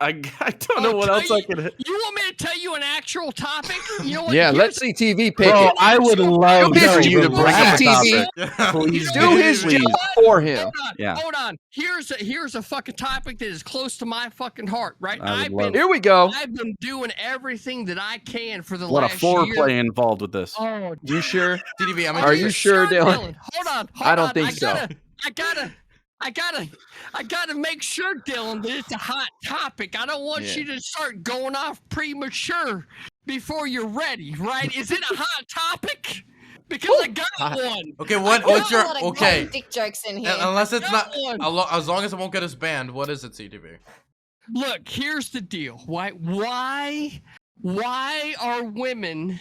I don't know what else I can. You want me to tell you an actual topic? You know what? Yeah, let's see TV pick Bro, it. I would love Do his you to bring up a TV. topic. Please do his job for him. Hold on. Here's a fucking topic that is close to my fucking heart, right? Here we go. I've been doing everything that I can for the What a last year. foreplay involved with this. Oh, You sure? TDV, Are you sure, Dylan? Hold on. I don't think so. I gotta make sure, Dylan, that it's a hot topic. I don't want you to start going off premature before you're ready, right? Is it a hot topic? Because I got one. Okay, what's your okay? Dick jokes in here. Unless it's not, as long as it won't get us banned. What is it, CTV? Look, here's the deal. Why are women?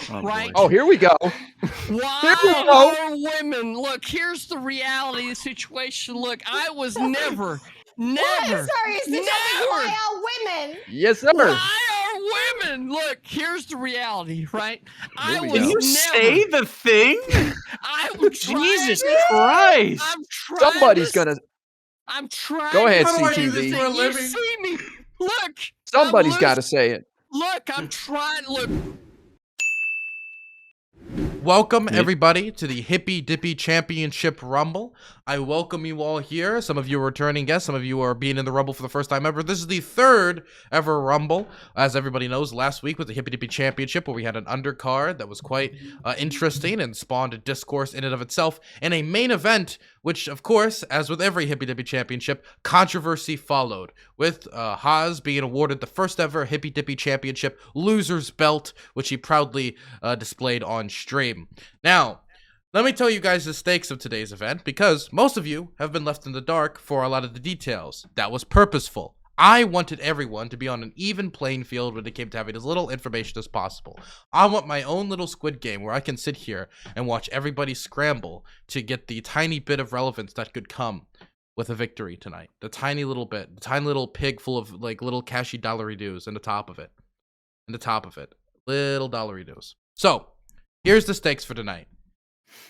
Right? Oh, here we go. Why are women? Look, here's the reality of the situation. Look, I was never. Sorry, is the topic why are women? Yes, sir. Why are women? Look, here's the reality, right? Can you say the thing? Jesus Christ! Somebody's gonna. I'm trying. Go ahead, How do I do this CTV. for a You living? see me? Look. Somebody's got to say it. Look, I'm trying. Look. Welcome everybody to the Hippy Dippy Championship Rumble. I welcome you all here. Some of you are returning guests. Some of you are being in the Rumble for the first time ever. This is the third ever Rumble. As everybody knows, last week was the Hippy Dippy Championship where we had an undercard that was quite interesting and spawned a discourse in and of itself. And a main event, which of course, as with every Hippy Dippy Championship, controversy followed. With Haas being awarded the first ever Hippy Dippy Championship loser's belt, which he proudly displayed on stream. Now, let me tell you guys the stakes of today's event, because most of you have been left in the dark for a lot of the details. That was purposeful. I wanted everyone to be on an even playing field when it came to having as little information as possible. I want my own little Squid Game where I can sit here and watch everybody scramble to get the tiny bit of relevance that could come with a victory tonight. The tiny little bit, the tiny little pig full of like little cashy dollary-doos in the top of it. In the top of it. Little dollary-doos. So, here's the stakes for tonight.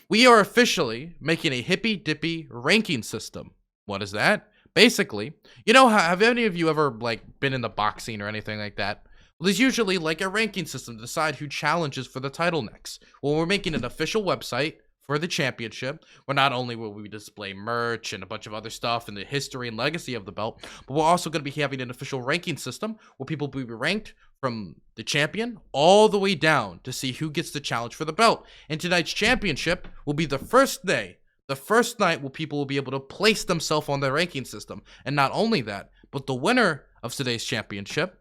We are officially making a Hippy Dippy ranking system. What is that? Basically, you know, have any of you ever like been in the boxing or anything like that? Well, there's usually like a ranking system to decide who challenges for the title next. Well, we're making an official website for the championship, where not only will we display merch and a bunch of other stuff and the history and legacy of the belt, but we're also going to be having an official ranking system where people will be ranked from the champion all the way down to see who gets the challenge for the belt. And tonight's championship will be the first day, the first night where people will be able to place themselves on the ranking system. And not only that, but the winner of today's championship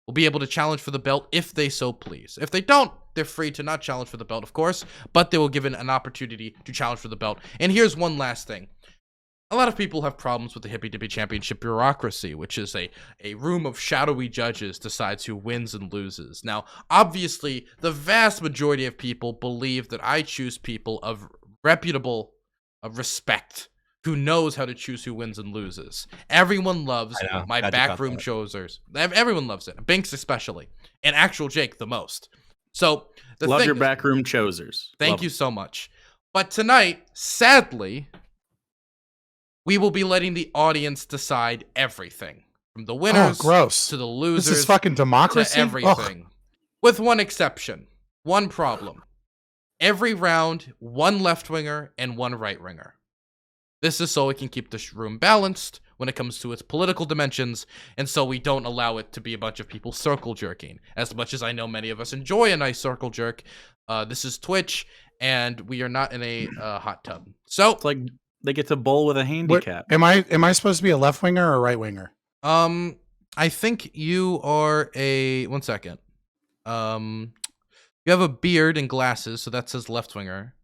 will be able to challenge for the belt if they so please. If they don't, they're free to not challenge for the belt, of course, but they will given an opportunity to challenge for the belt. And here's one last thing. A lot of people have problems with the Hippy Dippy Championship bureaucracy, which is a room of shadowy judges decides who wins and loses. Now, obviously, the vast majority of people believe that I choose people of reputable, of respect, who knows how to choose who wins and loses. Everyone loves my backroom choosers. Everyone loves it. Biggz especially. And ActualJake the most. So, love your backroom choosers. Thank you so much. But tonight, sadly, we will be letting the audience decide everything. From the winners to the losers. This is fucking democracy? To everything. With one exception. One problem. Every round, one left-winger and one right-winger. This is so we can keep this room balanced when it comes to its political dimensions, and so we don't allow it to be a bunch of people circle jerking. As much as I know many of us enjoy a nice circle jerk, this is Twitch, and we are not in a hot tub. So it's like they get to bowl with a handicap. Am I supposed to be a left winger or a right winger? I think you are a 1 second. You have a beard and glasses, so that says left winger.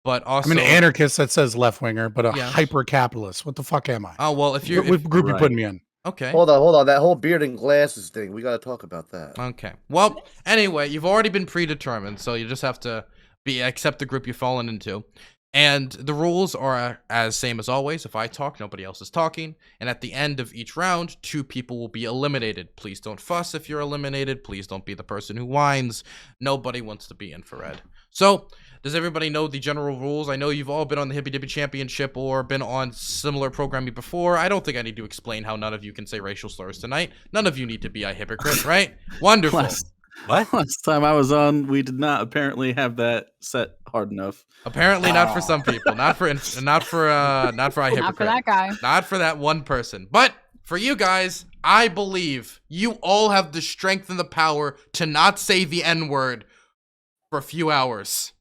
But also, I'm an anarchist that says left winger, but a hyper capitalist. What the fuck am I? Oh well, what group you putting me in? Okay. Hold on. That whole beard and glasses thing, we got to talk about that. Okay. Well, anyway, you've already been predetermined, so you just have to accept the group you've fallen into. And the rules are as same as always. If I talk, nobody else is talking. And at the end of each round, 2 people will be eliminated. Please don't fuss if you're eliminated. Please don't be the person who whines. Nobody wants to be infrared. So Does everybody know the general rules? I know you've all been on the Hippy Dippy Championship or been on similar programming before. I don't think I need to explain how none of you can say racial slurs tonight. None of you need to be a hypocrite, right? Wonderful. Last time I was on, we did not apparently have that set hard enough. Apparently not for some people. Not for a hypocrite. Not for that guy. Not for that one person. But for you guys, I believe you all have the strength and the power to not say the N-word for a few hours.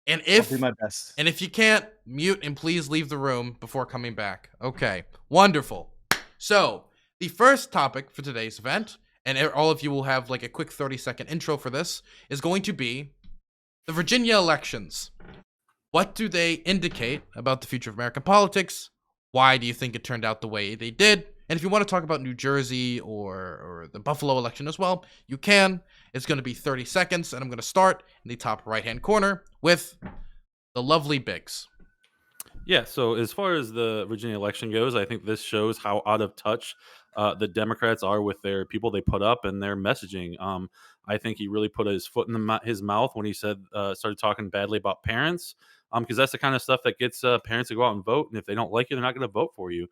And I'll do my best. And if you can't, mute and please leave the room before coming back. Okay, wonderful. So, the first topic for today's event, and all of you will have like a quick 30-second intro for this, is going to be the Virginia elections. What do they indicate about the future of American politics? Why do you think it turned out the way they did? And if you want to talk about New Jersey or the Buffalo election as well, you can. It's going to be 30 seconds, and I'm going to start in the top right-hand corner with the lovely Biggz. Yeah, so as far as the Virginia election goes, I think this shows how out of touch the Democrats are with their people they put up and their messaging. I think he really put his foot in his mouth when he started talking badly about parents, because that's the kind of stuff that gets parents to go out and vote, and if they don't like you, they're not going to vote for you.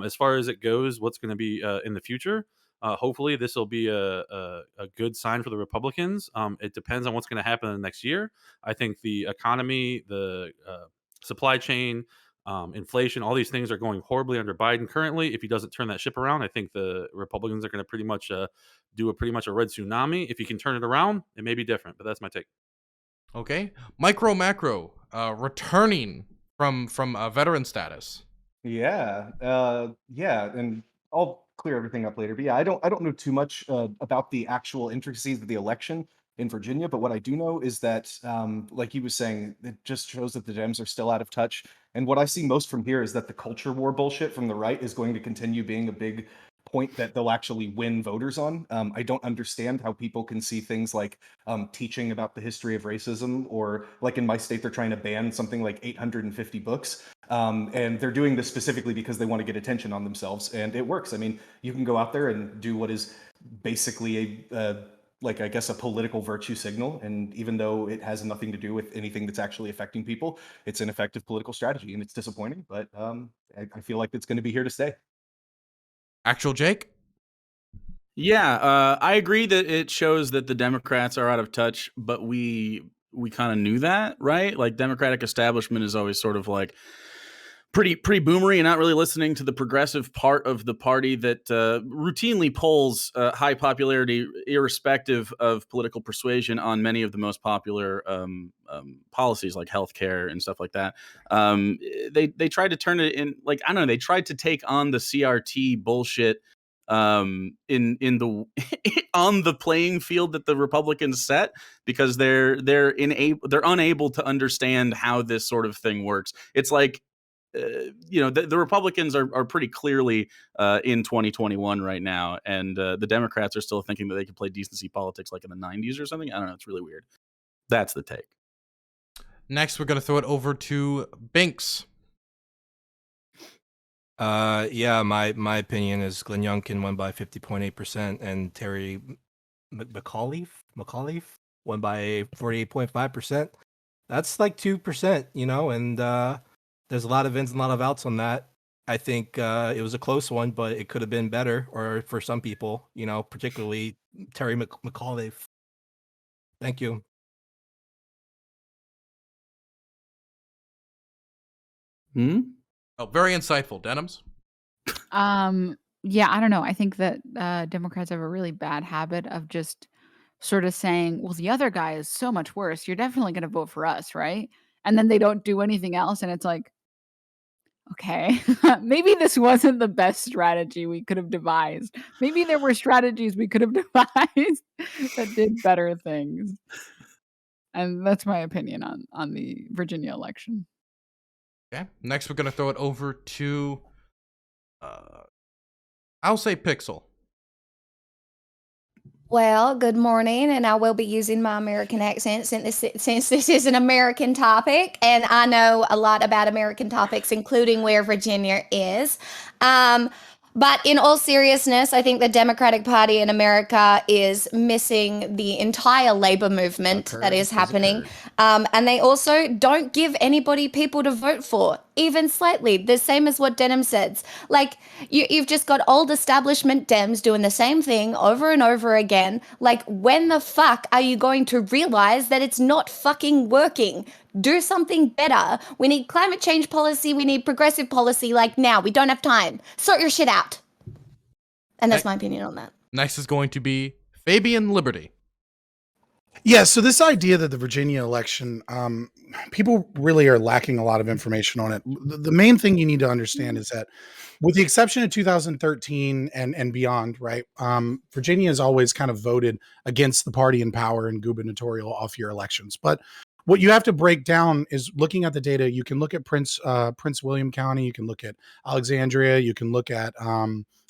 As far as it goes, what's going to be in the future, hopefully this will be a good sign for the Republicans. It depends on what's going to happen in the next year. I think the economy, the supply chain, inflation, all these things are going horribly under Biden currently. If he doesn't turn that ship around, I think the Republicans are going to pretty much do a red tsunami. If he can turn it around, it may be different, but that's my take. Okay, MicroMacro returning from veteran status. Yeah, and I'll clear everything up later. But yeah, I don't know too much about the actual intricacies of the election in Virginia, but what I do know is that, like he was saying, it just shows that the Dems are still out of touch. And what I see most from here is that the culture war bullshit from the right is going to continue being a big point that they'll actually win voters on. I don't understand how people can see things like teaching about the history of racism, or like in my state, they're trying to ban something like 850 books. And they're doing this specifically because they want to get attention on themselves, and it works. I mean, you can go out there and do what is basically I guess a political virtue signal, and even though it has nothing to do with anything that's actually affecting people, it's an effective political strategy, and it's disappointing, but I feel like it's going to be here to stay. ActualJake? Yeah, I agree that it shows that the Democrats are out of touch, but we kind of knew that, right? Like, Democratic establishment is always sort of like pretty boomery and not really listening to the progressive part of the party that routinely polls high popularity irrespective of political persuasion on many of the most popular policies like healthcare and stuff like that. They tried to turn it in, like, I don't know, they tried to take on the CRT bullshit in the on the playing field that the Republicans set, because they're unable to understand how this sort of thing works. It's like, the Republicans are pretty clearly in 2021 right now, and the Democrats are still thinking that they can play decency politics like in the 90s or something. I don't know. It's really weird. That's the take. Next, we're going to throw it over to Biggz. Yeah, my opinion is Glenn Youngkin won by 50.8%, and Terry McAuliffe won by 48.5%. That's like 2%, and there's a lot of ins and a lot of outs on that. I think it was a close one, but it could have been better, or for some people, particularly Terry McAuliffe. Thank you. Oh, very insightful. Denims? Yeah, I don't know. I think that Democrats have a really bad habit of just sort of saying, well, the other guy is so much worse. You're definitely going to vote for us, right? And then they don't do anything else. And it's like, okay, maybe this wasn't the best strategy we could have devised. Maybe there were strategies we could have devised that did better things. And that's my opinion on the Virginia election. Okay. Next, we're going to throw it over to, I'll say Pixel. Well, good morning, and I will be using my American accent since this is an American topic, and I know a lot about American topics, including where Virginia is. But in all seriousness, I think the Democratic Party in America is missing the entire labor movement that is happening. And they also don't give anybody people to vote for, even slightly. The same as what Denim says. Like, you've just got old establishment Dems doing the same thing over and over again. Like, when the fuck are you going to realize that it's not fucking working? Do something better. We need climate change policy. We need progressive policy, like, now. We don't have time. Sort your shit out. And that's my opinion on that. Next is going to be Fabian Liberty. Yeah, so this idea that the Virginia election, people really are lacking a lot of information on it. The main thing you need to understand is that, with the exception of 2013 and beyond, right, Virginia has always kind of voted against the party in power in gubernatorial off-year elections. But what you have to break down is looking at the data. You can look at Prince William County. You can look at Alexandria. You can look at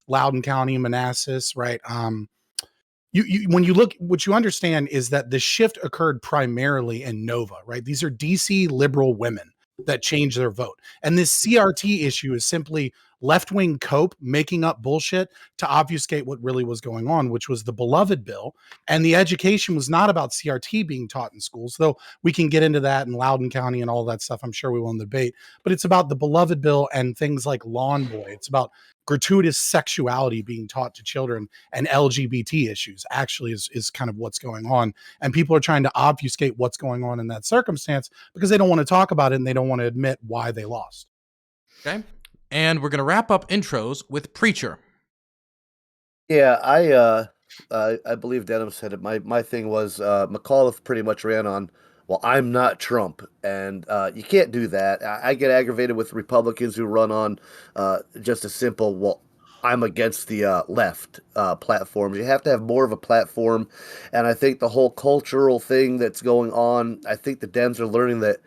Loudoun County, Manassas, right? When you look, what you understand is that the shift occurred primarily in Nova, right? These are DC liberal women that changed their vote. And this CRT issue is simply left-wing cope making up bullshit to obfuscate what really was going on, which was the beloved bill. And the education was not about CRT being taught in schools, though we can get into that in Loudoun County and all that stuff. I'm sure we will in the debate, but it's about the beloved bill and things like Lawn Boy. It's about gratuitous sexuality being taught to children, and LGBT issues actually is kind of what's going on. And people are trying to obfuscate what's going on in that circumstance because they don't want to talk about it and they don't want to admit why they lost. Okay. And we're going to wrap up intros with Preacher. Yeah, I believe Denim said it. My thing was McAuliffe pretty much ran on, well, I'm not Trump, and you can't do that. I get aggravated with Republicans who run on just a simple, well, I'm against the left platforms. You have to have more of a platform, and I think the whole cultural thing that's going on, I think the Dems are learning that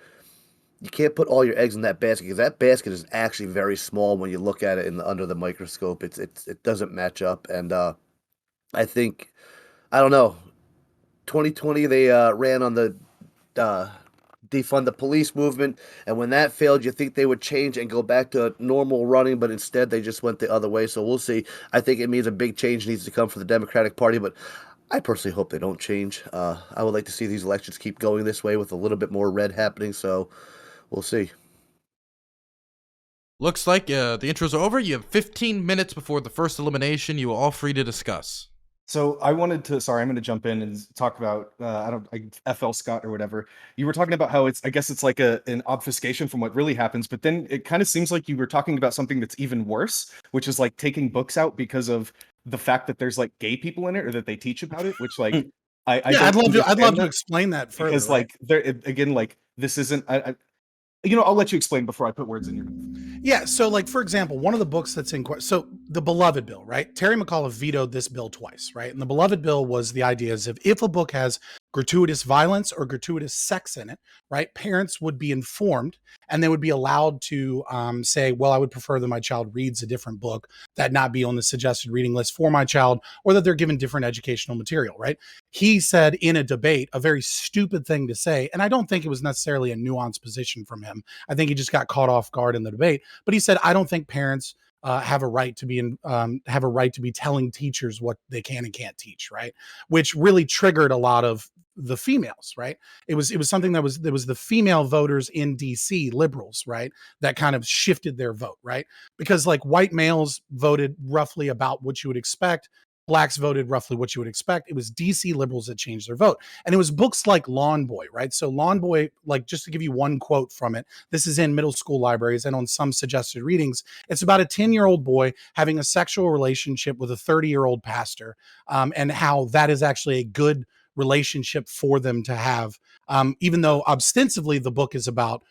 you can't put all your eggs in that basket, because that basket is actually very small when you look at it under the microscope. It doesn't match up, and I think, I don't know, 2020 they ran on the defund the police movement, and when that failed, you think they would change and go back to normal running, but instead they just went the other way. So we'll see. I think it means a big change needs to come for the Democratic Party, but I personally hope they don't change. I would like to see these elections keep going this way with a little bit more red happening, so we'll see. Looks like the intros are over. You have 15 minutes before the first elimination. You are all free to discuss. So I wanted to, sorry, I'm going to jump in and talk about, FLScott or whatever. You were talking about how I guess it's like an obfuscation from what really happens, but then it kind of seems like you were talking about something that's even worse, which is like taking books out because of the fact that there's like gay people in it, or that they teach about it, which like, I'd love to explain that further. Because like, again, like this isn't, I'll let you explain before I put words in your mouth. Yeah, so like, for example, one of the books that's in question, so the Beloved Bill, right? Terry McAuliffe vetoed this bill twice, right? And the Beloved Bill was the idea is if a book has gratuitous violence or gratuitous sex in it, right, parents would be informed and they would be allowed to say, well, I would prefer that my child reads a different book, that not be on the suggested reading list for my child, or that they're given different educational material, right? He said in a debate, a very stupid thing to say, and I don't think it was necessarily a nuanced position from him. I think he just got caught off guard in the debate. But he said, I don't think parents have a right to be telling teachers what they can and can't teach, right? Which really triggered a lot of the females, right? It was something there was the female voters in DC, liberals, right, that kind of shifted their vote, right? Because like white males voted roughly about what you would expect. Blacks voted roughly what you would expect. It was DC liberals that changed their vote. And it was books like Lawn Boy, right? So Lawn Boy, like just to give you one quote from it, this is in middle school libraries and on some suggested readings. It's about a 10-year-old boy having a sexual relationship with a 30-year-old pastor, and how that is actually a good relationship for them to have, even though ostensibly the book is about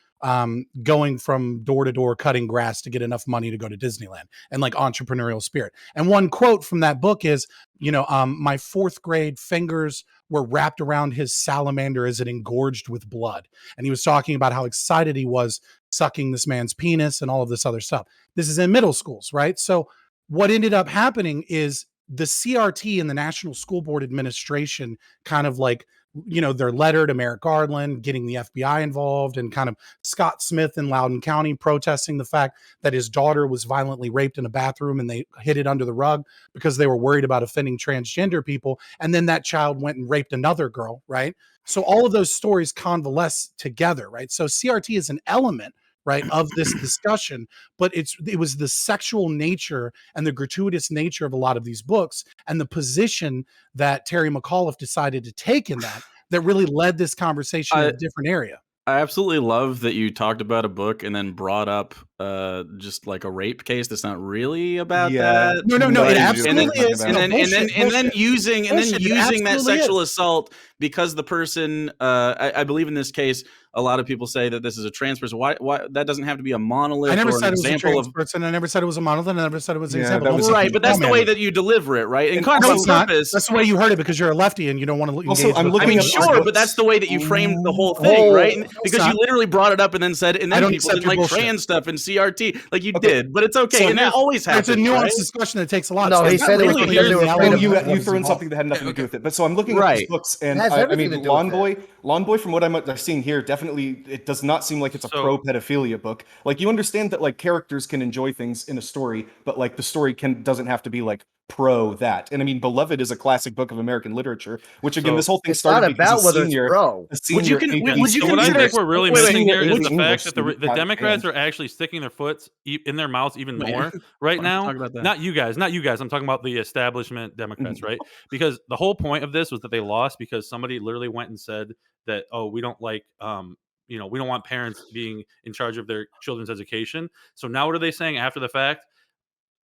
going from door to door cutting grass to get enough money to go to Disneyland and like entrepreneurial spirit. And one quote from that book is, my 4th grade fingers were wrapped around his salamander as it engorged with blood. And he was talking about how excited he was sucking this man's penis and all of this other stuff. This is in middle schools, right? So what ended up happening is the CRT and the National School Board Administration kind of like their letter to Merrick Garland, getting the FBI involved, and kind of Scott Smith in Loudoun County protesting the fact that his daughter was violently raped in a bathroom and they hid it under the rug because they were worried about offending transgender people. And then that child went and raped another girl, right? So all of those stories convalesce together, right? So CRT is an element, right, of this discussion, but it was the sexual nature and the gratuitous nature of a lot of these books and the position that Terry McAuliffe decided to take in that really led this conversation in a different area. I absolutely love that you talked about a book and then brought up just like a rape case that's not really about that. No, it absolutely is. And then using that sexual assault because the person, I believe in this case, a lot of people say that this is a trans person. Why that doesn't have to be a monolith? I never or said an it was a example trans person. I never said it was a monolith. I never said it was an example. that was right, but that's the way that you deliver it, right? And it's not. That's the way you heard it because you're a lefty and you don't want to. Also, I'm looking at sure, but that's the way that you framed the whole thing, right? Because you literally brought it up and then said, and then people didn't like trans stuff and CRT, like you did, but it's okay, and that always happens. It's a nuanced discussion that takes a lot. No, he said it was you threw in something that had nothing to do with it. But so I'm looking at these books, and I mean, Lawn Boy, from what I'm seeing here, definitely it does not seem like it's a pro pedophilia book. Like you understand that like characters can enjoy things in a story, but like the story doesn't have to be like pro that. And I mean, Beloved is a classic book of American literature, which again, this whole thing started because about whether it's pro. Would you what I think we're really missing here is the fact that the Democrats are actually sticking their foot in their mouths even more right now. Not you guys. I'm talking about the establishment Democrats, right? Because the whole point of this was that they lost because somebody literally went and said that, oh, we don't like we don't want parents being in charge of their children's education. So now what are they saying after the fact?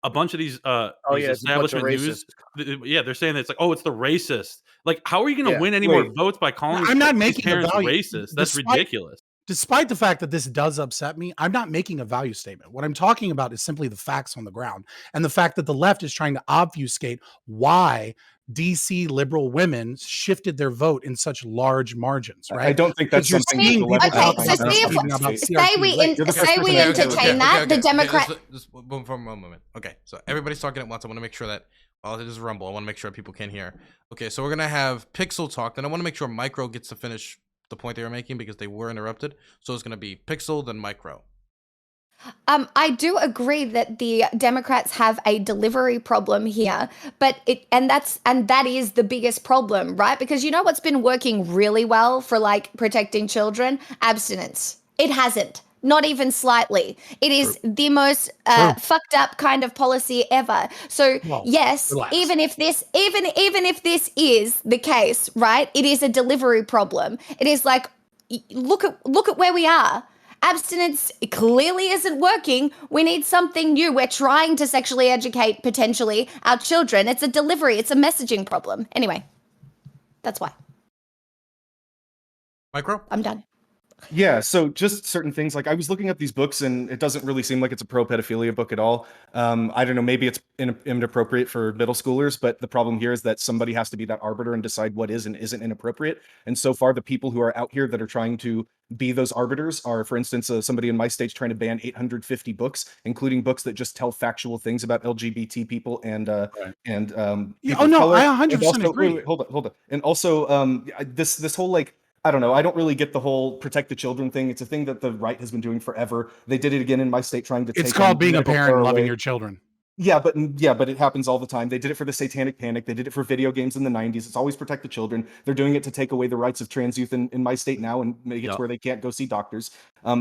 A bunch of these establishment news, they're saying that it's like, oh, it's the racist. Like, how are you going to win any more votes by calling these parents racist? That's ridiculous. Despite the fact that this does upset me, I'm not making a value statement. What I'm talking about is simply the facts on the ground and the fact that the left is trying to obfuscate why DC liberal women shifted their vote in such large margins, right? I don't think that's something. Say we entertain that. The Democrat. Just for a moment. Okay, so everybody's talking at once. I want to make sure that while it is Rumble, I want to make sure people can hear. Okay, so we're gonna have Pixel talk. Then I want to make sure Micro gets to finish the point they were making because they were interrupted. So it's gonna be Pixel then Micro. I do agree that the Democrats have a delivery problem here, but that is the biggest problem, right? Because you know what's been working really well for like protecting children? Abstinence. It hasn't. Not even slightly. It is the most fucked up kind of policy ever. So yes, relax. even if this is the case, right? It is a delivery problem. It is like look at where we are. Abstinence clearly isn't working. We need something new. We're trying to sexually educate, potentially, our children. It's a delivery. It's a messaging problem. Anyway, that's why. Micro? I'm done. Yeah, so just certain things. Like I was looking at these books, and it doesn't really seem like it's a pro-pedophilia book at all. I don't know, maybe it's inappropriate for middle schoolers, but the problem here is that somebody has to be that arbiter and decide what is and isn't inappropriate. And so far, the people who are out here that are trying to be those arbiters are, for instance, somebody in my state's trying to ban 850 books, including books that just tell factual things about LGBT people and people of color. I 100% agree. Wait, hold on. And also, this whole like, I don't know. I don't really get the whole protect the children thing. It's a thing that the right has been doing forever. They did it again in my state, trying to. It's called being a parent and loving your children. Yeah, but it happens all the time. They did it for the Satanic Panic. They did it for video games in the 90s. It's always protect the children. They're doing it to take away the rights of trans youth in my state now and make it to where they can't go see doctors.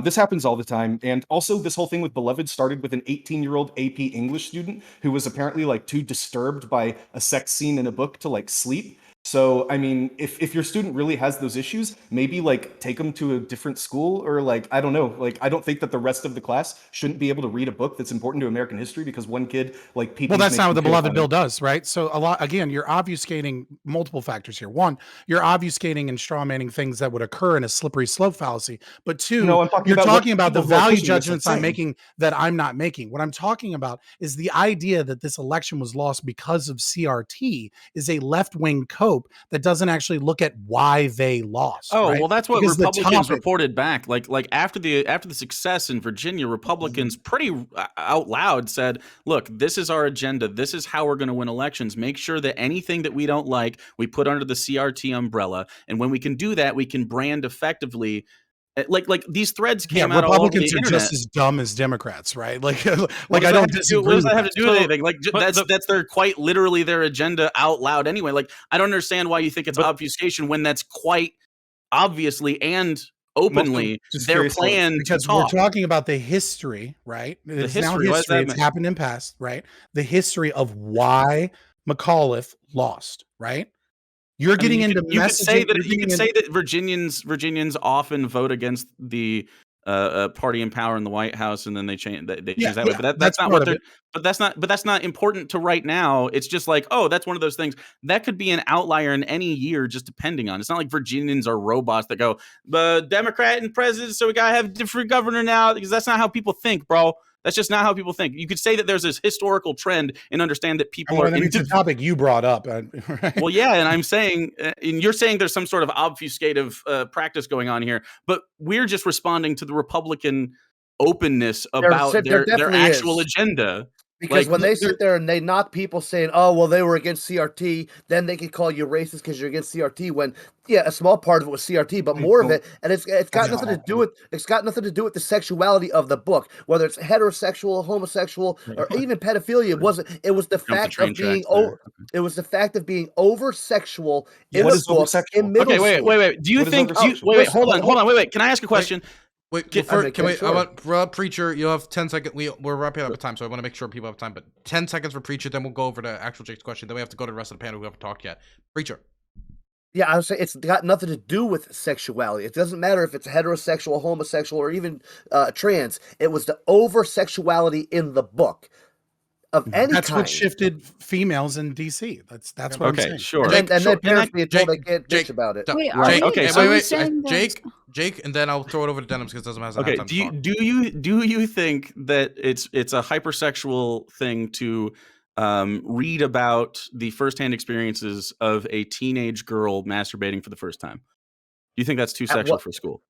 This happens all the time. And also this whole thing with Beloved started with an 18-year-old AP English student who was apparently like too disturbed by a sex scene in a book to like sleep. So, I mean, if your student really has those issues, maybe like take them to a different school or like, I don't know, like, I don't think that the rest of the class shouldn't be able to read a book that's important to American history because one kid like people. Well, that's not what the Beloved bill does, right? So again, you're obfuscating multiple factors here. One, you're obfuscating and strawmanning things that would occur in a slippery slope fallacy. But two, you're talking about the value judgments I'm making that I'm not making. What I'm talking about is the idea that this election was lost because of CRT is a left-wing cope group that doesn't actually look at why they lost. Oh, right? well, that's what Because the Republicans topic- reported back. Like after the success in Virginia, Republicans pretty out loud said, "Look, this is our agenda. This is how we're going to win elections. Make sure that anything that we don't like, we put under the CRT umbrella. And when we can do that, we can brand effectively." Like these threads came out all over the Republicans are internet. just as dumb as Democrats, right? Like What I does don't that disagree. What does that with have to do with anything? Like but that's their quite literally their agenda out loud anyway. Like I don't understand why you think it's obfuscation when that's quite obviously and openly just their curious plan to Because talk. we're talking about the history, right? It's now history, what does history. that It's mean? happened in past, right? The history of why McAuliffe lost, right? You're getting I mean, into you could say messaging. that you're you could getting say that Virginians often vote against the party in power in the White House, and then they change that Yeah, that way. yeah, But that's that's not part what of they're. it. But that's not important to right now. It's just like, oh, that's one of those things that could be an outlier in any year, just depending on. It's not like Virginians are robots that go, the Democrat and president, so we gotta have a different governor now, because that's not how people think, bro. That's just not how people think. You could say that there's this historical trend and understand that people are. It's a topic you brought up. Right? Well, yeah, and I'm saying, and you're saying there's some sort of obfuscative practice going on here, but we're just responding to the Republican openness about there their definitely actual is. agenda. Because Like, when they sit there and they knock people saying, "Oh, well, they were against CRT," then they can call you racist because you're against CRT. When, yeah, a small part of it was CRT, but more of it, and it's got nothing to do with the sexuality of the book, whether it's heterosexual, homosexual, or even pedophilia. It wasn't. It was the fact of being It was the fact of being over sexual in the book in middle Okay, school. wait. Do you What is think? over-sexual? Wait, hold on. Wait. Can I ask a question? Wait, Can- before, Okay, can we? sure. I want Preacher. You have 10 seconds. We're wrapping up with time, so I want to make sure people have time. But 10 seconds for Preacher, then we'll go over to ActualJake's question. Then we have to go to the rest of the panel who haven't talked yet. Preacher. Yeah, I would say it's got nothing to do with sexuality. It doesn't matter if it's heterosexual, homosexual, or even trans. It was the over-sexuality in the book of any That's kind. what shifted females in DC. That's what I'm Okay, saying. sure. And then parents being told they Jake, can't bitch about it. Wait, Right. are we, Okay, are so we wait, saying that- Jake, and then I'll throw it over to Denims because it doesn't have Okay. time Do to you talk. do you think that it's a hypersexual thing to read about the firsthand experiences of a teenage girl masturbating for the first time? Do you think that's too sexual what- for school?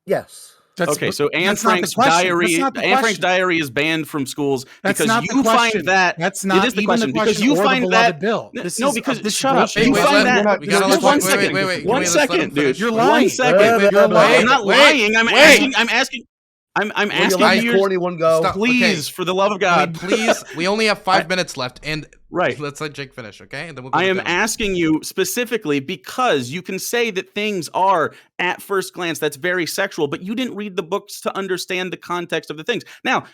Yes. Okay, so Anne that's not the Frank's question. diary. That's not the Anne Frank's question. diary is banned from schools That's because not the you question. find that That's not it is the even question the because question you or the find beloved that bill. No, This no, is- because this shut up. bullshit. You Wait, find let- that. we gotta Just let- one wait, second. wait, One let's let him second, finish. dude. You're 1 lying. second. You're lying. I'm not Wait, lying. I'm wait. asking. I'm asking. I'm Will you asking let you. the corny one go? Stop. Please, for the love of God, Please, we only have 5 minutes left, and Right. let's let Jake finish, okay? And then we'll go I to am Denims. asking you specifically because you can say that things are at first glance that's very sexual, but you didn't read the books to understand the context of the things. Now,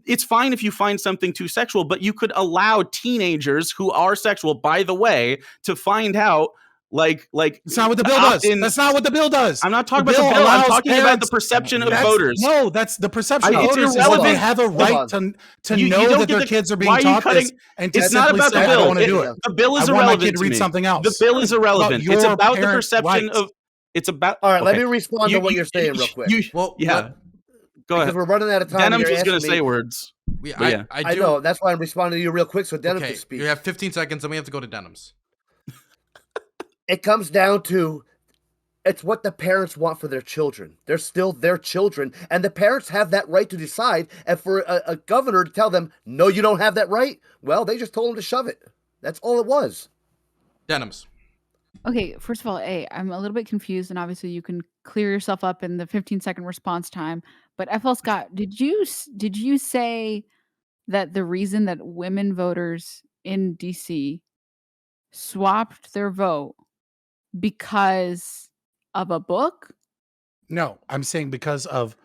it's fine if you find something too sexual, but you could allow teenagers who are sexual, by the way, to find out like That's not what the bill does. That's not what the bill does. I'm not talking The about the bill bill. I'm allows talking about the parents- perception of That's- voters. No, that's the perception of It's voters is that irrelevant. they have a right to You know don't that get their the- kids are being why are you taught cutting- this and to It's not simply about the say, I don't bill. want to do it. The bill is I want my irrelevant kid to read me. something else. The bill is irrelevant. It's your about the parents' perception rights. of. It's about. All right, let okay. me respond to what you're saying real quick. Well, yeah. let- Go because ahead. we're running out of time. and Denims you're was going to asking say me- words. we, But yeah. I know. That's why I'm responding to you real quick so Denims Okay, can speak. you have 15 seconds, and we have to go to Denims. It comes down to it's what the parents want for their children. They're still their children, and the parents have that right to decide. And for a governor to tell them, no, you don't have that right, well, they just told them to shove it. That's all it was. Denims. Okay, first of all, I'm a little bit confused, and obviously you can clear yourself up in the 15-second response time. But FLScott, did you say that the reason that women voters in DC swapped their vote because of a book? No, I'm saying because of,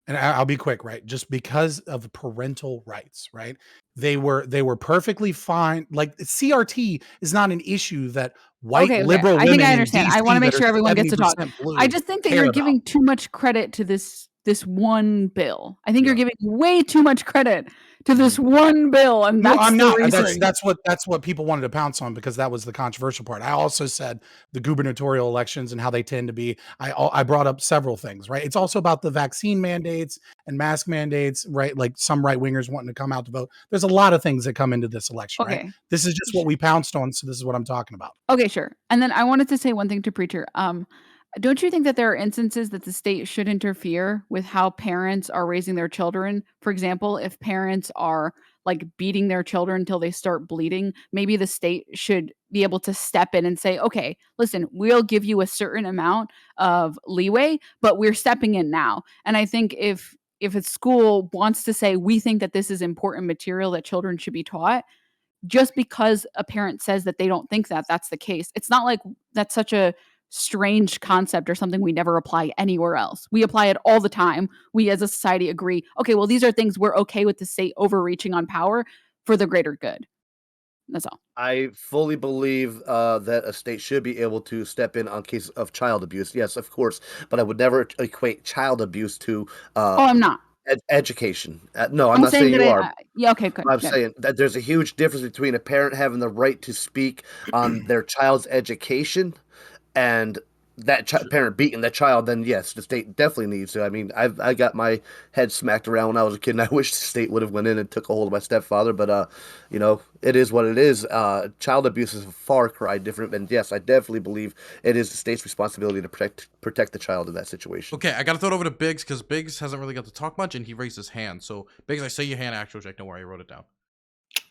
and I'll be quick, right? Just because of parental rights, right? They were perfectly fine. Like CRT is not an issue that white Okay, liberal I women think I in understand. I DC want to make that sure are everyone gets to talk. 70% blue I just think that care you're about. giving too much credit to this one bill. I think you're giving way too much credit to this one bill, and No, that's I'm the not. reason. That's what people wanted to pounce on because that was the controversial part. I also said the gubernatorial elections and how they tend to be. I brought up several things, right? It's also about the vaccine mandates and mask mandates, right? Like some right wingers wanting to come out to vote. There's a lot of things that come into this election, right? Okay. This is just what we pounced on, so this is what I'm talking about. Okay, sure. And then I wanted to say one thing to Preacher. Don't you think that there are instances that the state should interfere with how parents are raising their children? For example, if parents are like beating their children until they start bleeding, maybe the state should be able to step in and say, okay, listen, we'll give you a certain amount of leeway, but we're stepping in now. And I think if a school wants to say, we think that this is important material that children should be taught, just because a parent says that they don't think that that's the case, it's not like that's such a strange concept or something we never apply anywhere else. We apply it all the time. We as a society agree, okay, well, these are things we're okay with the state overreaching on power for the greater good. That's all. I fully believe that a state should be able to step in on cases of child abuse. Yes, of course, but I would never equate child abuse to I'm not. Education. No, I'm not saying you are. Yeah, okay, good. I'm good. saying that there's a huge difference between a parent having the right to speak on their child's education and that parent beating that child. Then yes, the state definitely needs to. I mean, I got my head smacked around when I was a kid, and I wish the state would have went in and took a hold of my stepfather. But you know, it is what it is. Child abuse is a far cry different. And yes, I definitely believe it is the state's responsibility to protect the child in that situation. Okay, I gotta throw it over to Biggz because Biggz hasn't really got to talk much, and he raised his hand. So Biggz, I say your hand, ActualJake. Don't worry, I wrote it down.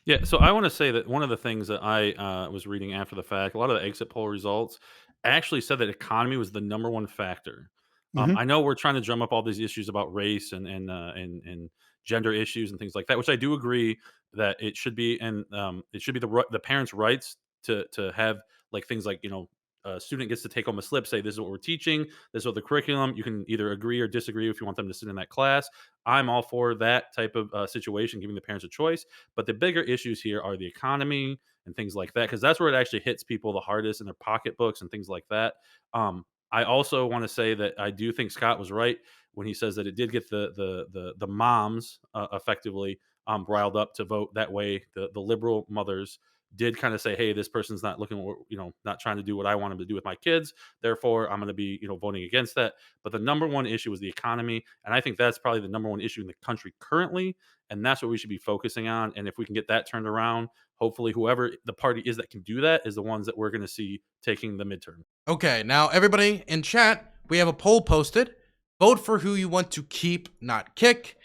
Yeah, so I want to say that one of the things that I was reading after the fact, a lot of the exit poll results actually said that economy was the #1 factor. I know we're trying to drum up all these issues about race and gender issues and things like that, which I do agree that it should be, and it should be the parents' rights to have like things like, you know, a student gets to take home a slip, say this is what we're teaching, this is what the curriculum. You can either agree or disagree if you want them to sit in that class. I'm all for that type of situation, giving the parents a choice. But the bigger issues here are the economy and things like that, because that's where it actually hits people the hardest in their pocketbooks and things like that. I also want to say that I do think Scott was right when he says that it did get the moms effectively riled up to vote that way. The liberal mothers did kind of say, hey, this person's not looking, you know, not trying to do what I want him to do with my kids. Therefore, I'm going to be, you know, voting against that. But the #1 issue is the economy. And I think that's probably the #1 issue in the country currently. And that's what we should be focusing on. And if we can get that turned around, hopefully whoever the party is that can do that is the ones that we're going to see taking the midterm. Okay, now everybody in chat, we have a poll posted. Vote for who you want to keep, not kick.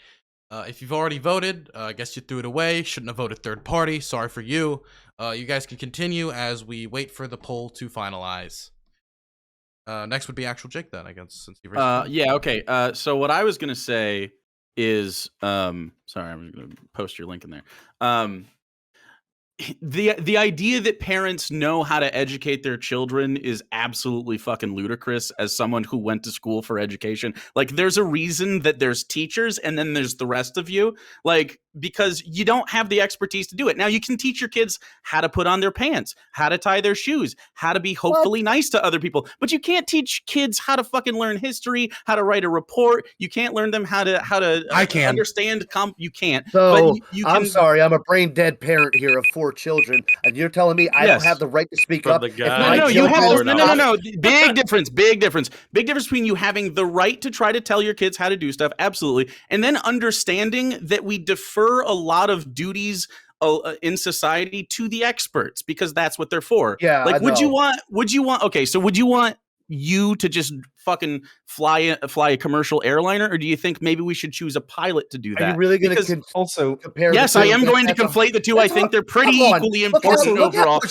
If you've already voted, I guess you threw it away. Shouldn't have voted third party. Sorry for you. You guys can continue as we wait for the poll to finalize. Next would be ActualJake then, I guess. Since yeah, okay. So what I was going to say is, sorry, I'm going to post your link in there. The idea that parents know how to educate their children is absolutely fucking ludicrous as someone who went to school for education. Like, there's a reason that there's teachers and then there's the rest of you. Like, because you don't have the expertise to do it. Now, you can teach your kids how to put on their pants, how to tie their shoes, how to be hopefully nice to other people. But you can't teach kids how to fucking learn history, how to write a report. You can't learn them how to understand. You can't. So, but you I'm can, sorry, I'm a brain dead parent here of 4 children, and you're telling me I don't have the right to speak up? No, you have no. Big difference between you having the right to try to tell your kids how to do stuff, absolutely, and then understanding that we defer a lot of duties in society to the experts because that's what they're for. Yeah, like, would you want? Okay, so would you want you to just fucking fly a commercial airliner, or do you think maybe we should choose a pilot to do that? Are you really going to also compare? Yes, I am going to conflate the two. I think they're pretty equally important overall.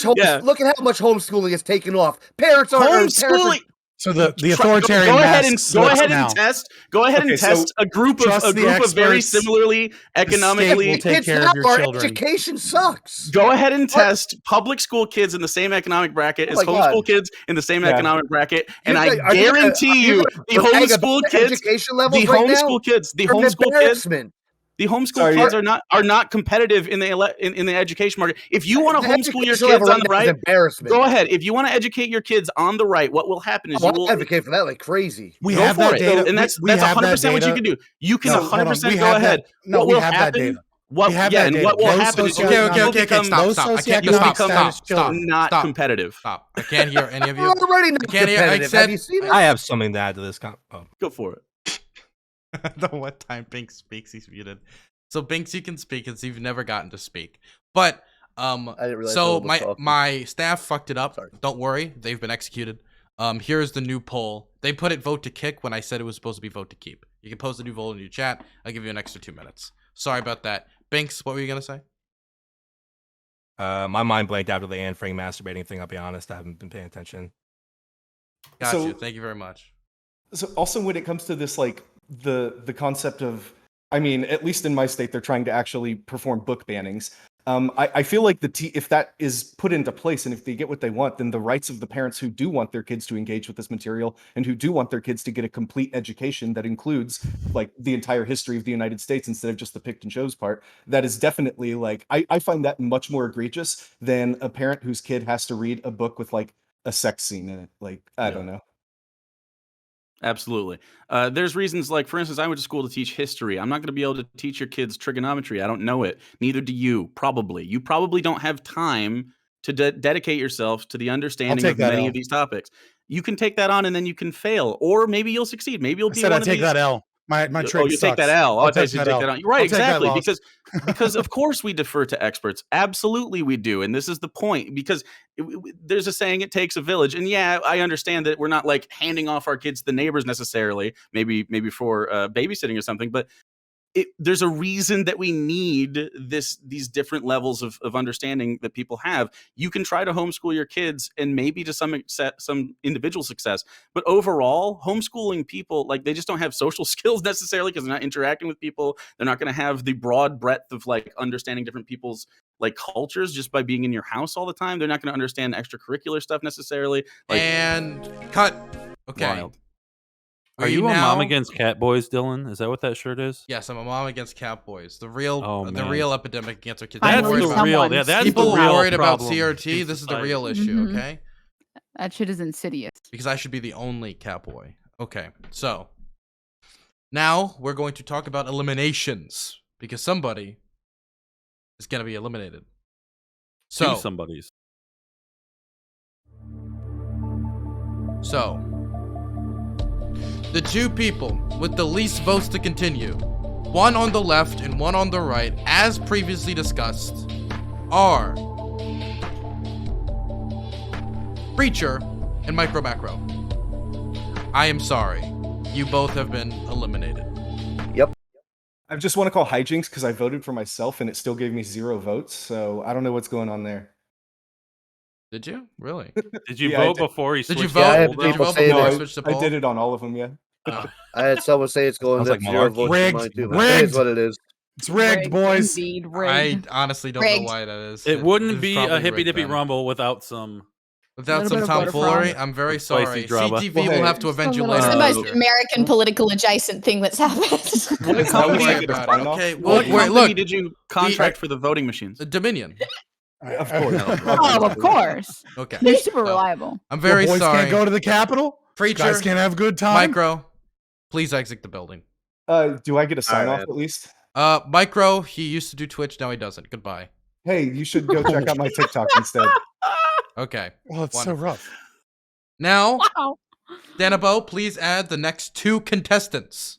Look at how much homeschooling has taken off. Parents are homeschooling. So the authoritarian go ahead and test a group of very similarly economically. Take care of your children. Education sucks. Go ahead and test public school kids in the same economic bracket as homeschool kids in the same economic bracket, and I guarantee you, the homeschool kids, the homeschool kids are not competitive in the education market. If you want to homeschool your kids on the right, go ahead. If you want to educate your kids on the right, what will happen is you will advocate for that like crazy. We have that data, and that's 100% what you can do. You can 100% go ahead. No, we have that data. What? We have Yeah, that and data. what will Low happen is socioeconomic- you'll become Stop. I can't. Low Stop. socioeconomic status not children. competitive. Stop. I can't hear any of you. We're already not I can't hear. I competitive. said. Have you seen it? I have something to add to this. Oh. Go for it. The one time Biggz speaks, he's muted. So Biggz, you can speak as you've never gotten to speak. But I didn't realize so Dylan was talking. my staff fucked it up. Sorry. Don't worry, they've been executed. Here's the new poll. They put it vote to kick when I said it was supposed to be vote to keep. You can post a new vote in your chat. I'll give you an extra 2 minutes. Sorry about that. Biggz, what were you gonna say? My mind blanked after the Anne Frank masturbating thing. I'll be honest, I haven't been paying attention. Got So- you. Thank you very much. So also when it comes to this, like the concept of, I mean, at least in my state, they're trying to actually perform book bannings. I feel like if that is put into place and if they get what they want, then the rights of the parents who do want their kids to engage with this material and who do want their kids to get a complete education that includes like the entire history of the United States instead of just the picked and chose part, that is definitely like, I find that much more egregious than a parent whose kid has to read a book with like a sex scene in it. Like, I don't know. Absolutely. There's reasons like, for instance, I went to school to teach history. I'm not going to be able to teach your kids trigonometry. I don't know it. Neither do you, probably. You probably don't have time to dedicate yourself to the understanding of many of these topics. You can take that on and then you can fail. Or maybe you'll succeed. Maybe you'll be one of take these... that L. My trick you sucks. take that L. Oh, I thought you that take L. that on. You're right, I'll take that exactly. loss. Because of course we defer to experts. Absolutely we do. And this is the point. Because there's a saying, it takes a village. And yeah, I understand that we're not like handing off our kids to the neighbors necessarily, maybe for babysitting or something, but there's a reason that we need these different levels of understanding that people have. You can try to homeschool your kids and maybe to some individual success, but overall homeschooling people, like they just don't have social skills necessarily because they're not interacting with people. They're not going to have the broad breadth of like understanding different people's like cultures just by being in your house all the time. They're not going to understand extracurricular stuff necessarily. Like, and cut. Okay. Wild. Are you a mom against cat boys, Dylan? Is that what that shirt is? Yes, I'm a mom against cat boys. The real man. real epidemic against our kids. That's Finally, the real. someone Yeah, that's people the real worried about problem CRT. in This is the society. real issue, Mhm. okay? That shit is insidious. Because I should be the only cat boy. Okay, so now we're going to talk about eliminations because somebody is going to be eliminated. So somebody's. So, the two people with the least votes to continue, one on the left and one on the right, as previously discussed, are Preacher and MicroMacro. I am sorry. You both have been eliminated. Yep. I just want to call hijinks because I voted for myself and it still gave me 0 votes. So I don't know what's going on there. Did you? Really? Did you Yeah, I vote did. before he Did switched? you vote? I had Did you people vote say before that. I switched the I poll? did it on all of them, yeah. Oh. I had someone say it's going Sounds to like 0 malarkey. votes for Rigged. mine too. But Rigged. it is what it is. It's rigged, boys. Indeed, I rigged. honestly don't know Rigged. why that is. It wouldn't it's be probably a Hippy rigged Dippy then. Rumble without some. Without Little some bit of voter tomfoolery, fraud. I'm very Spicy sorry. drama. CTV Well, will hey, have to avenge you It's It's later. the Oh, most Preacher. American political adjacent thing that's happened. Don't Don't worry worry about about it. it. Okay, What well, wait, company look, did you contract for the voting machines? Dominion. Of course. Oh, of course. Okay, They're super so, reliable. I'm very boys sorry. can't go to the Capitol. Preacher, Guys can't have good time. Micro, please exit the building. Do I get a sign off Alright. at least? Micro, he used to do Twitch, now he doesn't. Goodbye. Hey, you should go check out my TikTok instead. Okay. Well, it's so rough. Now, Wow. Danabo, please add the next 2 contestants.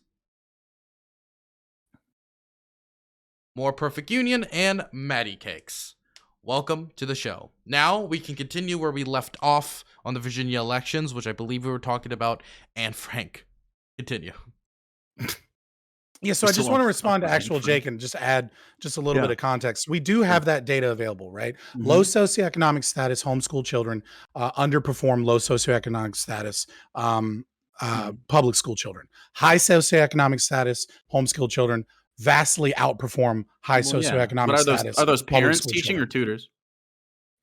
MorePerfectUnion and Maddie Cakes. Welcome to the show. Now we can continue where we left off on the Virginia elections, which I believe we were talking about. And Frank, continue. Yeah, so I just want to respond to ActualJake and just add just a little bit of context. We do have that data available, right? Mhm. Low socioeconomic status homeschool children underperform low socioeconomic status public school children. High socioeconomic status homeschool children vastly outperform high socioeconomic But status. are those public parents school teaching or children. tutors?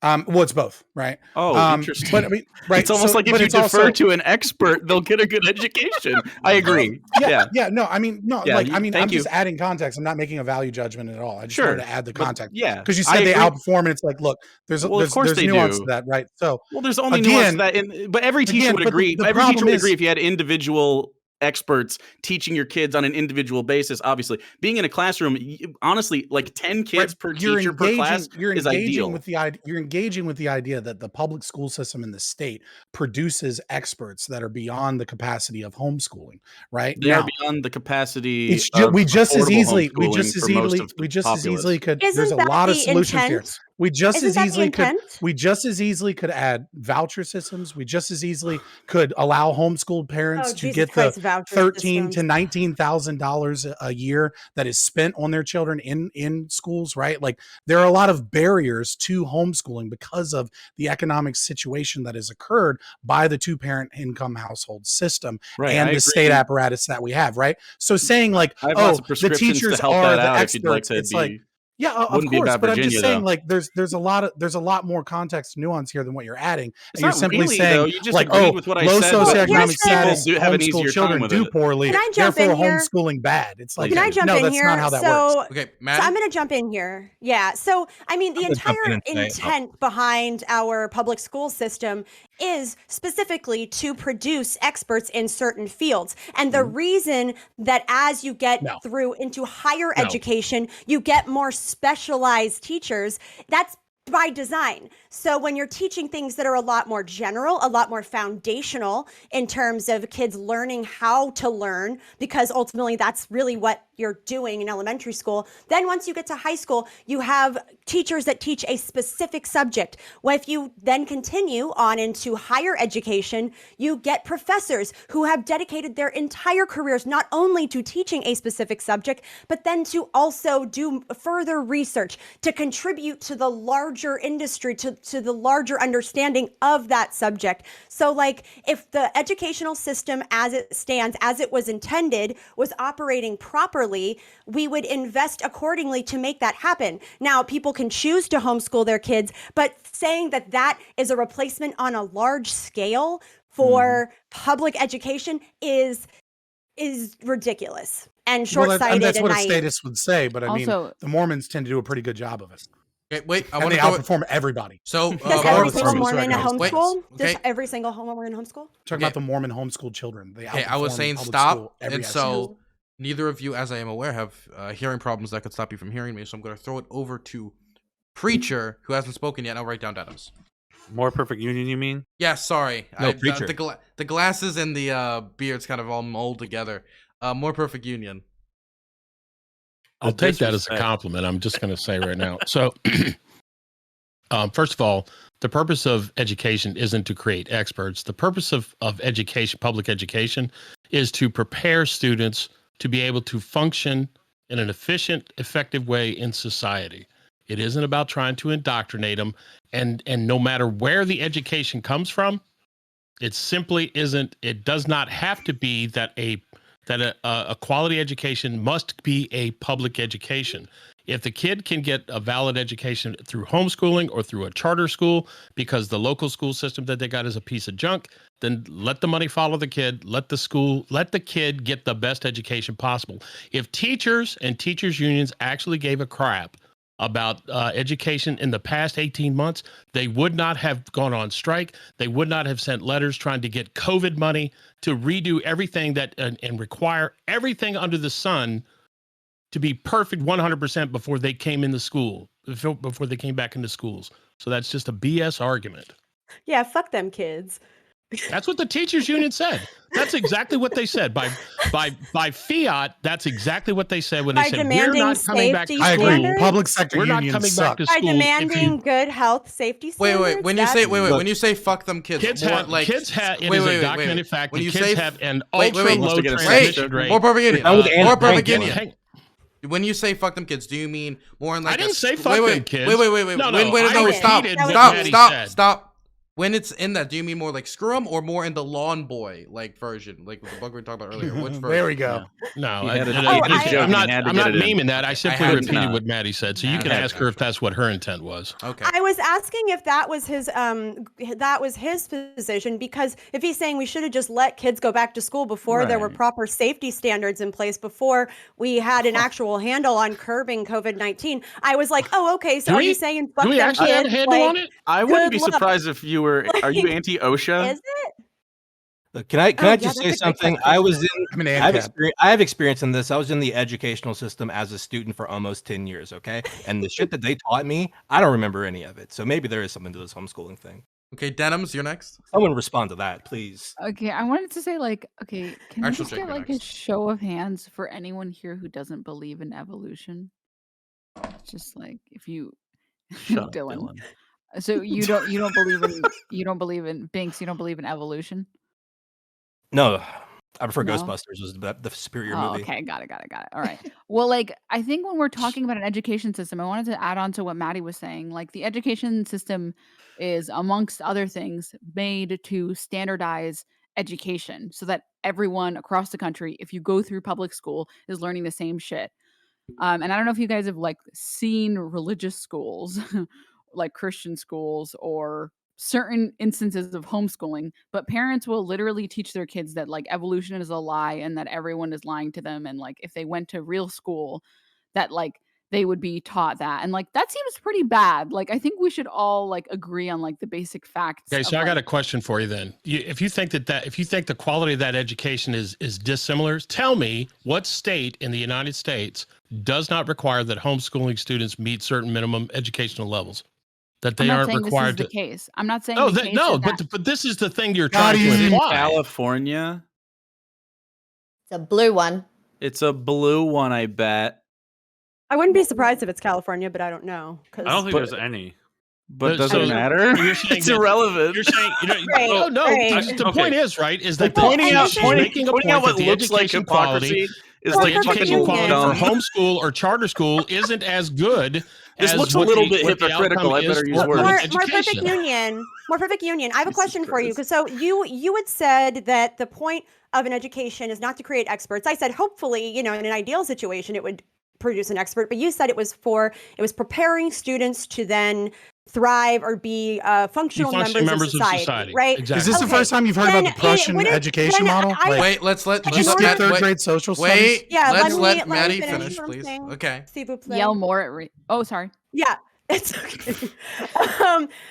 Well, it's both, right? Oh, interesting. But I mean, right? It's almost so- like if but you it's defer also- to an expert, they'll get a good education. I agree. Yeah. No, I mean, no, Yeah, like, I mean, I'm thank you. just adding context. I'm not making a value judgment at all. I just Sure, wanted to add the but context. yeah, Because you I said they agree. outperform, and it's like, look, there's Well, of course there's they nuance do. to that, right? So Well, there's only again, nuance to that, but every teacher again, would but the- agree. the Every teacher problem would is- agree if you had individual experts teaching your kids on an individual basis. Obviously, being in a classroom, honestly, like 10 kids per teacher per class is ideal. You're engaging with the idea that the public school system in the state produces experts that are beyond the capacity of homeschooling, right? They are beyond the capacity. We just as easily could. Isn't There's a that lot of the solutions here. intent? We just Isn't as that the easily could add voucher systems. We just as easily could allow homeschooled parents to Jesus get Christ, the voucher $13,000 to systems. $19,000 a year that is spent on their children in schools, right? Like there are a lot of barriers to homeschooling because of the economic situation that has occurred by the 2-parent income household system and the state apparatus that we have, right? So saying like, the teachers are the experts, it's like, yeah, of course, but I'm just saying, like, there's a lot more context, nuance here than what you're adding. It's and you're not simply really, saying, though. You just like, agreed with what I low said. socioeconomic status, People have an easier homeschool children time with do it. poorly. Can I jump Therefore, in here? homeschooling bad. It's like, Can I jump no, in that's here? not how that so, works. Okay, so I'm going to jump in here. Yeah. So, I mean, the entire intent behind our public school system is specifically to produce experts in certain fields. And the reason that as you get through into higher education, you get more specialized teachers, that's by design. So when you're teaching things that are a lot more general, a lot more foundational in terms of kids learning how to learn, because ultimately that's really what you're doing in elementary school. Then once you get to high school, you have teachers that teach a specific subject. Well, if you then continue on into higher education, you get professors who have dedicated their entire careers not only to teaching a specific subject, but then to also do further research, to contribute to the larger industry, to the larger understanding of that subject. So like if the educational system as it stands, as it was intended, was operating properly, we would invest accordingly to make that happen. Now, people can choose to homeschool their kids, but saying that that is a replacement on a large scale for public education is ridiculous and short-sighted. And that's what a naive. statist would say, but I mean, Also- the Mormons tend to do a pretty good job of it. Okay, wait, I And want they to outperform everybody. So, Does every Mormon single Mormon Mormons homeschool? okay. Does every single Mormon homeschool? Talking about the Mormon homeschool children. They Okay, I was outperform saying public stop, school every and aspect. so neither of you, as I am aware, have hearing problems that could stop you from hearing me. So I'm going to throw it over to Preacher, who hasn't spoken yet. I'll write down Denims. More Perfect Union, you mean? Yeah, sorry. No, Preacher. The glasses and the beards kind of all mold together. More Perfect Union. I'll take that as a compliment. I'm just going to say right now. So, first of all, the purpose of education isn't to create experts. The purpose of education, public education, is to prepare students to be able to function in an efficient, effective way in society. It isn't about trying to indoctrinate them. And no matter where the education comes from, it simply isn't. It does not have to be that a quality education must be a public education. If the kid can get a valid education through homeschooling or through a charter school because the local school system that they got is a piece of junk, then let the money follow the kid. Let the kid get the best education possible. If teachers and teachers unions actually gave a crap about education in the past 18 months, they would not have gone on strike. They would not have sent letters trying to get COVID money to redo everything and require everything under the sun to be perfect 100% before they came into school, before they came back into schools. So that's just a BS argument. Yeah, fuck them kids. That's what the teachers union said. That's exactly what they said. By fiat, that's exactly what they said when they said we're not coming back to school. I agree. Public sector We're not unions coming suck. back to By school. demanding good health safety standards. Wait. When you say fuck them kids, Kids more have, like kids have, it is a documented fact that kids have an ultra low transmission rate. More perfect union. More perfect union. Hang- When you say fuck them kids, do you mean more in like I didn't say fuck them kids. Wait. No, Stop. When it's in that, do you mean more like screw 'em or more in the lawn boy like version, like the bug we were talking about earlier? Which version? There we go. No, I'm not naming that. I simply couldn't. repeated what Maddie said, so you can ask her if that's what her intent was. Okay. I was asking if that was his position, because if he's saying we should have just let kids go back to school before there were proper safety standards in place, before we had an actual handle on curbing COVID-19, I was like, oh, okay. So are you saying fuck do we them actually have a kids? handle on it? I wouldn't be Good luck. surprised if you were. Are you anti-OSHA? Is it? Look, can I yeah, just say that's a great something? question. I'm an I have experience in this. I was in the educational system as a student for almost 10 years, okay? And the shit that they taught me, I don't remember any of it. So maybe there is something to this homeschooling thing. Okay, Denims, you're next. Someone respond to that, please. Okay, I wanted to say, like, okay, can we just ActualJake, get you're like a next. show of hands for anyone here who doesn't believe in evolution? Just like if you, Shut up, Dylan. Dylan. So you don't believe in Biggz, you don't believe in evolution? No, I prefer No? Ghostbusters was the superior Oh, movie. okay, got it. All right. Well, like I think when we're talking about an education system, I wanted to add on to what Maddie was saying. Like the education system is, amongst other things, made to standardize education so that everyone across the country, if you go through public school, is learning the same shit. And I don't know if you guys have like seen religious schools, like Christian schools or certain instances of homeschooling, but parents will literally teach their kids that like evolution is a lie and that everyone is lying to them. And like if they went to real school, that like they would be taught that. And like that seems pretty bad. Like I think we should all like agree on like the basic facts. Okay, of, so I got a like, question for you then. If you think the quality of that education is dissimilar, tell me what state in the United States does not require that homeschooling students meet certain minimum educational levels, that they aren't required to. This is the case. I'm not saying No, the case no, is that- but this is the thing you're God, trying to he's in imply. California. It's a blue one. It's a blue one, I bet. I wouldn't be surprised if it's California, but I don't know. I don't think there's any. But does it matter? You're saying It's that- irrelevant. You're saying, Right, no. right. The point is, right, is that pointing out making a point what that the looks like education hypocrisy quality is the like education fucking quality dumb. for homeschool or charter school isn't as good. This as looks a what little the- bit what the hypocritical. outcome I better is use for words. public More perfect education. union. More perfect union. I have a Jesus question for you. Christ. Because so you had said that the point of an education is not to create experts. I said hopefully, in an ideal situation, it would produce an expert. But you said it was preparing students to then thrive or be functional members of society, right? Exactly. Is this the first time you've heard about the Prussian education model? Wait, let's let. Did you skip third grade social studies? Wait, Yeah, let's let let me Maddie finish finish, what I'm please. saying. Okay. S'il vous plaît. Yell more at oh, sorry. Yeah, it's okay.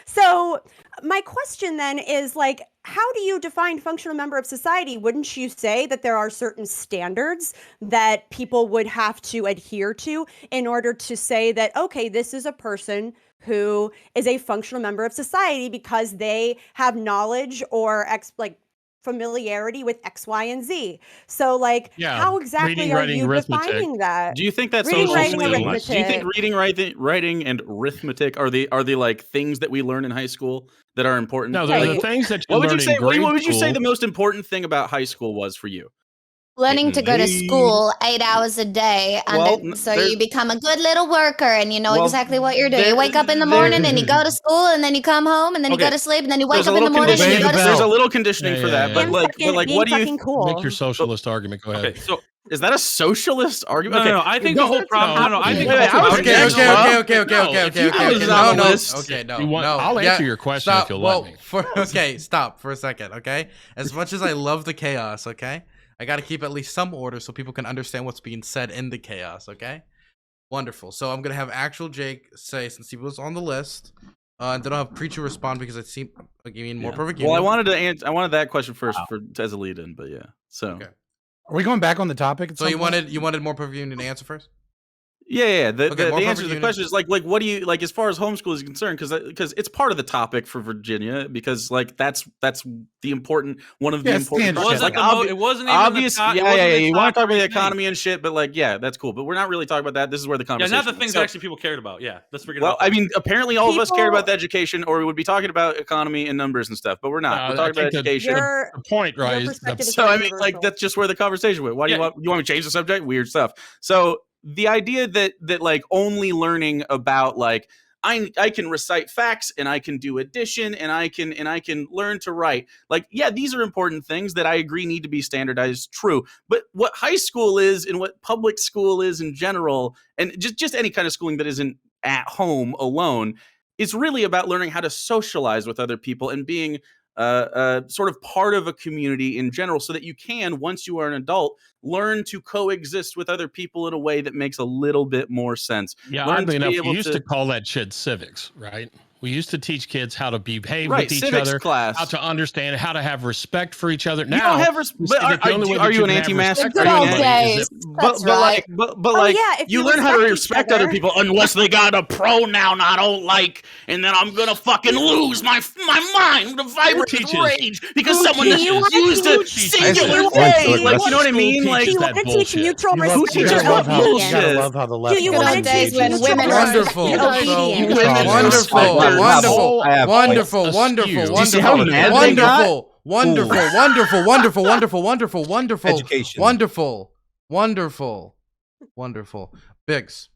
So my question then is like, how do you define functional member of society? Wouldn't you say that there are certain standards that people would have to adhere to in order to say that, okay, this is a person who is a functional member of society because they have knowledge or familiarity with X, Y, and Z. So like, how exactly reading, are writing, you arithmetic. defining that? Do you think that Reading, social writing, skills? arithmetic. Do you think reading, writing, and arithmetic are the like things that we learn in high school that are important? No, they're Like, the things that you what would learn you say? in grade What would you say school. the most important thing about high school was for you? Learning to go to school 8 hours a day, and Well, so there's- you become a good little worker, and you know Well, exactly what you're doing. You there- wake up in the morning, and you go to school, and then you come home, and then you go Okay. to sleep, and then you wake There's a up in the little morning, and you conditioning. go to There's sleep. a little conditioning for that, but like, what do you? Make your socialist argument. Go ahead. Okay, so Is that a socialist argument? No, I think the whole problem. No, I think Wait, the whole I was problem. against Okay. No, No. list. Okay, no. You want- No. I'll answer your question if you'll let me. Okay, stop for a second. Okay. As much as I love the chaos, okay, I got to keep at least some order so people can understand what's being said in the chaos. Okay. Wonderful. So I'm gonna have ActualJake say, since he was on the list, and then I'll have Preacher respond because it seemed like you mean more perfect. Well, I Union. wanted to answer. I wanted that question first as a lead-in, but yeah. So. Okay. Are we going back on the topic? So you wanted more perfect union to answer first? Yeah. The Okay, more answer perfect to the union. question is like what do you like as far as homeschool is concerned? Because it's part of the topic for Virginia because like that's the important one of the important. It wasn't, like, it wasn't even obvious. the top, Yeah. You want to talk about the thing. economy and shit, but like that's cool. But we're not really talking about that. This is where the Yeah, conversation. not the things is. that actually people cared about. Yeah, let's forget Well, about that. I mean, apparently all of us care People- about the education, or we would be talking about economy and numbers and stuff. But we're not. We're talking about education. Your The point, right? perspective is So I very mean, like universal. that's just where the conversation went. Why do you want me to change the subject? Weird stuff. So the idea that like only learning about like I can recite facts and I can do addition and I can learn to write. Like, yeah, these are important things that I agree need to be standardized. True. But what high school is and what public school is in general, and just any kind of schooling that isn't at home alone, is really about learning how to socialize with other people and being sort of part of a community in general so that you can, once you are an adult, learn to coexist with other people in a way that makes a little bit more sense. Yeah, Learn oddly to be enough, able you used to call that shit civics, right? We used to teach kids how to behave Right, with each civics other, class. how to understand, how to have respect for each other. You Now, don't have we but say that the only way are that you an can have anti-mask? respect The Are good you old an days. That's right. but Oh, like yeah, if you you learn how to respect each respect other other. people unless they got a pronoun I don't like, and then I'm gonna fucking lose my mind to vibrate with teaches? rage because Who someone teaches? You want used to a teach- singular you want thing. to- Like, you know what I School mean? teaches Like, Do you that want to teach bullshit. mutual You respect teaches and what gotta love bullshit? how the left. Do you goes. want to Nowadays, teach when mutual women respect Wonderful. and obedience? Women Wonderful, respecters. wonderful, I have wonderful, a wonderful, skew. Do you see how wonderful, mad they got? wonderful, wonderful, wonderful, wonderful, wonderful, wonderful, Education. wonderful, wonderful, wonderful. Biggz.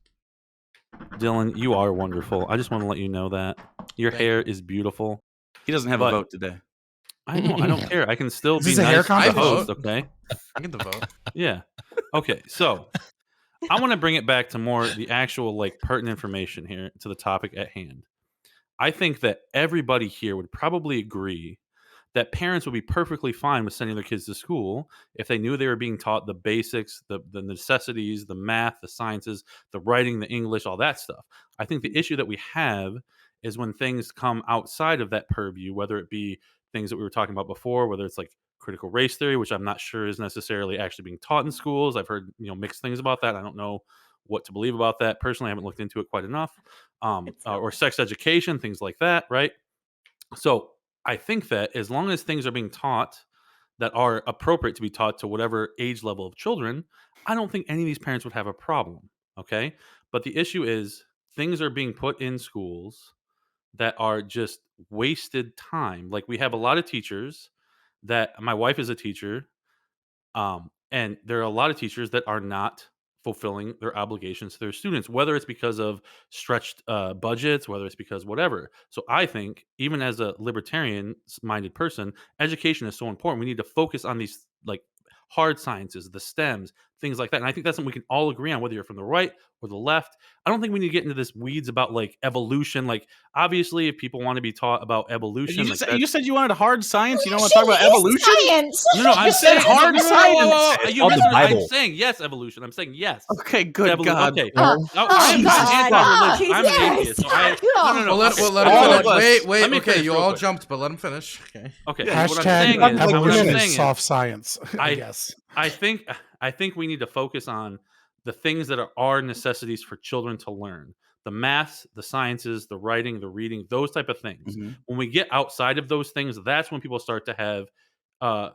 Dylan, you are wonderful. I just want to let you know that your Thank hair is beautiful. He doesn't have But- a vote today. I know. I don't care. I can still Is be this a nice hair to the competition? host. Okay. I get the vote. Yeah. Okay. So I want to bring it back to more the actual like pertinent information here to the topic at hand. I think that everybody here would probably agree that parents would be perfectly fine with sending their kids to school if they knew they were being taught the basics, the necessities, the math, the sciences, the writing, the English, all that stuff. I think the issue that we have is when things come outside of that purview, whether it be things that we were talking about before, whether it's like critical race theory, which I'm not sure is necessarily actually being taught in schools. I've heard mixed things about that. I don't know what to believe about that. Personally, I haven't looked into it quite enough. Or sex education, things like that, right? So I think that as long as things are being taught that are appropriate to be taught to whatever age level of children, I don't think any of these parents would have a problem. Okay. But the issue is things are being put in schools that are just wasted time. Like we have a lot of teachers that my wife is a teacher, and there are a lot of teachers that are not fulfilling their obligations to their students, whether it's because of stretched budgets, whether it's because whatever. So I think even as a libertarian minded person, education is so important. We need to focus on these like hard sciences, the STEMs, things like that. And I think that's something we can all agree on, whether you're from the right or the left. I don't think we need to get into this weeds about like evolution. Like obviously if people want to be taught about evolution, You just said you wanted hard science. You don't want to talk about evolution? Science. no, I'm said saying hard science. You called the misheard- I'm Bible. saying yes, evolution. I'm saying yes. Okay, good God. Okay. Oh, I'm God. anti-religion. I'm an Yes. atheist. So no. Well, let okay. him All finish. of us. Wait. Let me Okay, finish you real all quick. jumped, but let him finish. Okay. Okay. Yeah, What I'm saying Hashtag is, what I'm evolution saying is is, soft science. I guess. I think we need to focus on the things that are necessities for children to learn. The maths, the sciences, the writing, the reading, those type of things. Mhm. When we get outside of those things, that's when people start to have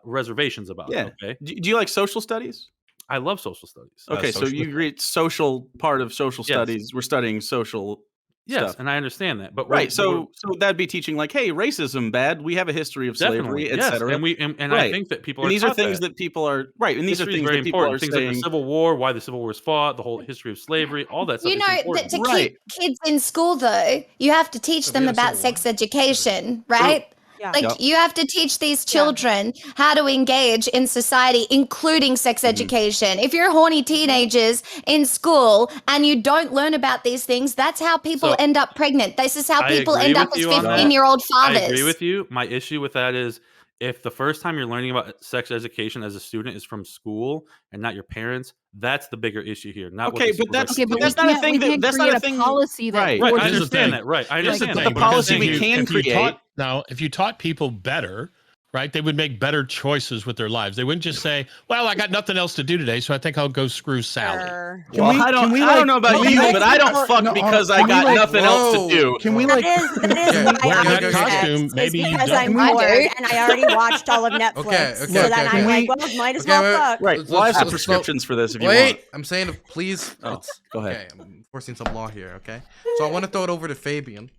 reservations about Yeah. it. Okay. Do you like social studies? I love social studies. Okay, so social- you agree it's social part of social Yes. studies. We're studying social Yes, stuff. and I understand that. But Right. So that'd be teaching like, hey, racism bad. We have a history of definitely, slavery, yes. etc. And I Right. think that people And are these are taught things that people are right. And these history are is things very that people important. are Things like saying. the Civil War, why the Civil War was fought, the whole history of slavery, all that stuff. You is know that important. to Right. keep kids in school, though, you have to teach them be a about Civil sex education, right? Yeah. Like Yep. you have to teach these children how to engage in society, including sex education. If you're horny teenagers in school and you don't learn about these things, that's how people So, end up pregnant. This is how I people agree end up with as you on that. 15-year-old fathers. I agree with you. My issue with that is if the first time you're learning about sex education as a student is from school and not your parents, that's the bigger issue here. Not what Okay, the but schools that's are Okay, but that's we not a can't, thing we that can't that's not create a thing. policy that Right. Right, I forces Here's the understand thing. that. Right, I Here's the understand thing. that. The But I'm policy saying we is- can if you create. taught now, if you taught people better, right, they would make better choices with their lives. They wouldn't just say, "Well, I got nothing else to do today, so I think I'll go screw Sally." Sure. Well, I don't know about you, but I don't fuck because I got nothing else to do. Can we That like? is Okay, my wear a good argument, costume, is maybe you because don't. I'm I do. bored and I already watched all of Netflix. Okay, so then okay. I'm like, well, might as well fuck. Right. Let's- Well, I have let's- some let's prescriptions for this if you Wait, want. I'm saying, please. Oh, go ahead. Okay, I'm forcing some law here. Okay, so I want to throw it over to Fabian,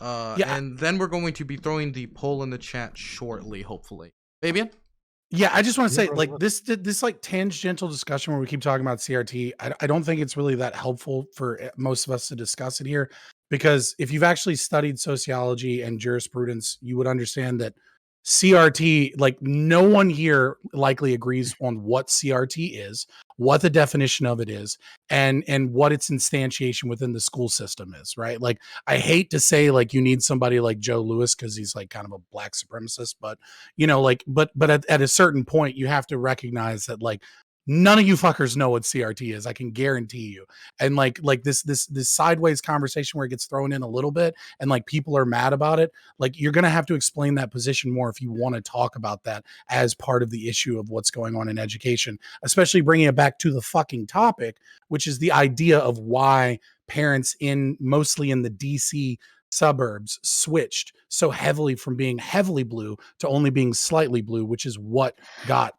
Yeah. and then we're going to be throwing the poll in the chat shortly, hopefully. Fabian. Yeah, I just want to say, like this like tangential discussion where we keep talking about CRT. I don't think it's really that helpful for most of us to discuss it here, because if you've actually studied sociology and jurisprudence, you would understand that CRT, like no one here likely agrees on what CRT is, what the definition of it is, and what its instantiation within the school system is, right? Like I hate to say like you need somebody like Joe Lewis because he's like kind of a black supremacist, but you know, like but at a certain point you have to recognize that like None of you fuckers know what CRT is. I can guarantee you. And like this sideways conversation where it gets thrown in a little bit and like people are mad about it. Like you're going to have to explain that position more if you want to talk about that as part of the issue of what's going on in education, especially bringing it back to the fucking topic, which is the idea of why parents mostly in the DC suburbs switched so heavily from being heavily blue to only being slightly blue, which is what got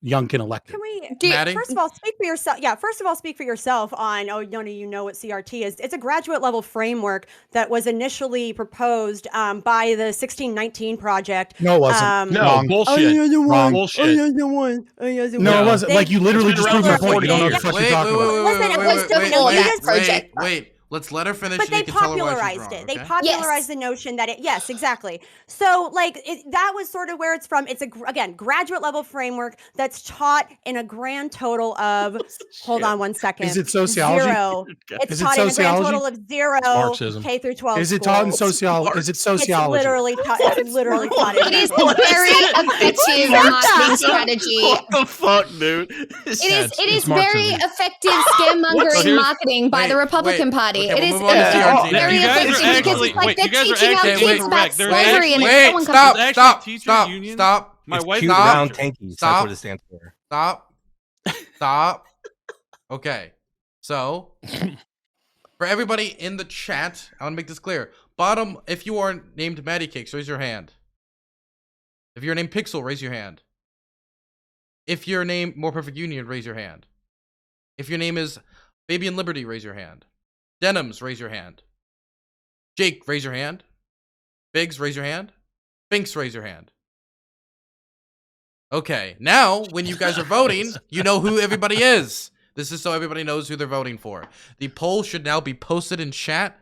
Youngkin elected. Can we, Maddie? first of all, speak for yourself? Yeah, first of all, speak for yourself on, none of you know what CRT is. It's a graduate level framework that was initially proposed by the 1619 Project. No, it wasn't. No, Wrong. bullshit. Wrong. Bullshit. No, it wasn't. Like, you literally just proved my point. You don't know what the fuck you're talking about. Wait. Let's let her finish. But they popularized it. They popularized the notion that yes, exactly. So like that was sort of where it's from. It's again graduate level framework that's taught in a grand total of. Hold on one second. Is it sociology? 0. It's taught in a grand total of 0 Marxism. K through 12. Is it taught in sociology? Is it sociology? It's literally taught. It's literally taught. It is a very effective marketing strategy. What the fuck, dude? It is very effective scaremongering marketing by the Republican Party. Okay, It is we'll move on to CRT. very You guys are effective because actually- it's like wait, they're you guys are teaching our actually kids about correct. There's slavery and Wait, it's so uncomfortable. stop. My It's wife cute Stop. round tankies. Stop. That's what it stands for. Stop. Okay. So, for everybody in the chat, I want to make this clear. Bottom, if you are named Maddie Cakes, raise your hand. If you're named Pixel, raise your hand. If you're named MorePerfectUnion, raise your hand. If your name is Baby and Liberty, raise your hand. Denims, raise your hand. Jake, raise your hand. Biggz, raise your hand. Binks, raise your hand. Okay, now when you guys are voting, you know who everybody is. This is so everybody knows who they're voting for. The poll should now be posted in chat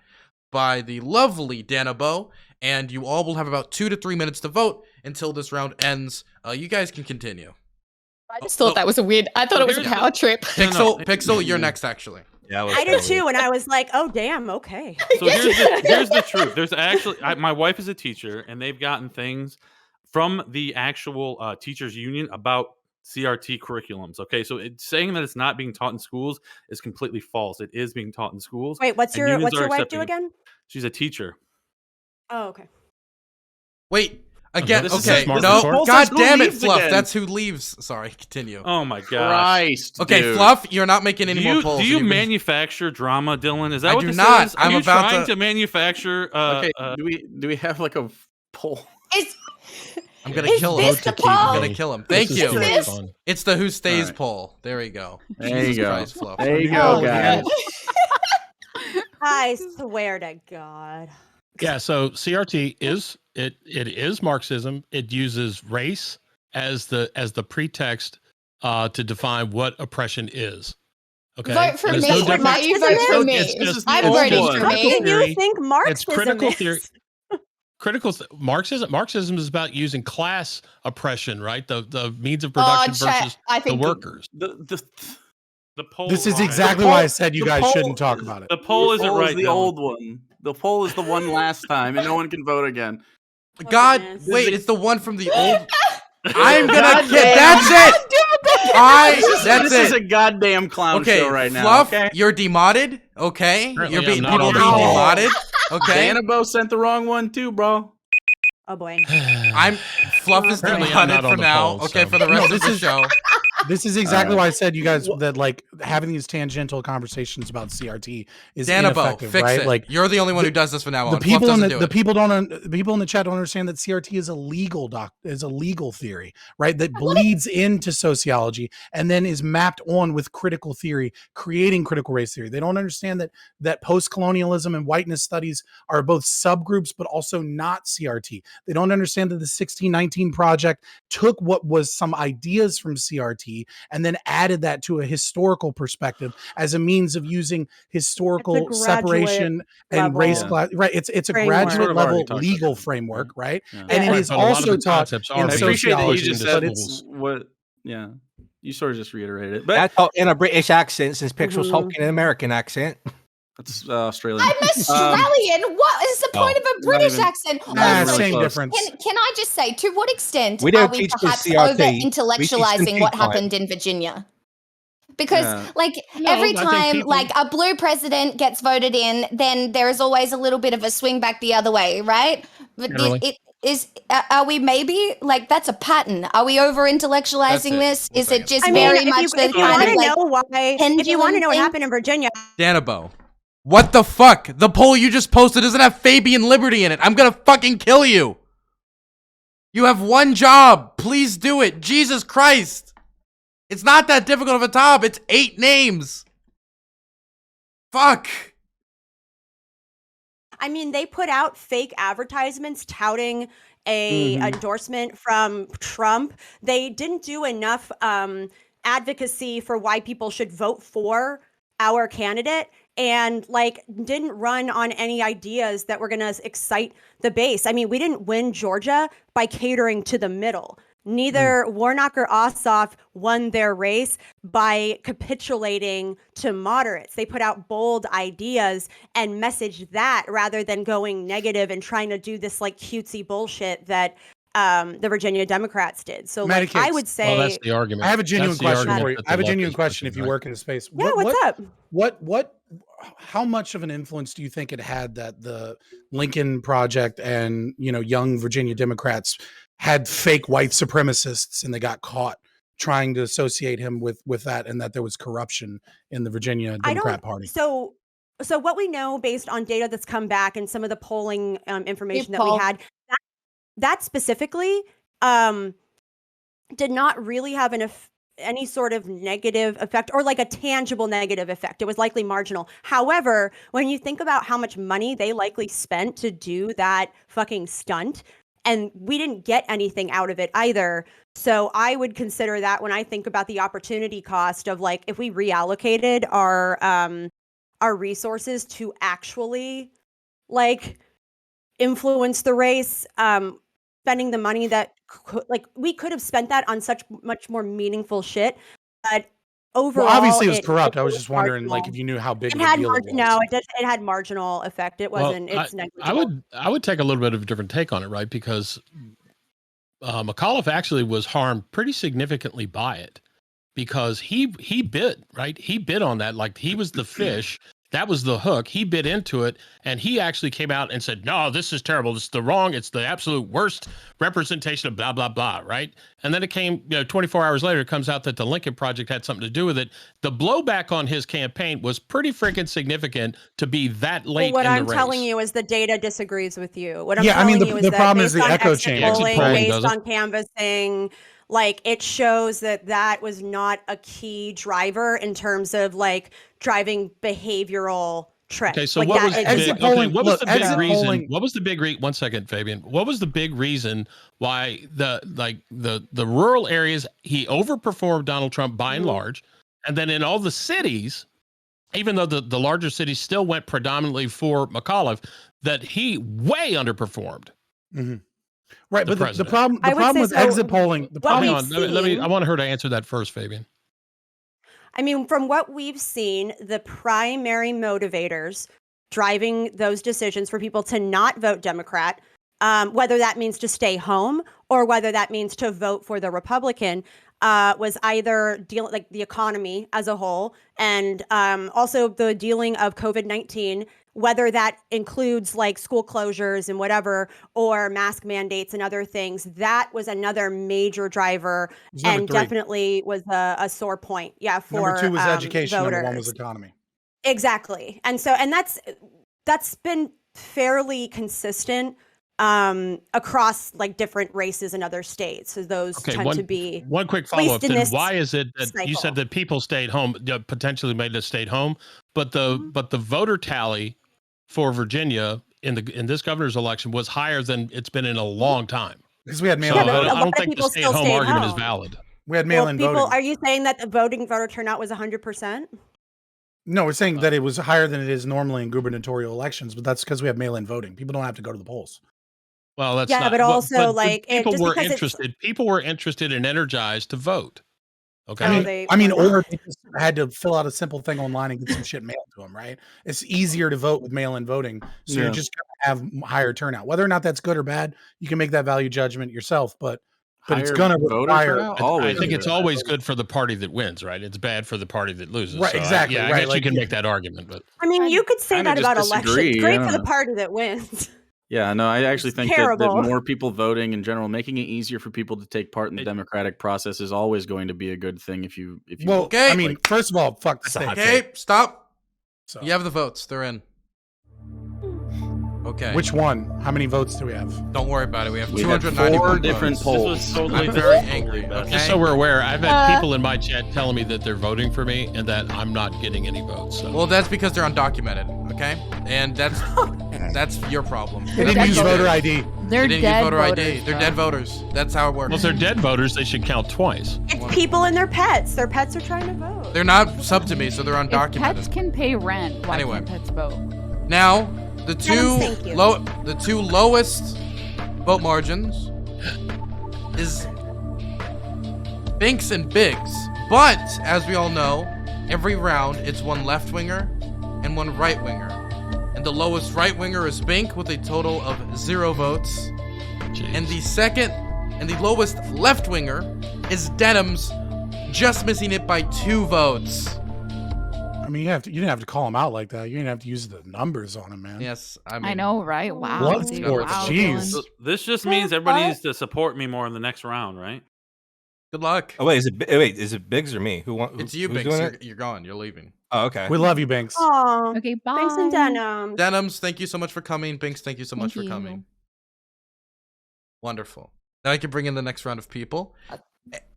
by the lovely Danabo, and you all will have about 2 to 3 minutes to vote until this round ends. You guys can continue. I just thought that was a weird. I thought it was a power trip. Pixel, you're next actually. Yeah, I did too, and I was like, "Oh, damn, okay." So here's the truth. There's actually my wife is a teacher, and they've gotten things from the actual teachers union about CRT curriculums. Okay, so saying that it's not being taught in schools is completely false. It is being taught in schools. Wait, what's your wife do again? She's a teacher. Oh, okay. Wait. Again, okay, no, God damn it, leaves Fluff. again? That's who leaves. Sorry, continue. Oh my god. Christ, Okay, dude. Fluff, you're not making any more polls. Do you manufacture drama, Dylan? Is that I what do this not. is? I'm Are you about trying to- to manufacture? Okay, do we have like a poll? I'm gonna Is kill him. this the I'm poll? gonna kill him. Thank This you. is too much fun. It's the who stays All right. poll. There we go. There you Jesus go. Christ, Fluff. There you Oh, go, guys. I swear to God. Yeah, so CRT is it is Marxism. It uses race as the pretext to define what oppression is. Okay. Vote for And it's me. no different- Why you vote for me? It's just- I'm it's voting just for How me. can you theory. think It's Marxism critical is? theory. Marxism is about using class oppression, right? The means of production versus I the think workers. The poll. This is right. exactly why I said you guys shouldn't talk about it. The poll isn't poll right. is the Dylan. old one. The poll is the one last time, and no one can vote again. God, goodness. wait, it's the one from the old. I'm gonna kill. That's it. That's This is a it. goddamn clown Okay, show right now. Fluff, Okay. you're demoted. Okay, Apparently you're being I'm not people on are the being poll. demoted. Okay, Danabo sent the wrong one too, bro. Oh boy. I'm Fluff is Apparently I'm demoted not on for the now. poll, Okay, so- for the rest of this the is- show. This is exactly All why I said you guys that like having these tangential conversations about CRT is Danabo, ineffective, fix right? it. Like You're the only one who does this from now the on. people Fluff in doesn't the, do the it. people in the chat don't understand that CRT is a legal theory, right? That bleeds into sociology and then is mapped on with critical theory, creating critical race theory. They don't understand that post-colonialism and whiteness studies are both subgroups but also not CRT. They don't understand that the 1619 Project took what was some ideas from CRT and then added that to a historical perspective as a means of using historical It's a graduate separation and level race Yeah. class. Right. It's a framework. graduate Sort of already level talked legal about that. framework, right? Yeah. And it Yeah. is But a lot of also the taught concepts in are I appreciate that you sociology, just into said but it's schools. what. Yeah, you sort of just reiterated it, but That's all in a British accent since Pixel's Mhm. talking an American accent. that's Australian. I'm Australian. What is the point of a not British even- accent? not even Also, really same close. difference. can I just say, to what extent We are don't we teach the perhaps CRT. over We teach them intellectualizing what Teak Time. happened in Virginia? Because like every I think time people- like a blue president gets voted in, then there is always a little bit of a swing back the other way, right? But Generally. it is, are we maybe like that's a pattern? Are we over intellectualizing this? We'll Is say it it. just I mean, very if much you, the if you kind want of to like know why, if you want to pendulum know what thing? happened in Virginia, Danabo, what the fuck? The poll you just posted doesn't have Fabian Liberty in it. I'm gonna fucking kill you. You have one job. Please do it. Jesus Christ. It's not that difficult of a job. It's 8 names. Fuck. I mean, they put out fake advertisements touting a endorsement from Trump. They didn't do enough advocacy for why people should vote for our candidate, and like didn't run on any ideas that were going to excite the base. I mean, we didn't win Georgia by catering to the middle. Neither Warnock or Ossoff won their race by capitulating to moderates. They put out bold ideas and messaged that rather than going negative and trying to do this like cutesy bullshit that the Virginia Democrats did. So like I would say, well, that's the argument. I have a genuine That's the question argument for you. that I have a the left genuine is question. pushing, If you right? work in a space, yeah, what's up? How much of an influence do you think it had that the Lincoln Project and young Virginia Democrats had fake white supremacists and they got caught trying to associate him with that, and that there was corruption in the Virginia Democrat Party? So what we know based on data that's come back and some of the polling information that we poll. had, that specifically did not really have any sort of negative effect or like a tangible negative effect. It was likely marginal. However, when you think about how much money they likely spent to do that fucking stunt, and we didn't get anything out of it either. So I would consider that when I think about the opportunity cost of like if we reallocated our resources to actually like influence the race, spending the money that we could have spent that on such much more meaningful shit. But overall, Well, obviously it was corrupt. I was just wondering, marginal. like, if you knew how big It of a had deal it was. no, it had marginal effect. It wasn't. It's negligible. I would take a little bit of a different take on it, right? Because McAuliffe actually was harmed pretty significantly by it, because he bid, right? He bid on that, like he was the fish. That was the hook. He bit into it, and he actually came out and said, "No, this is terrible. It's it's the absolute worst representation of blah, blah, blah," right? And then it came, 24 hours later, it comes out that the Lincoln Project had something to do with it. The blowback on his campaign was pretty freaking significant to be that late What in the I'm race. telling you is the data disagrees with you. What I'm Yeah, I mean, telling the you is that problem is based the on echo exit chamber. Exit polling, polling based doesn't. on canvassing, like it shows that was not a key driver in terms of like driving behavioral trends. Okay, so like what that was the is- exit big, polling- okay, what was look, the big exit reason? polling- What was the big reason? 1 second, Fabian. What was the big reason why the rural areas he overperformed Donald Trump by and large, and then in all the cities, even though the larger cities still went predominantly for McAuliffe, that he way underperformed. Right, the but the president. problem I would say with so. exit polling, the What Hang problem we've on, let me. I seen- want her to answer that first, Fabian. I mean, from what we've seen, the primary motivators driving those decisions for people to not vote Democrat, whether that means to stay home or whether that means to vote for the Republican, was either like the economy as a whole and also the dealing of COVID-19, whether that includes like school closures and whatever, or mask mandates and other things. That was another major driver number and 3. definitely was a sore point. Yeah, for Number 2 was education. voters. Number 1 was economy. Exactly. And so, and that's been fairly consistent across like different races in other states. So those tend to be one quick at least follow-up. in Then this why is it that you cycle. said that people stayed home, potentially made us stayed home, but the voter tally for Virginia in this governor's election was higher than it's been in a long time? Because we had So mail-in but voting. a I lot don't of think the people still stay-at-home stayed argument is home. valid. We had Well, mail-in people, voting. are you saying that the voter turnout was 100%? No, we're saying that it was higher than it is normally in gubernatorial elections, but that's because we have mail-in voting. People don't have to go to the polls. Well, that's Yeah, not. but also, like, it- people just were because it's- interested. People were interested and energized to vote. Okay. Oh, or they they just had to fill out a simple thing online and get some shit mailed to them, right? It's easier to vote with mail-in voting, so you're Yeah. just gonna have higher turnout. Whether or not that's good or bad, you can make that value judgment yourself. But but it's Higher going to voter require. turnout? I Always think it's good. always good for the party that wins, right? It's bad for the party that loses. Right, So exactly, I right, guess like, you can yeah. make that argument, but I mean, you could say Kinda that just about elections. disagree, I Great don't for the know. party that wins. Yeah, no, I actually It's think that terrible. more people voting in general, making it easier for people to take part in the democratic process is always going to be a good thing if you Well, Okay. I mean, first of all, fuck the state. Okay, stop. So, You have the votes. They're in. Okay. which one? How many votes do we have? Don't worry about it. We have We had 291 4 votes. different This was polls. totally I'm very different. angry. Totally Okay. just so we're aware, I've had people in my chat telling me that they're voting for me and that I'm not getting any votes. So. Well, that's because they're undocumented, okay? And that's your problem. They're They didn't dead use voters. voter ID. They're They didn't dead use voter ID. voters, They're though. dead voters. That's how it works. Well, if they're dead voters, they should count twice. It's people and their pets. Their pets are trying to vote. They're not sub to me, so they're If pets undocumented. can pay rent, why Anyway. can't pets vote? Now, the thank you. two lowest vote margins is Biggz and Biggz. But as we all know, every round it's one left winger and one right winger. And the lowest right winger is Bink with a total of 0 votes. Jeez. And the second and the lowest left winger is Denims, just missing it by 2 votes. I mean, you didn't have to call him out like that. You didn't have to use the numbers on him, man. Yes, I I know, right? Wow. Blood dude, sports, wow, jeez. Dylan. So this just means everybody needs to support me more in the next round, right? Good luck. Oh wait, is it Biggz or me? It's you, who's Biggz. doing You're, it? you're gone. You're leaving. Oh, okay. We love you, Banks. Aw. Okay, bye. Thanks and denim. Denims, thank you so much for coming. Biggz, thank you so much Thank for you. coming. Wonderful. Now I can bring in the next round of people.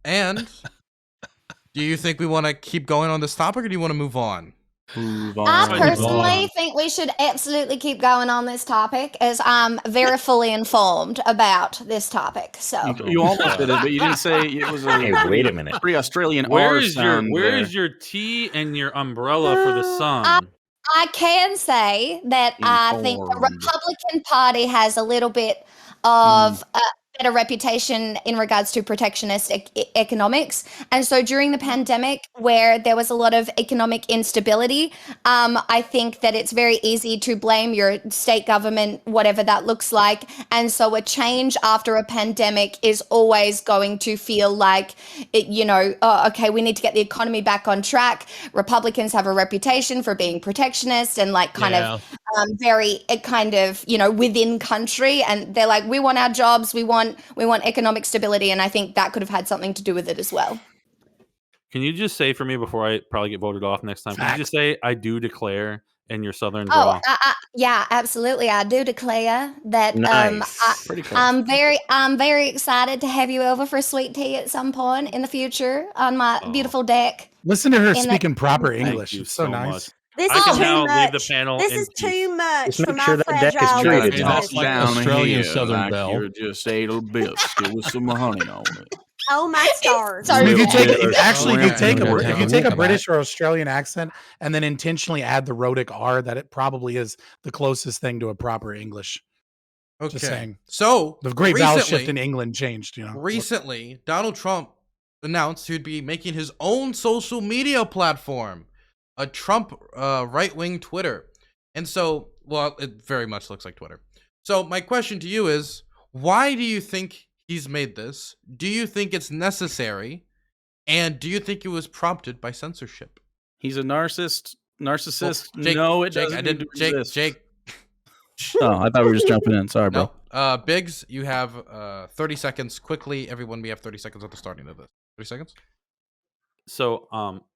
And do you think we want to keep going on this topic or do you want to move on? Move I on. personally think we should absolutely keep going on this topic as I'm very fully informed about this topic. So You almost did it, but you didn't say it was a Hey, wait a minute. pretty Australian Where R is sound where there. is your tea and your umbrella for the sun? I can say that I think the Informed. Republican Party has a little bit of a better reputation in regards to protectionist economics. And so during the pandemic, where there was a lot of economic instability, I think that it's very easy to blame your state government, whatever that looks like. And so a change after a pandemic is always going to feel like, okay, we need to get the economy back on track. Republicans have a reputation for being protectionist and like kind of very within country. And they're like, we want our jobs, we want economic stability, and I think that could have had something to do with it as well. Can you just say for me before I probably get voted off next time? Can you just say I do declare in your southern draw? Yeah, absolutely. I do declare that Nice. Pretty close. I'm very excited to have you over for sweet tea at some point in the future on my beautiful deck. Listen to her the- speaking proper Thank English. you It's so nice. much. This I is can too now leave the much. panel This in is peace. too much Just make for my sure that deck is fragile treated nervous nice. system. Like down Australian here, Southern like Belle. you're just ate a biscuit with some honey on it. Oh my stars. so I mean, if you take Yeah. actually, if you take Yeah. if you take a British or Australian accent and then intentionally add the rhotic R, that it probably is the closest thing to a proper English. Okay. Just saying. So The great vowel recently- shift in England changed. Recently, Donald Trump announced he'd be making his own social media platform, a Trump right-wing Twitter. And so, well, it very much looks like Twitter. So my question to you is, why do you think he's made this? Do you think it's necessary? And do you think it was prompted by censorship? He's a narcissist. Well, Jake, No, it Jake, doesn't. I need didn't. to Jake, exist. Jake. Oh, I thought we were just jumping in. Sorry, bro. No. Biggz, you have 30 seconds. Quickly, everyone, we have 30 seconds at the starting of this. 30 seconds? So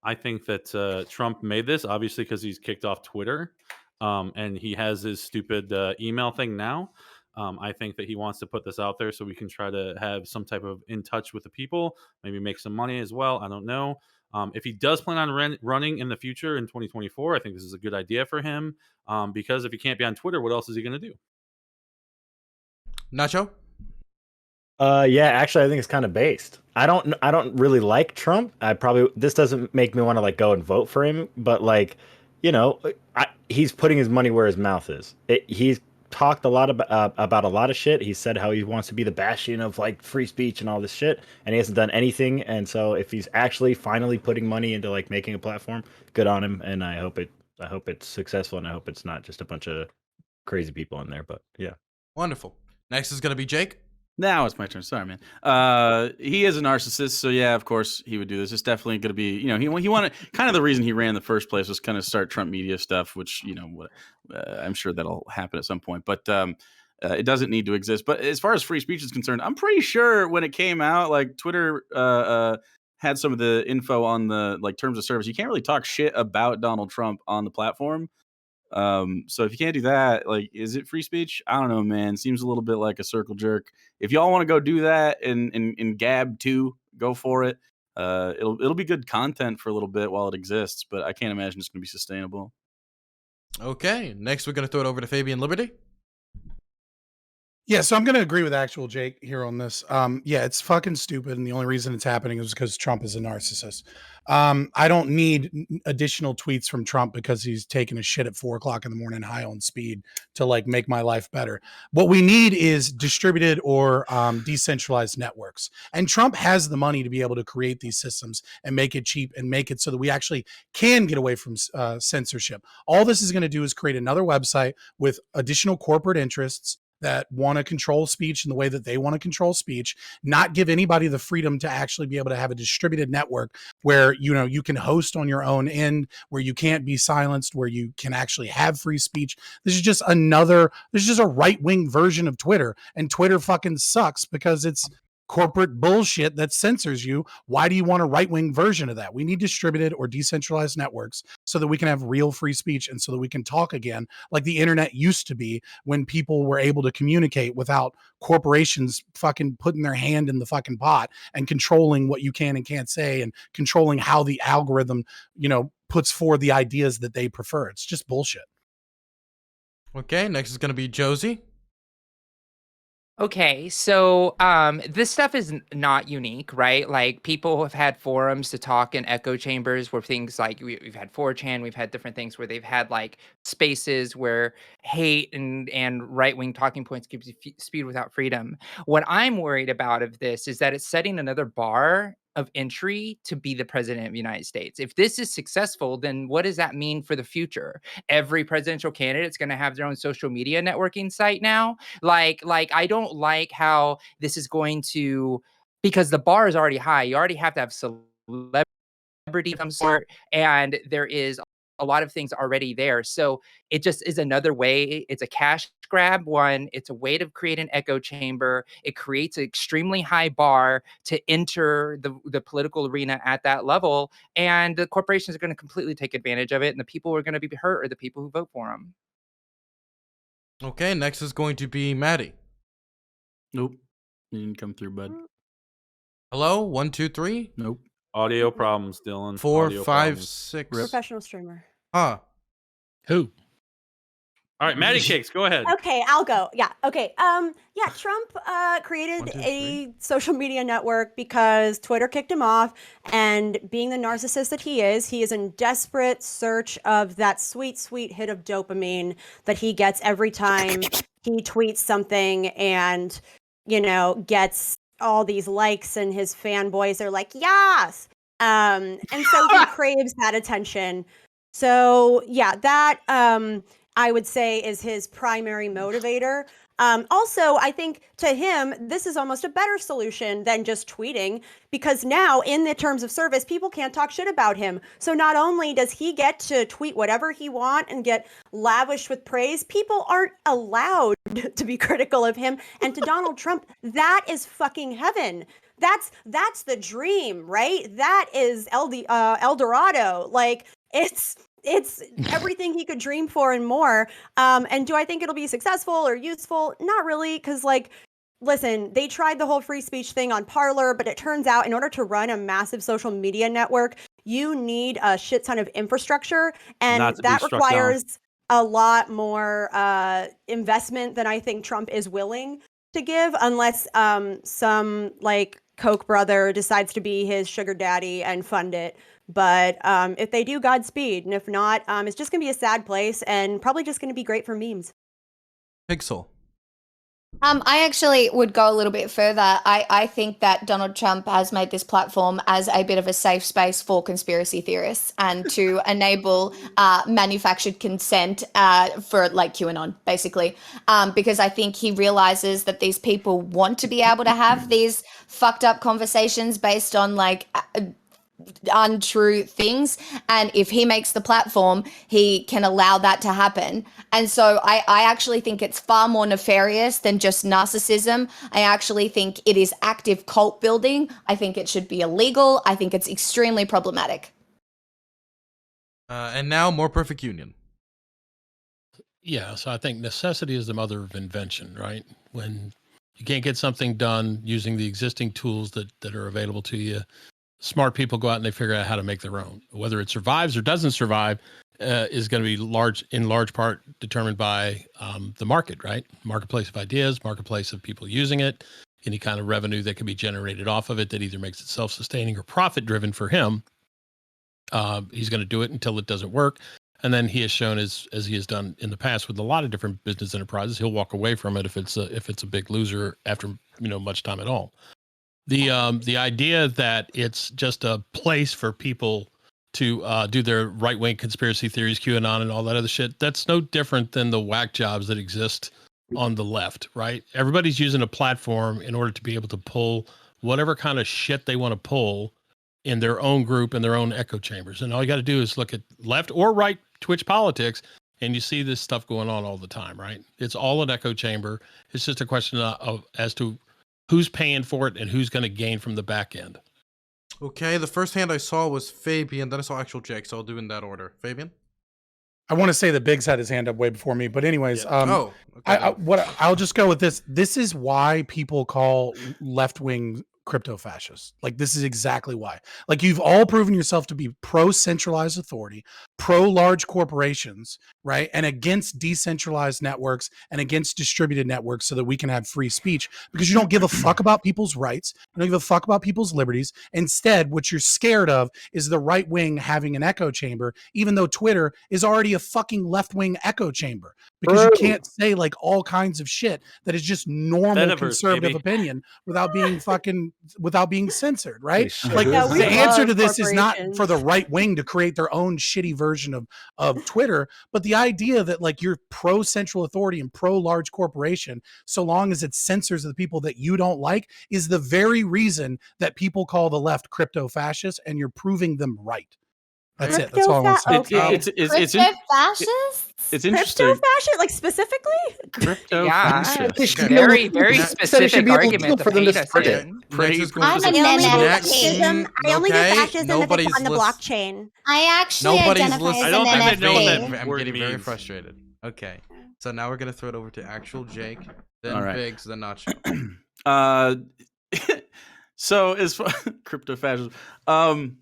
I think that Trump made this obviously because he's kicked off Twitter, and he has his stupid email thing now. I think that he wants to put this out there so we can try to have some type of in touch with the people, maybe make some money as well. I don't know. If he does plan on running in the future in 2024, I think this is a good idea for him, because if he can't be on Twitter, what else is he going to do? Nacho? Yeah, actually, I think it's kind of based. I don't really like Trump. This doesn't make me want to like go and vote for him, but like, he's putting his money where his mouth is. He's talked a lot about a lot of shit. He said how he wants to be the bastion of like free speech and all this shit, and he hasn't done anything. And so, if he's actually finally putting money into like making a platform, good on him. And I hope it's successful, and I hope it's not just a bunch of crazy people in there. But yeah, Wonderful. Next is going to be Jake. Now it's my turn. Sorry, man. He is a narcissist, so yeah, of course he would do this. It's definitely going to be, he wanted, kind of the reason he ran in the first place was kind of start Trump media stuff, which I'm sure that'll happen at some point. But it doesn't need to exist. But as far as free speech is concerned, I'm pretty sure when it came out, like Twitter had some of the info on the terms of service. You can't really talk shit about Donald Trump on the platform. So if you can't do that, is it free speech? I don't know, man. Seems a little bit like a circle jerk. If y'all want to go do that in Gab too, go for it. It'll be good content for a little bit while it exists, but I can't imagine it's going to be sustainable. Okay, next we're going to throw it over to Fabian Liberty. Yeah, so I'm going to agree with ActualJake here on this. Yeah, it's fucking stupid, and the only reason it's happening is because Trump is a narcissist. I don't need additional tweets from Trump because he's taking a shit at 4 o'clock in the morning high on speed to make my life better. What we need is distributed or decentralized networks. And Trump has the money to be able to create these systems and make it cheap and make it so that we actually can get away from censorship. All this is going to do is create another website with additional corporate interests that want to control speech in the way that they want to control speech, not give anybody the freedom to actually be able to have a distributed network where, you can host on your own end, where you can't be silenced, where you can actually have free speech. This is just a right-wing version of Twitter, and Twitter fucking sucks because it's corporate bullshit that censors you. Why do you want a right-wing version of that? We need distributed or decentralized networks so that we can have real free speech and so that we can talk again like the internet used to be, when people were able to communicate without corporations fucking putting their hand in the fucking pot and controlling what you can and can't say and controlling how the algorithm, puts forward the ideas that they prefer. It's just bullshit. Okay, next is going to be Josie. Okay, so this stuff is not unique, right? Like, people have had forums to talk in echo chambers where things like we've had 4chan, we've had different things where they've had spaces where hate and right-wing talking points gives you speed without freedom. What I'm worried about of this is that it's setting another bar of entry to be the president of the United States. If this is successful, then what does that mean for the future? Every presidential candidate's going to have their own social media networking site now. I don't like how this is going to, because the bar is already high. You already have to have celebrity of some sort, and there is a lot of things already there. So it just is another way. It's a cash grab. One, it's a way to create an echo chamber. It creates an extremely high bar to enter the political arena at that level. And the corporations are going to completely take advantage of it. And the people who are going to be hurt are the people who vote for them. Okay, next is going to be Maddie. Nope. You didn't come through, bud. Hello? 1, 2, 3? Nope. Audio problems, Dylan. 4, Audio 5, problems. 6. Professional streamer. Huh. Who? All right, Maddie Cakes, go ahead. Okay, I'll go. Yeah. Okay. Yeah, Trump created 1, 2, 3. a social media network because Twitter kicked him off, and being the narcissist that he is in desperate search of that sweet, sweet hit of dopamine that he gets every time he tweets something and, gets all these likes, and his fanboys are like, yes. And so he craves that attention. So yeah, that I would say is his primary motivator. Also, I think to him, this is almost a better solution than just tweeting, because now in the terms of service, people can't talk shit about him. So not only does he get to tweet whatever he wants and get lavished with praise, people aren't allowed to be critical of him. And to Donald Trump, that is fucking heaven. That's the dream, right? That is El Dorado. It's everything he could dream for and more. And do I think it'll be successful or useful? Not really, because listen, they tried the whole free speech thing on Parler, but it turns out in order to run a massive social media network, you need a shit ton of infrastructure, and that requires a lot more investment than I think Trump is willing to give, unless some Koch brother decides to be his sugar daddy and fund it. But if they do, Godspeed. And if not, it's just going to be a sad place and probably just going to be great for memes. Pixel. I actually would go a little bit further. I think that Donald Trump has made this platform as a bit of a safe space for conspiracy theorists and to enable manufactured consent for like QAnon, basically. Because I think he realizes that these people want to be able to have these fucked up conversations based on like untrue things, and if he makes the platform, he can allow that to happen. And so I actually think it's far more nefarious than just narcissism. I actually think it is active cult building. I think it should be illegal. I think it's extremely problematic. And now MorePerfectUnion. Yeah, so I think necessity is the mother of invention, right? When you can't get something done using the existing tools that are available to you, smart people go out and they figure out how to make their own. Whether it survives or doesn't survive is going to be in large part determined by the market, right? Marketplace of ideas, marketplace of people using it, any kind of revenue that can be generated off of it that either makes it self-sustaining or profit-driven for him. He's going to do it until it doesn't work. And then he has shown, as he has done in the past with a lot of different business enterprises, he'll walk away from it if it's a big loser after much time at all. The idea that it's just a place for people to do their right-wing conspiracy theories, QAnon, and all that other shit, that's no different than the whack jobs that exist on the left, right? Everybody's using a platform in order to be able to pull whatever kind of shit they want to pull in their own group and their own echo chambers. And all you got to do is look at left or right Twitch politics, and you see this stuff going on all the time, right? It's all an echo chamber. It's just a question of as to who's paying for it and who's going to gain from the back end. Okay, the first hand I saw was Fabian, then I saw ActualJake, so I'll do in that order. Fabian? I want to say that Biggz had his hand up way before me, but anyways, okay. I'll just go with this. This is why people call left-wing crypto fascists. Like, this is exactly why. Like, you've all proven yourself to be pro-centralized authority, pro-large corporations, right? And against decentralized networks and against distributed networks so that we can have free speech, because you don't give a fuck about people's rights. You don't give a fuck about people's liberties. Instead, what you're scared of is the right wing having an echo chamber, even though Twitter is already a fucking left-wing echo chamber, because you can't say like all kinds of shit that is just normal conservative opinion without being censored, right? Like, the answer to this is not for the right wing to create their own shitty version of Twitter, but the idea that like you're pro central authority and pro large corporation, so long as it censors the people that you don't like, is the very reason that people call the left crypto fascists, and you're proving them right. That's it. That's all I want to say. It's fascists? It's interesting. Crypto fascist, like specifically? Crypto Yeah, fascist. very specific argument to paint us in. I only do fascism if it's on the blockchain. I actually identify as an NFT. I'm getting very frustrated. Okay, so now we're gonna throw it over to ActualJake, then Biggz, then Nacho. So as far crypto fascism,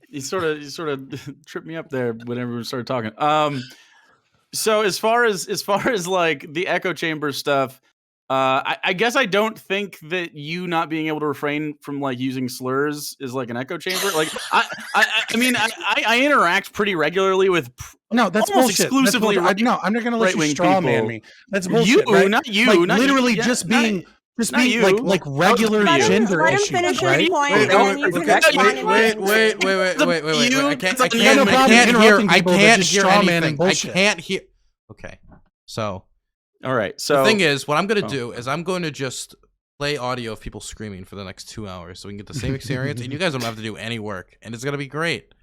you sort of tripped me up there whenever we started talking. So as far as like the echo chamber stuff, I guess I don't think that you not being able to refrain from like using slurs is like an echo chamber. Like I mean I interact pretty regularly with no, that's bullshit. Exclusively that's no, I'm not going to let you straw man me. That's bullshit. You, right? not you, like, not literally you. just Yeah, being. Just being like regular gender issues, right? Wait. I can't hear. Okay, so. All right. So the thing is, what I'm going to do is I'm going to just play audio of people screaming for the next 2 hours, so we can get the same experience, and you guys don't have to do any work, and it's going to be great.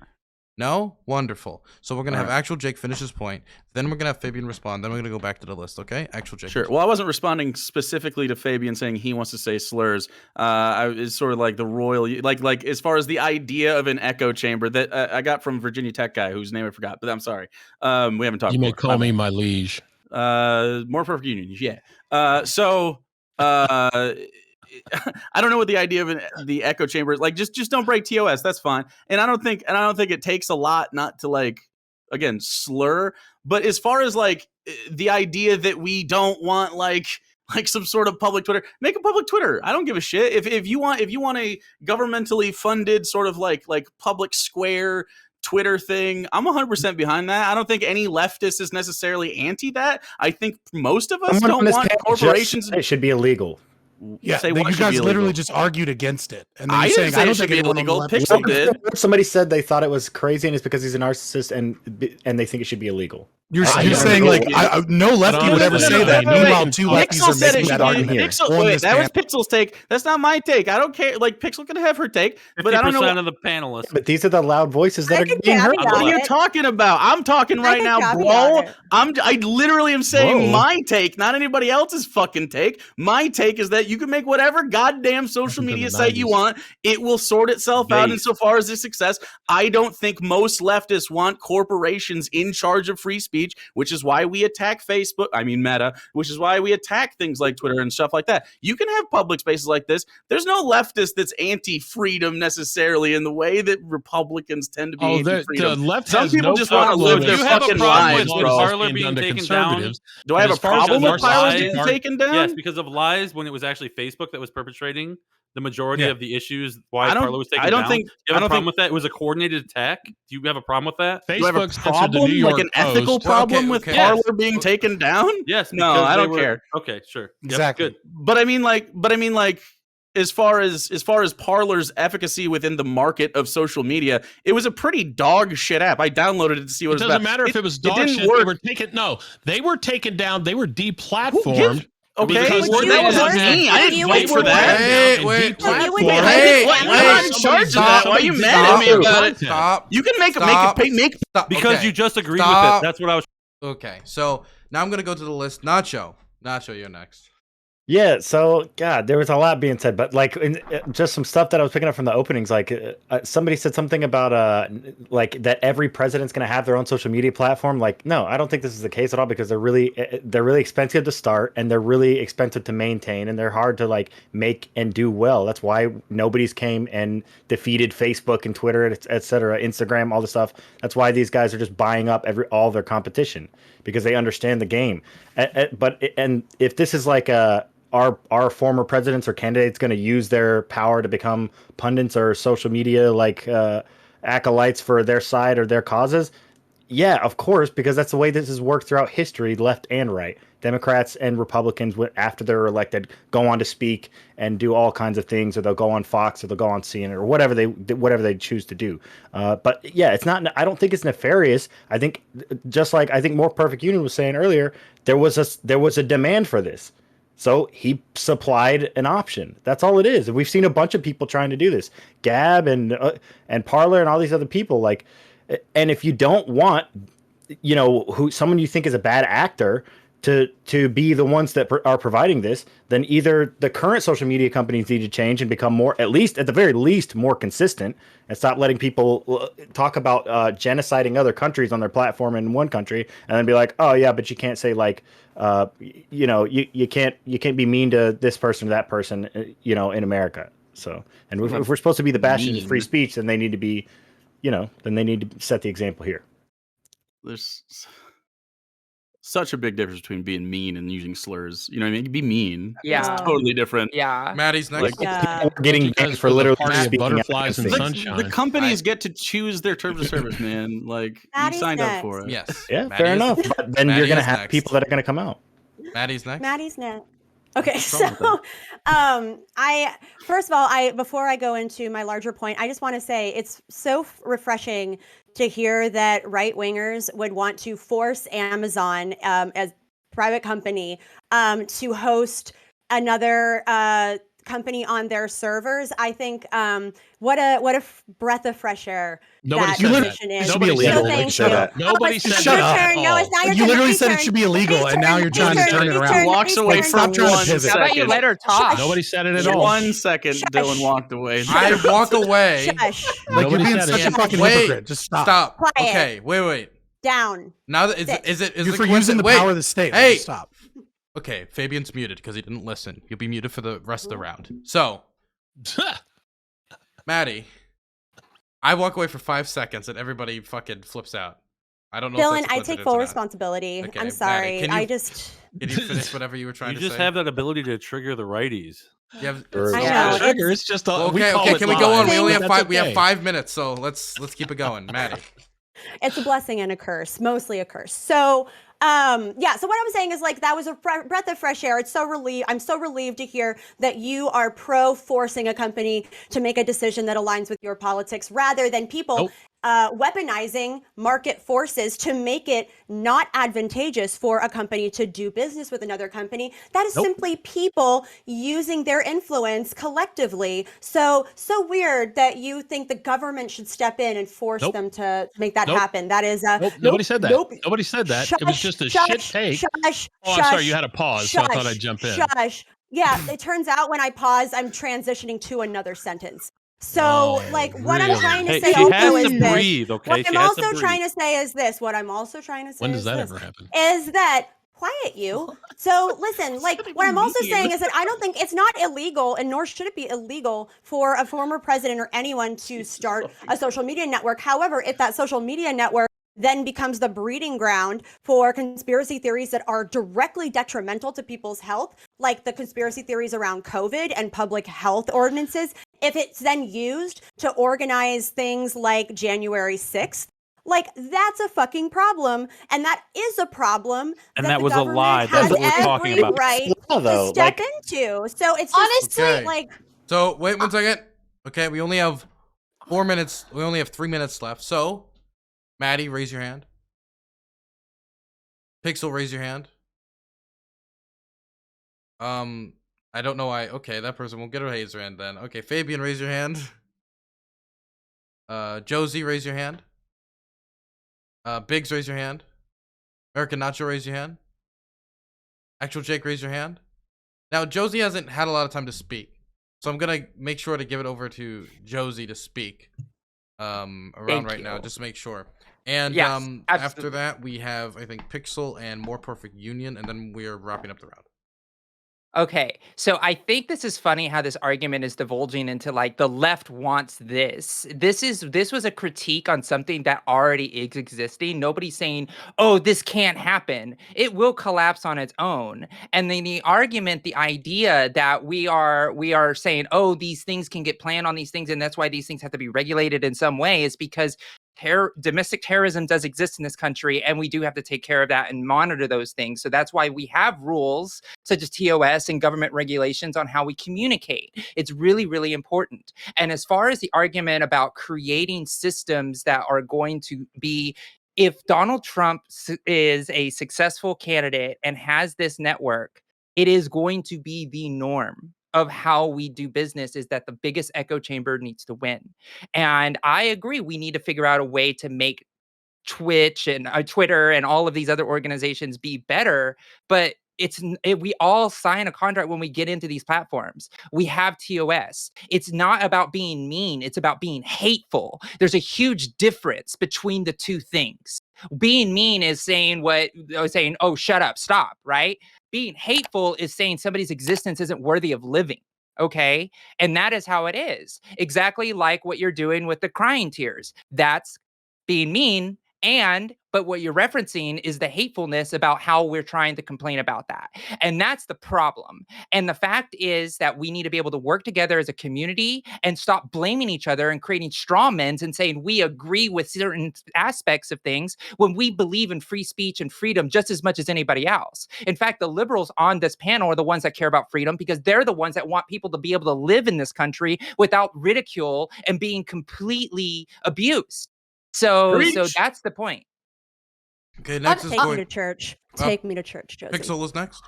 No? Wonderful. So we're going to have ActualJake finish his point. Then we're going to have Fabian respond. Then we're going to go back to the list, okay? ActualJake. Sure. Well, I wasn't responding specifically to Fabian saying he wants to say slurs. It's sort of like the royal, like as far as the idea of an echo chamber that I got from Virginia Tech guy whose name I forgot, but I'm sorry. We haven't talked. You may call me my liege. MorePerfectUnion, yeah. I don't know what the idea of the echo chamber is. Like, just don't break TOS. That's fine. And I don't think it takes a lot not to, like, again, slur. But as far as like the idea that we don't want like some sort of public Twitter, make a public Twitter. I don't give a shit. If you want a governmentally funded sort of like public square Twitter thing, I'm 100% behind that. I don't think any leftist is necessarily anti that. I think most of us Someone on don't this want panel just corporations. said it should be illegal. Yeah, Say you what should guys be literally illegal. just argued against it, and then I you're didn't saying say I it don't should think be anyone on the illegal. left. Pixel did. Somebody said they thought it was crazy, and it's because he's a narcissist, and they think it should be illegal. You're I don't saying know. like no lefty would ever say that. Meanwhile, two lefties Pixel are said making it that should argument be here. Pixel. on Wait, this that was panel. Pixel's take. That's not my take. I don't care. Like Pixel can have her take, but I don't know. 50% of the panelists. But these are the loud voices that I are could being heard. copy What are you it. talking about? I'm talking I right could now, copy bro. it. I literally am saying Whoa. my take, not anybody else's fucking take. My take is that you can make whatever goddamn social Welcome to media the site you 90s. want. It will sort itself out Base. insofar as its success. I don't think most leftists want corporations in charge of free speech, which is why we attack Facebook. I mean Meta, which is why we attack things like Twitter and stuff like that. You can have public spaces like this. There's no leftist that's anti-freedom necessarily in the way that Republicans tend to be Oh, anti-freedom. the left Some has people no just want to problem live with their You have a fucking problem lives, with bro. Parler being being done to taken down? conservatives. Do I have And a as far as problem the with Parler narcissistic getting part- taken down? Yes, because of lies when it was actually Facebook that was perpetrating the majority Yeah. of the issues why I don't- Parler was taken I don't down. think- Do you I have a don't problem think- with that? It was a coordinated attack. Do you have a problem with that? Do I have a Facebook censored the problem, New York like an ethical Post. problem Okay, with okay. Parler being taken down? Yes. No, because I they don't were- care. Okay, sure. Yep, Exactly. good. But I mean, like, as far as Parler's efficacy within the market of social media, it was a pretty dog shit app. I downloaded it to see what It it was doesn't about. matter if it was dog didn't shit. work. They were taken down. They were Who deplatformed. gives- Okay, because well, they that had wasn't an me. I act- didn't you vote would for work- that. Wait, So you would Wait, Hey, wait, you're not in charge of that. Why are you mad at me about it? Stop. You can make Stop. make Stop. Because Okay. you just agreed Stop. with it. That's what I was. Okay, so now I'm gonna go to the list. Nacho, you're next. Yeah, so God, there was a lot being said, but like just some stuff that I was picking up from the openings. Like somebody said something about like that every president's going to have their own social media platform. Like, no, I don't think this is the case at all because they're really expensive to start and they're really expensive to maintain and they're hard to like make and do well. That's why nobody's came and defeated Facebook and Twitter, et cetera, Instagram, all the stuff. That's why these guys are just buying up all their competition because they understand the game. But if this is like our former presidents or candidates going to use their power to become pundits or social media like acolytes for their side or their causes? Yeah, of course, because that's the way this has worked throughout history, left and right. Democrats and Republicans, after they're elected, go on to speak and do all kinds of things, or they'll go on Fox, or they'll go on CNN, or whatever they choose to do. But yeah, it's not. I don't think it's nefarious. I think just like I think MorePerfectUnion was saying earlier, there was a demand for this. So he supplied an option. That's all it is. And we've seen a bunch of people trying to do this. Gab and Parler and all these other people. Like, and if you don't want, someone you think is a bad actor to be the ones that are providing this, then either the current social media companies need to change and become more, at the very least, more consistent and stop letting people talk about genociding other countries on their platform in one country and then be like, oh yeah, but you can't say like, you can't be mean to this person or that person, in America. So, and if we're supposed to be the bastion of free speech, then they need to be, then they need to set the example here. There's such a big difference between being mean and using slurs. You know what I mean? You can be mean. Yeah. It's totally different. Yeah. Maddie's next. Getting banned for literally party of speaking out butterflies and against things. sunshine. The companies get to choose their terms of service, man. Like, you Maddie's signed up next. for it. Yes. Yeah, Maddie fair is- enough. But then Maddie you're gonna is have next. people that are gonna come out. Maddie's next. Maddie's next. Okay, wrong so with I first of all, before I go into my larger point, I just want to say it's so refreshing to hear that right wingers would want to force Amazon as private company to host another company on their servers. I think what a breath of fresh air Nobody that said that. position is. Nobody So illegal. thank Shut you. up. Nobody it's said your that turn. at No, all. it's not your You turn. literally His said it turn. should be illegal, His and now turn. you're trying to His turn it turn. around. His Walks turn. away His for turn. trying to one pivot. How about you second. let her talk? Nobody said it at all. 1 second, Dylan walked away. I walk away. Shush. Like you're Nobody being said such it. a fucking Wait. hypocrite. Just stop. Stop. Quiet. Okay. Wait. Down. Now that Sit. is You're the for using the wait. power of the state. Hey. Just stop. Okay, Fabian's muted because he didn't listen. You'll be muted for the rest of the round. So, Maddie, I walk away for 5 seconds and everybody fucking flips out. I don't know. Dylan, if that's a I take coincidence full or not. responsibility. Okay, I'm Maddie, sorry. can you- I just Can you finish whatever you were trying You to just say? have that ability to trigger the righties. You have, It's I not know, a trigger. it's- It's just a, we okay. call Okay, it can we go live, on? We only have but five. that's We have okay. 5 minutes, so let's keep it going, Maddie. It's a blessing and a curse, mostly a curse. So, yeah. So what I'm saying is like that was a breath of fresh air. It's so relieved. I'm so relieved to hear that you are pro forcing a company to make a decision that aligns with your politics, rather than people weaponizing market forces to make it not advantageous for a company to do business with another company. That is simply people using their influence collectively. So weird that you think the government should step in and force them to make that happen. That is Nobody said that. Nobody said that. It was just a shit take. I'm sorry, you had a pause, so I thought I'd jump in. Yeah, it turns out when I pause, I'm transitioning to another sentence. So, what I'm trying to say also is this. What I'm also trying to say is this. What I'm also trying to say When does is that this, ever happen? is that quiet you. So listen, what I'm also saying is that I don't think it's not illegal, and nor should it be illegal for a former president or anyone to start a social media network. However, if that social media network then becomes the breeding ground for conspiracy theories that are directly detrimental to people's health, like the conspiracy theories around COVID and public health ordinances, if it's then used to organize things like January 6th, like that's a fucking problem, and that is a problem. And that was a lie. That's what we're talking about. Right to step into. So it's just Okay. So wait 1 second. Okay, we only have 4 minutes. We only have 3 minutes left. So, Maddie, raise your hand. Pixel, raise your hand. I don't know why. Okay, that person won't get a raise their hand then. Okay, Fabian, raise your hand. Josie, raise your hand. Biggz, raise your hand. American Nacho, raise your hand. ActualJake, raise your hand. Now, Josie hasn't had a lot of time to speak, so I'm gonna make sure to give it over to Josie to speak around right now, just to make sure. And after that, we have, I think, Pixel and MorePerfectUnion, and then we are wrapping up the round. Okay, so I think this is funny how this argument is divulging into like the left wants this. This was a critique on something that already is existing. Nobody's saying, "Oh, this can't happen." It will collapse on its own. And then the argument, the idea that we are saying, "Oh, these things can get planned on these things, and that's why these things have to be regulated in some way," is because domestic terrorism does exist in this country, and we do have to take care of that and monitor those things. So that's why we have rules such as TOS and government regulations on how we communicate. It's really, really important. And as far as the argument about creating systems that are going to be, if Donald Trump is a successful candidate and has this network, it is going to be the norm of how we do business, is that the biggest echo chamber needs to win. And I agree, we need to figure out a way to make Twitch and Twitter and all of these other organizations be better, but we all sign a contract when we get into these platforms. We have TOS. It's not about being mean, it's about being hateful. There's a huge difference between the two things. Being mean is saying oh, shut up, stop, right? Being hateful is saying somebody's existence isn't worthy of living. Okay. And that is how it is. Exactly like what you're doing with the crying tears. That's being mean. But what you're referencing is the hatefulness about how we're trying to complain about that. And that's the problem. And the fact is that we need to be able to work together as a community and stop blaming each other and creating straw men and saying we agree with certain aspects of things when we believe in free speech and freedom just as much as anybody else. In fact, the liberals on this panel are the ones that care about freedom because they're the ones that want people to be able to live in this country without ridicule and being completely abused. So that's the point. Okay, next is take me to church. Take me to church, Josie. Pixel is next.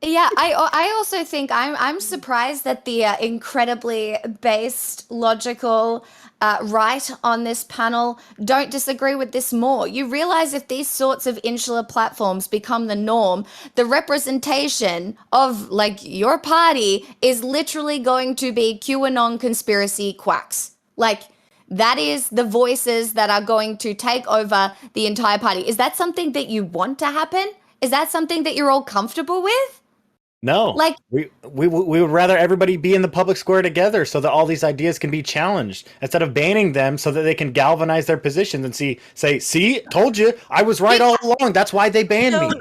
Yeah, I also think I'm surprised that the incredibly based, logical right on this panel don't disagree with this more. You realize if these sorts of insular platforms become the norm, the representation of like your party is literally going to be QAnon conspiracy quacks. Like, that is the voices that are going to take over the entire party. Is that something that you want to happen? Is that something that you're all comfortable with? No, like we would rather everybody be in the public square together so that all these ideas can be challenged instead of banning them so that they can galvanize their positions and say, see, told you, I was right all along. That's why they banned me.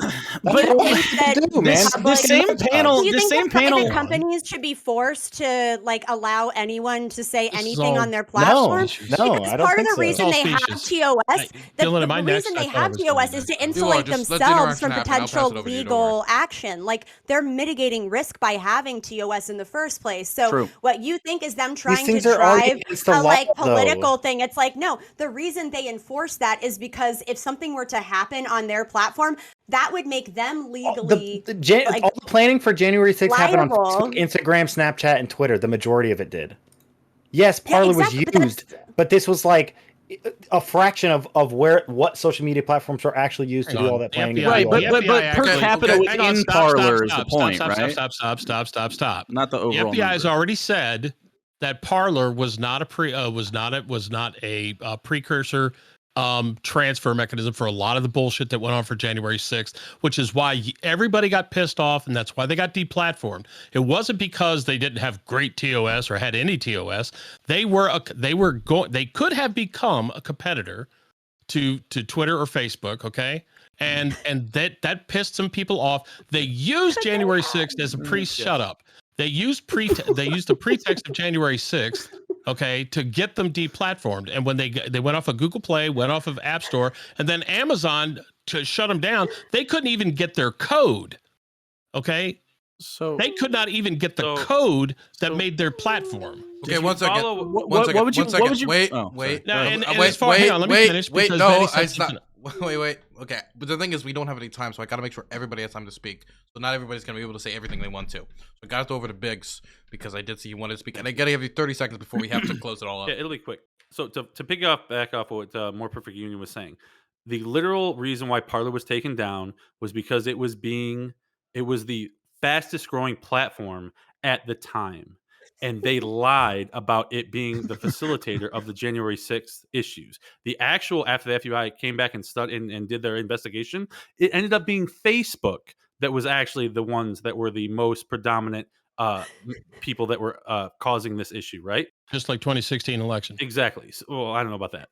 That's you what think that do, man. public- this same panel, do you this think same that private panel. companies should be forced to like allow anyone to say This is anything all on their platform? No, Because I don't part of think the so. reason It's all they have specious. TOS, Dylan, am I the next? reason I they thought I have was gonna be TOS is to next. insulate Just let the themselves interaction from happen. I'll pass potential it over to you, don't worry. legal action. Like they're mitigating risk by having TOS in the first place. So True. what you think is them trying to things are already drive against the a law, like though. political thing? It's like, no, the reason they enforce that is because if something were to happen on their platform, that would make them legally like, all the planning for January 6th happened on liable. Facebook, Instagram, Snapchat, and Twitter. The majority of it did. Yes, Parler exactly, but was used, but this was like a fraction of what social media platforms are actually used to do all that planning. Right, but per actually- capita hang on, within stop, Parler is stop, the stop, point, stop, right? Stop. Not the The overall FBI has number. already said that Parler was not a precursor transfer mechanism for a lot of the bullshit that went on for January 6th, which is why everybody got pissed off, and that's why they got deplatformed. It wasn't because they didn't have great TOS or had any TOS. They could have become a competitor to Twitter or Facebook, okay? And that pissed some people off. They used January 6th as a shut up. They used the pretext of January 6th, okay, to get them deplatformed. And when they went off of Google Play, went off of App Store, and then Amazon to shut them down, they couldn't even get their code. Okay, so they could not even get the code that made their platform. Okay, one second. What One second. would you? Wait, Oh, wait. Now, and wait, as far, hang on, let me finish. Wait, because no, Betty I said stop. Wait. Okay, but the thing is, we don't have any time, so I got to make sure everybody has time to speak. So not everybody's gonna be able to say everything they want to. So I got to throw over to Biggz because I did see you wanted to speak, and I gotta give you 30 seconds before we have to close it all up. Yeah, it'll be quick. So to back off what MorePerfectUnion was saying, the literal reason why Parler was taken down was because it was the fastest growing platform at the time. And they lied about it being the facilitator of the January 6th issues. The actual, after the FBI came back and and did their investigation, it ended up being Facebook that was actually the ones that were the most predominant people that were causing this issue, right? Just like 2016 election. Exactly. So, well, I don't know about that.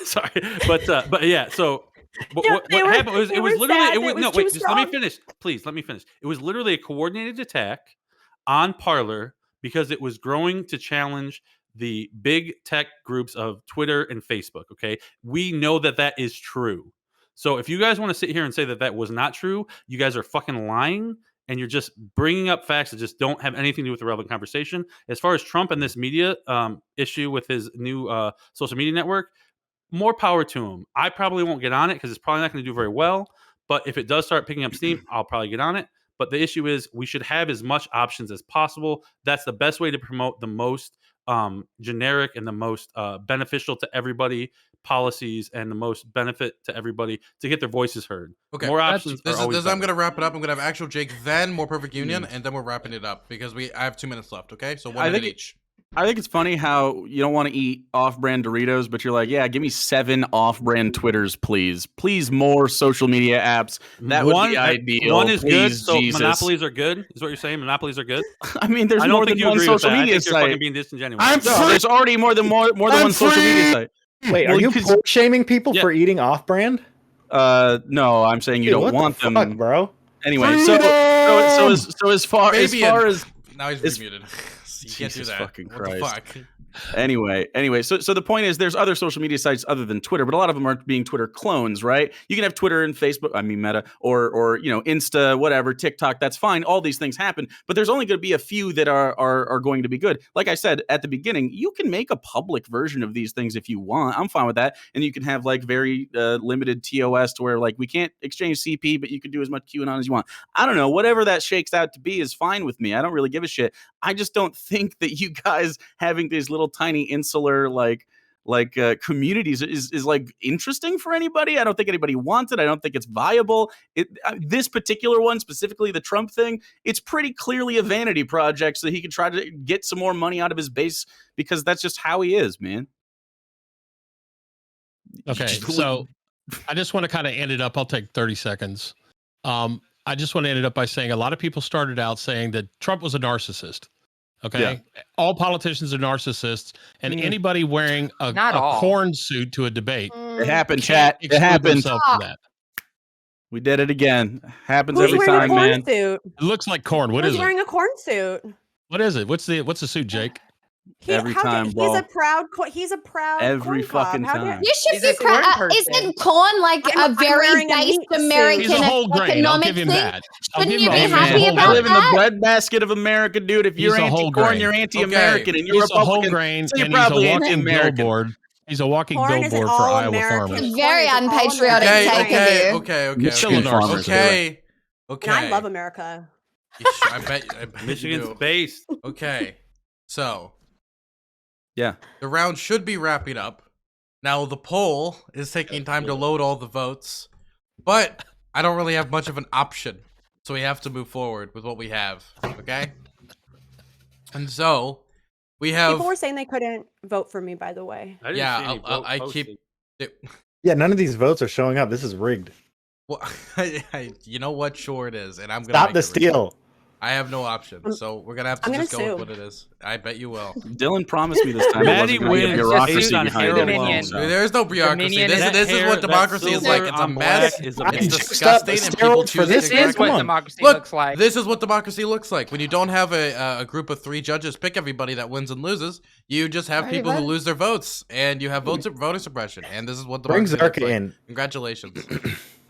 Sorry, but yeah. So what were- happened was they it was were literally sad. it was It was no too wait. Just let me strong. finish, please. Let me finish. It was literally a coordinated attack on Parler because it was growing to challenge the big tech groups of Twitter and Facebook. Okay, we know that is true. So if you guys want to sit here and say that was not true, you guys are fucking lying. And you're just bringing up facts that just don't have anything to do with the relevant conversation. As far as Trump and this media issue with his new social media network, more power to him. I probably won't get on it because it's probably not going to do very well. But if it does start picking up steam, I'll probably get on it. But the issue is we should have as much options as possible. That's the best way to promote the most generic and the most beneficial to everybody policies and the most benefit to everybody to get their voices heard. Okay, more options. I'm gonna wrap it up. I'm gonna have ActualJake, then MorePerfectUnion, and then we're wrapping it up because I have 2 minutes left. Okay, so 1 minute each. I think it's funny how you don't want to eat off-brand Doritos, but you're like, yeah, give me 7 off-brand Twitters, please. Please, more social media apps. That would be ideal. One is please, good. So Jesus. monopolies are good, is what you're saying? Monopolies are good? I mean, there's I don't more think than you one agree with social that. I media think you're fucking site. being disingenuous. There's already more than one social media site. Wait, Well, are you because- poor shaming people for eating off-brand? No, I'm saying you Dude, don't what want the them, fuck, bro. Anyway, so as far as now he's remuted. You can't do Jesus that. fucking What the Christ. fuck? Anyway, so the point is there's other social media sites other than Twitter, but a lot of them aren't being Twitter clones, right? You can have Twitter and Facebook, I mean Meta, or Insta, whatever, TikTok, that's fine. All these things happen, but there's only going to be a few that are going to be good. Like I said at the beginning, you can make a public version of these things if you want. I'm fine with that. And you can have like very limited TOS to where like we can't exchange CP, but you can do as much QAnon as you want. I don't know, whatever that shakes out to be is fine with me. I don't really give a shit. I just don't think that you guys having these little tiny insular communities is like interesting for anybody. I don't think anybody wants it. I don't think it's viable. This particular one, specifically the Trump thing, it's pretty clearly a vanity project so he can try to get some more money out of his base because that's just how he is, man. Okay, so I just want to kind of end it up. I'll take 30 seconds. I just want to end it up by saying a lot of people started out saying that Trump was a narcissist. Okay, Yeah. All politicians are narcissists, and anybody wearing a Not all. corn suit to a debate It happened, can't chat. It exclude happened. themselves from that. We did it again. Happens Who's every wearing time, a corn man. suit? It looks like corn. What Who's is it? wearing a corn suit? What is it? What's the suit, Jake? Every time, he's bro. a proud he's a proud Every corn cob. fucking How dare time. You should He's be a corn proud. person. Isn't corn like I'm a very wearing a based meat suit. American He's a whole grain. I'll give him economic thing? that. I'll Shouldn't give you him be that. He's a happy whole about I live in the that? breadbasket of America, dude. If you're He's a whole anti-corn, grain. you're anti-American, and you're He's a whole Republican. grain, So you're and he's a probably walking anti-American. billboard. He's a walking Corn is an billboard for Iowa all-American. farmers. Very Corn is an unpatriotic all-American take grain. of you. Okay. Michigan farmers. Okay. And I love America. I bet Michigan's you do. based. Okay. So, Yeah. the round should be wrapping up. Now, the poll is taking time to load all the votes, but I don't really have much of an option. So we have to move forward with what we have, okay? And so, we have... People were saying they couldn't vote for me, by the way. I didn't Yeah, see any vote I posted. keep... Yeah, none of these votes are showing up. This is rigged. Well, you know what? Sure it is, and I'm gonna Stop make the it rigged. steal. I have no option, so we're gonna have to I'm just gonna go with sue. what it is. I bet you will. Dylan promised me this time. Maddie It wasn't gonna be a wins. bureaucracy Just on behind heroin. everything. Dominion. So. There's no bureaucracy. Dominion This, is- this is what democracy is like. It's a mess. Is I It's just disgusting, got and people steroids choose for this, to This man. is Come what on. democracy Look, looks like. this is what democracy looks like. When you don't have a group of 3 judges pick everybody that wins and loses, you just have Right, people who what? lose their votes, and you have voter suppression. And this is what Bring democracy looks Zarka like. in. Congratulations.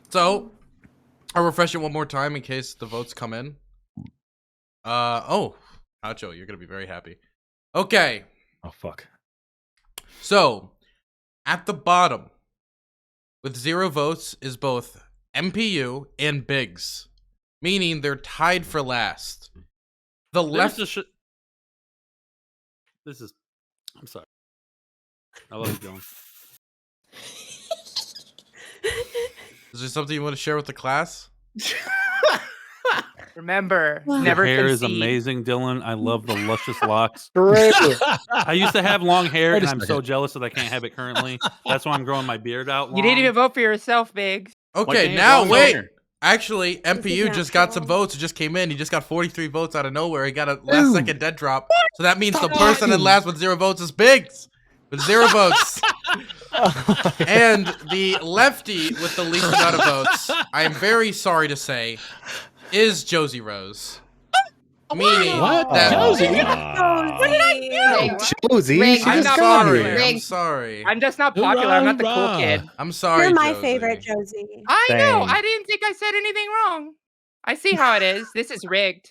So, I'll refresh it one more time in case the votes come in. Oh, Nacho, you're gonna be very happy. Okay, Oh fuck. so at the bottom with 0 votes is both MPU and Biggz, meaning they're tied for last. The left. This is. I'm sorry. I love you, Dylan. Is there something you want to share with the class? Remember, Your never hair is concede. amazing, Dylan. I love the luscious locks. Great. I used to have long hair, Wait a and I'm so second. jealous that I can't have it currently. That's why I'm growing my beard out long. You didn't even vote for yourself, Biggz. Okay, can't now you go wait. there? Actually, MPU not just got some cool. votes. It just came in. He just got 43 votes out of nowhere. He got a last second dead drop. So that means the person that last with 0 votes is Biggz with 0 votes. And the lefty with the least amount of votes, I am very sorry to say, is Josie Rose. Meaning What? that Josie? What did I do? Josie, Rigged. she I'm just not got sorry. here. I'm Rigged. sorry. I'm just not popular. I'm not the cool Hoorah. kid. I'm sorry, You're my Josie. favorite, Josie. I know. Same. I didn't think I said anything wrong. I see how it is. This is rigged.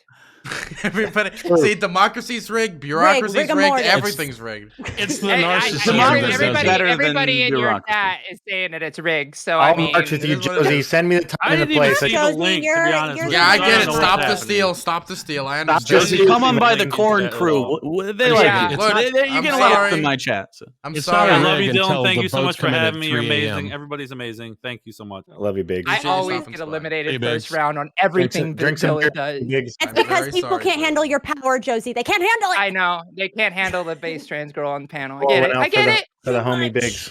Everybody, see, democracy's rigged, bureaucracy's rigged, rigamortis. everything's rigged. It's the Hey, narcissism. Democracy that is says everybody, that. better than everybody in your bureaucracy. chat is saying that it's rigged. So I I'll mean, march with you, this is what it Josie. is. Send me the I time and the didn't even place. see the Josie, link, to you're- be honest you're with Yeah, I you. get don't it. know Stop what's the happening. steal. Stop the steal. I Stop understand. Josie, Josie, come on by the link corn at crew. all. They It's like not- it. Look, You're I'm gonna like sorry. in my chat. So. I'm It's sorry. I not love you, until Dylan. Thank the you so votes much for come in at having me. You're 3 amazing. a.m. Everybody's amazing. Thank you so much. I love you, Biggs. I Appreciate you always stopping get by. eliminated Hey, first Biggs. round on everything Drink that some Dylan beer, does. Biggs. It's I'm because very people sorry, can't Josie. handle your power, Josie. They can't handle it. I know they can't handle the base trans girl on the panel. I Pour get one it. out I get for the- it. For the Too homie much. Biggs.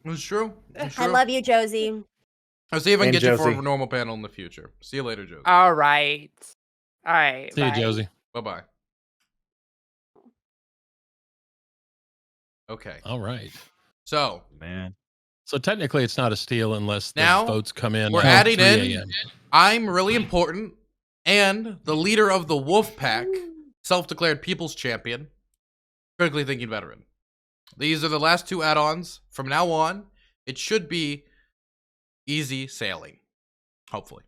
It's true. It's I true. love you, Josie. I'll see if I can And get you for Josie. a normal panel in the future. See you later, Josie. All right. All right. See you, bye. Josie. Bye-bye. Okay. All right. So, Man. So technically, it's not a steal unless the Now, votes come in. we're at adding 3 in a.m. I'm really important, and the leader of the Wolf Pack, self-declared People's Champion, Critically Thinking Veteran. These are the last 2 add-ons. From now on, it should be easy sailing. Hopefully.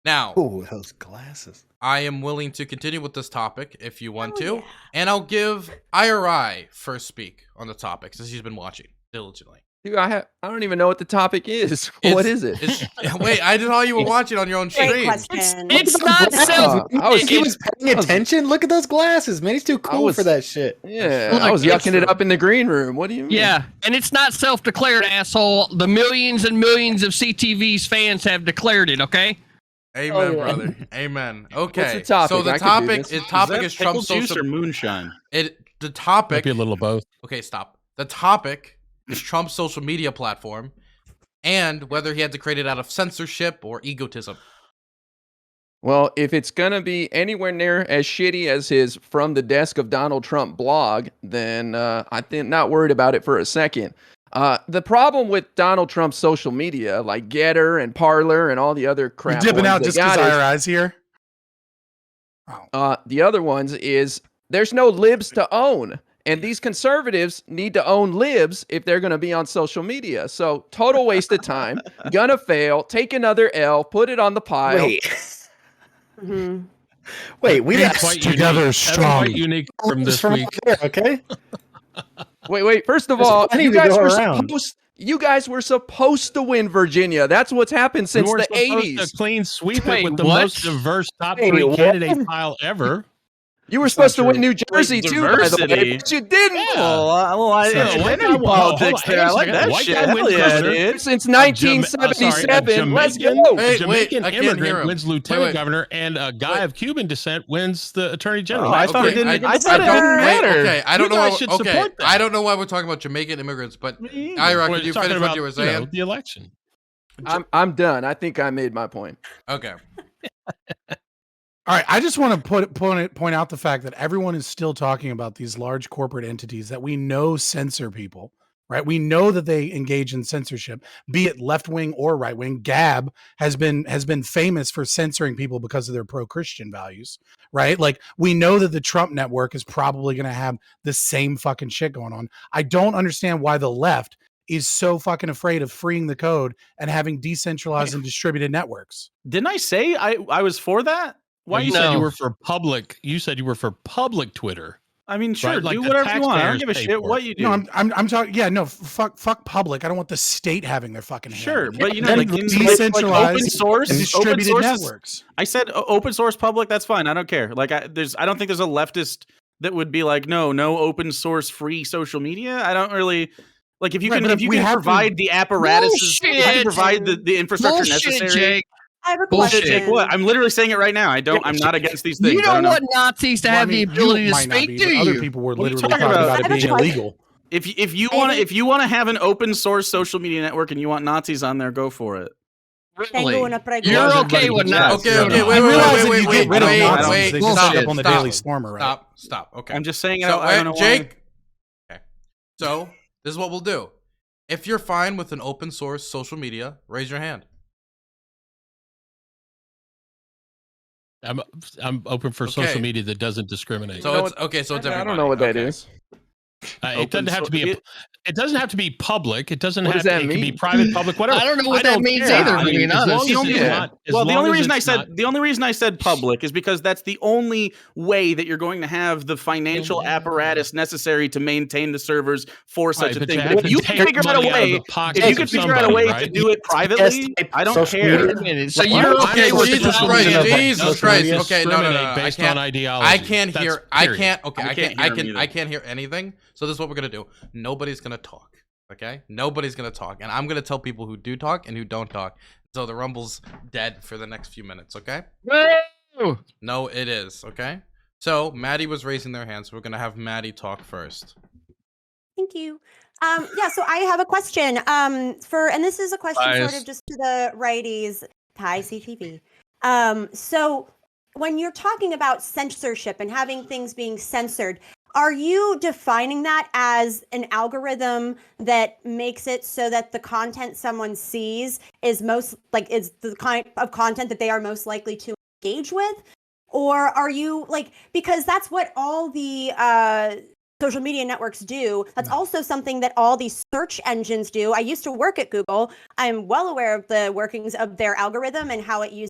Now, Ooh, those glasses. I am willing to continue with this topic if you want to, and I'll give IRI first speak on the topic since he's been watching diligently. Dude, I don't even know what the topic is. What is it? Wait, I thought you were watching on your own Great stream. question. It's not self. He was paying attention. Look at those glasses, man. He's too cool for that shit. Yeah, Look, I was it's yucking it up in the green room. What do you mean? Yeah, and it's not self-declared, asshole. The millions and millions of CTV's fans have declared it. Okay. Amen, brother. Amen. Okay. the topic? So the I could do topic this. is topic is pickle Trump's juice social or moonshine? The topic Might be a little of both. Okay, stop. The topic is Trump's social media platform and whether he had to create it out of censorship or egotism. Well, if it's gonna be anywhere near as shitty as his "From the Desk of Donald Trump" blog, then I think not worried about it for a second. The problem with Donald Trump's social media, like Getter and Parler and all the other crap, You're dipping ones out they just got because is- our eyes here. the other ones is there's no libs to own. And these conservatives need to own libs if they're going to be on social media. So total waste of time. Gonna fail. Take another L. Put it on the pile. Wait. Wait, we That's got quite together unique. strong. That's quite unique from this week. There, okay. Wait. First of There's all, plenty you to guys go were around. you guys were supposed to win Virginia. That's what's happened since We were the supposed 80s. to clean sweep Wait, it with the what? most diverse top Wait, 3 what? candidate pile ever. You were That's supposed to not win true. New Jersey Wait, too, by the way, diversity? but you didn't. Identity politics there. I like that shit. Hell yeah, dude. Since A 1977, let's go. A Wait, Jamaican I can't hear immigrant him. wins lieutenant Wait. governor, and a guy of Cuban descent wins the attorney general. Oh, I thought it didn't. I thought it didn't matter. Okay, I don't You know. guys Why, should okay, support that. I don't know why we're talking about Jamaican immigrants, but We're Ira, could you talking finish what about, you were saying? the election. I'm done. I think I made my point. Okay. All right, I just want to point out the fact that everyone is still talking about these large corporate entities that we know censor people, right? We know that they engage in censorship, be it left wing or right wing. Gab has been famous for censoring people because of their pro-Christian values, right? Like we know that the Trump network is probably going to have the same fucking shit going on. I don't understand why the left is so fucking afraid of freeing the code and having decentralized and distributed networks. Didn't I say I was for that? Why you said you were for public? You said you were for public Twitter. I mean, sure, Right, like do the whatever you want. I don't taxpayers give a pay shit for what it. you do. No, I'm talking. Yeah, no, fuck public. I don't want the state having their fucking hand. Sure, but you know, Then like in decentralized open source, and distributed open source networks. I said open source public. That's fine. I don't care. Like, I don't think there's a leftist that would be like, no open source free social media. I don't really like if you Right, can but if if you we can have provide the apparatuses, if you can Bullshit. provide the infrastructure Bullshit, necessary. Jake. I have a Bullshit, question. Jake. What? I'm literally saying it right now. I'm not against these things. You I don't don't know. want Nazis to Well, I have mean, the ability you to might not speak, be, do but you? other people were What are you literally talking talking about? about I it have a being question. illegal. If you want to have an open source social media network and you want Nazis on there, go for it. Tengo una pregunta. You're okay with Nazis. Okay, I realize that you get rid of wait, Nazis, wait, they just stop, end up on the stop, Daily Stormer, right? Stop. Okay. I'm just saying. So, I don't know Jake. why. Okay. So this is what we'll do. If you're fine with an open source social media, raise your hand. I'm open for social media that doesn't discriminate. So it's okay. So it's I everybody. don't know what that Okay. is. It doesn't have to be. It doesn't have to be public. It doesn't What have does to. that It can be mean? private, public, whatever. I don't know what that means either, to be as honest. long as it's Yeah. not- as Well, the long only as reason it's not- the only reason I said public is because that's the only way that you're going to have the financial apparatus necessary to maintain the servers for such Right, a but thing. you But have if to you take can figure out a money out of way, the pockets if you of can figure out a somebody, way to right? do it privately, I don't social care. media. So Like, you're what? okay with Jesus the Christ, social media Jesus Christ. network Okay, no. discriminate based on ideology. I can't That's hear. I period. can't. Okay, I I can't can't. hear 'em either. I can't hear anything. So this is what we're gonna do. Nobody's gonna talk. Okay, nobody's gonna talk, and I'm gonna tell people who do talk and who don't talk. So the Rumble's dead for the next few minutes. Okay? No, it is. Okay. So Maddie was raising their hand, so we're gonna have Maddie talk first. Thank you. Yeah, so I have a question. And this is a question sort of just to the righties. Hi, CTV. So when you're talking about censorship and having things being censored, are you defining that as an algorithm that makes it so that the content someone sees is the kind of content that they are most likely to engage with? Or are you because that's what all the social media networks do. That's also something that all these search engines do. I used to work at Google. I'm well aware of the workings of their algorithm and how it uses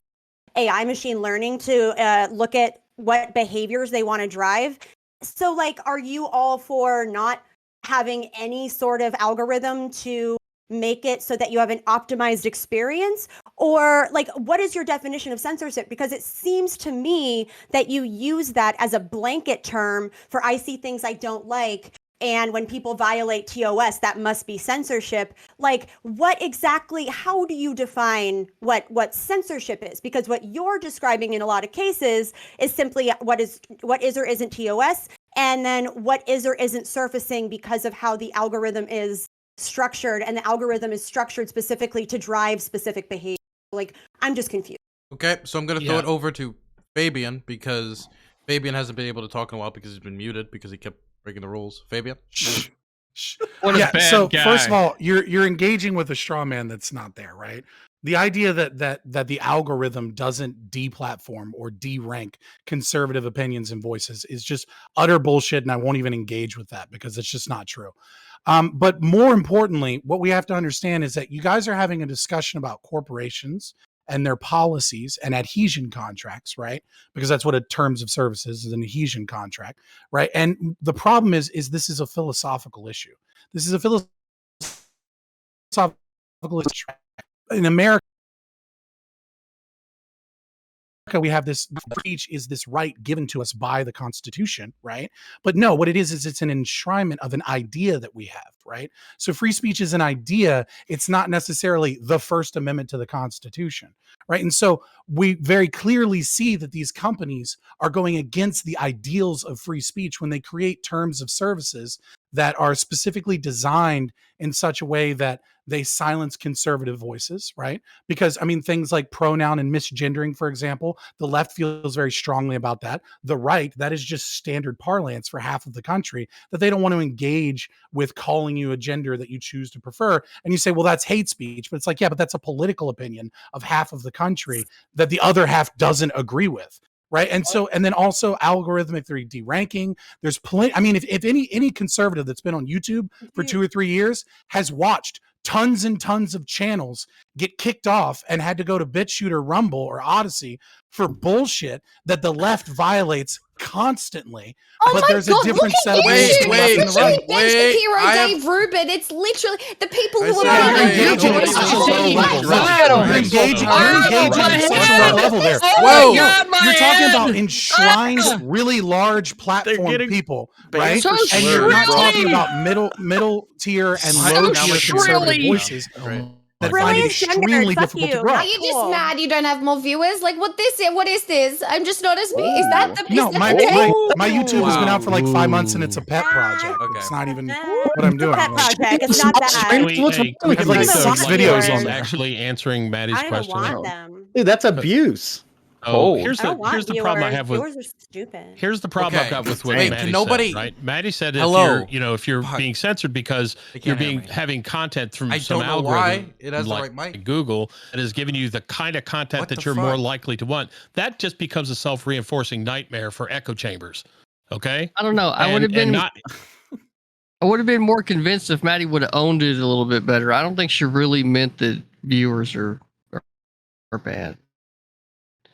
AI machine learning to look at what behaviors they want to drive. So, are you all for not having any sort of algorithm to make it so that you have an optimized experience? Or, what is your definition of censorship? Because it seems to me that you use that as a blanket term for I see things I don't like. And when people violate TOS, that must be censorship. What exactly, how do you define what censorship is? Because what you're describing in a lot of cases is simply what is or isn't TOS, and then what is or isn't surfacing because of how the algorithm is structured, and the algorithm is structured specifically to drive specific behavior. I'm just confused. Okay, so I'm gonna throw it over to Fabian because Fabian hasn't been able to talk in a while because he's been muted because he kept breaking the rules. Fabian? What a Yeah. bad So guy. first of all, you're engaging with a straw man that's not there, right? The idea that the algorithm doesn't deplatform or de-rank conservative opinions and voices is just utter bullshit, and I won't even engage with that because it's just not true. But more importantly, what we have to understand is that you guys are having a discussion about corporations and their policies and adhesion contracts, right? Because that's what a terms of service is an adhesion contract, right? And the problem is this is a philosophical issue. This is a philosophical issue. In America, we have this speech is this right given to us by the Constitution, right? But no, what it is it's an enshrinement of an idea that we have, right? So free speech is an idea. It's not necessarily the First Amendment to the Constitution, right? And so we very clearly see that these companies are going against the ideals of free speech when they create terms of services that are specifically designed in such a way that they silence conservative voices, right? Because I mean, things like pronoun and misgendering, for example, the left feels very strongly about that. The right, that is just standard parlance for half of the country, that they don't want to engage with calling you a gender that you choose to prefer. And you say, well, that's hate speech. But it's like, yeah, but that's a political opinion of half of the country that the other half doesn't agree with. Right. And so, and then also algorithmic 3D ranking. There's plenty. I mean, if any conservative that's been on YouTube for 2 or 3 years has watched tons and tons of channels get kicked off and had to go to BitChute or Rumble or Odyssey for bullshit that the left violates constantly. Oh but my there's God, a different look set at of rules to the left and the right. against the hero Dave Rubin. It's literally the people who are You're on engaging at such a low level. You're engaging at such a low level there. Whoa. You're talking about enshrined, really large platform people, right? So And you're not talking shrilly. about middle tier and low tier conservative voices that find it Brilliant gender, extremely fuck difficult to you. grow. Are you just mad you don't have more viewers? Like what is this? I'm just not as big. Is that the No, is that my the case? my YouTube has been out for like 5 months and it's a pet project. It's not even what I'm doing. Pet Like, project. It's not that. Can we have like I don't 6 want videos viewers. on there. actually answering Maddie's I don't question? want them. Dude, that's abuse. Oh, here's I don't want the problem I viewers. have with Viewers are stupid. here's the problem I've Okay. got with what Wait, Maddie can nobody- said, right? Maddie said if Hello? if you're Fuck. being censored because They can't you're hear being me. having content from I some don't know algorithm why it has the like right mic. Google that is giving you the kind of content What that the you're more fuck? likely to want. That just becomes a self-reinforcing nightmare for echo chambers. Okay? I don't know. I would have And been not I would have been more convinced if Maddie would have owned it a little bit better. I don't think she really meant that viewers are bad.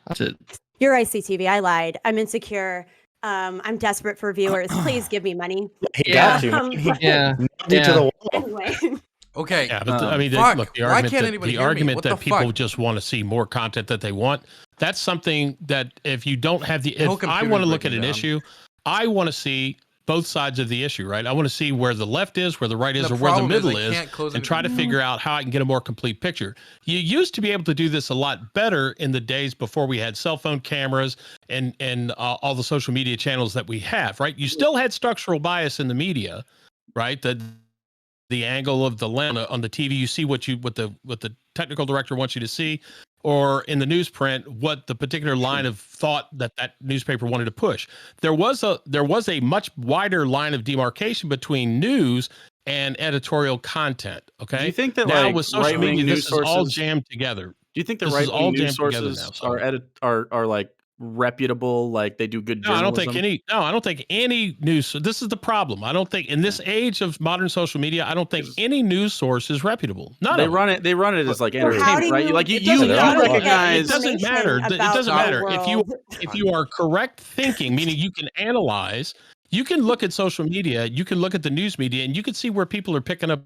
That's it. You're ICTV. I lied. I'm insecure. I'm desperate for viewers. Please give me money. He got you. Um, He Yeah. nailed you to the wall. Anyway. Okay. Yeah, but I mean, Fuck. look, the Why argument can't that, anybody the hear me? argument What that the people fuck? just want to see more content that they want, that's something that if you don't have the, whole if I computer's want to look at breaking an down. issue, I want to see both sides of the issue, right? I want to see where the left is, where the right is, The or where the problem is middle I is, can't close and try to anything. figure out how I can get a more complete picture. You used to be able to do this a lot better in the days before we had cell phone cameras and all the social media channels that we have, right? You still had structural bias in the media, right? The angle of the lens on the TV, you see what the technical director wants you to see, or in the newsprint, what the particular line of thought that newspaper wanted to push. There was a much wider line of demarcation between news and editorial content. Okay. Do you think that now like with social right-wing media, news this is all sources jammed together? Do you think the This is right-wing all news jammed together sources now, are like reputable? Like they do good No, I journalism? don't think any news. This is the problem. I don't think in this age of modern social media, I don't think any news source is reputable. None They of them. run it. They run it as like So how entertainment, do right? you- Like it you doesn't matter. recognize. It doesn't matter. It About doesn't our matter world. if you are correct thinking, meaning you can analyze. You can look at social media. You can look at the news media, and you can see where people are picking up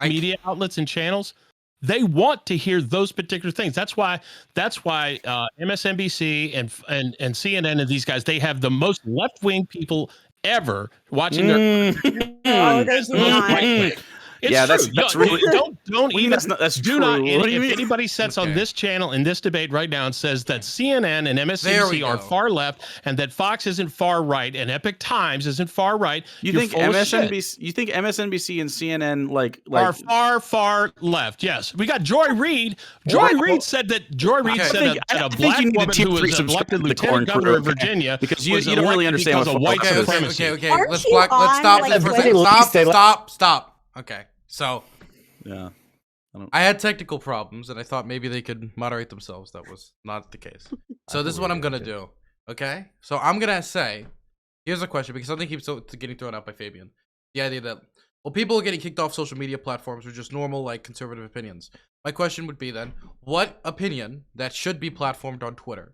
media outlets and channels. They want to hear those particular things. That's why MSNBC and CNN and these guys, they have the most left wing people ever watching their. No, there's not. It's Yeah, true. that's You- really- don't What do you mean even that's not- that's do not. true? What do you If mean? anybody sets on Okay. this channel in this debate right now and says that CNN and There we MSNBC are go. far left and that Fox isn't far right and Epic Times isn't far right, You you're think full of shit. MSNBC and CNN are far left? Yes, we got Joy Reid. Joy Reid said that a black woman who was elected lieutenant governor of Virginia because you was don't really elected understand because what of white Fox is. supremacy. Okay. Aren't Let's you stop on, for a like, second. with- Stop. Okay. So Yeah. I had technical problems, and I thought maybe they could moderate themselves. That was not the case. So this is what I'm gonna do. Okay. So I'm gonna say, here's a question because something keeps getting thrown out by Fabian. The idea that people are getting kicked off social media platforms are just normal like conservative opinions. My question would be then, what opinion that should be platformed on Twitter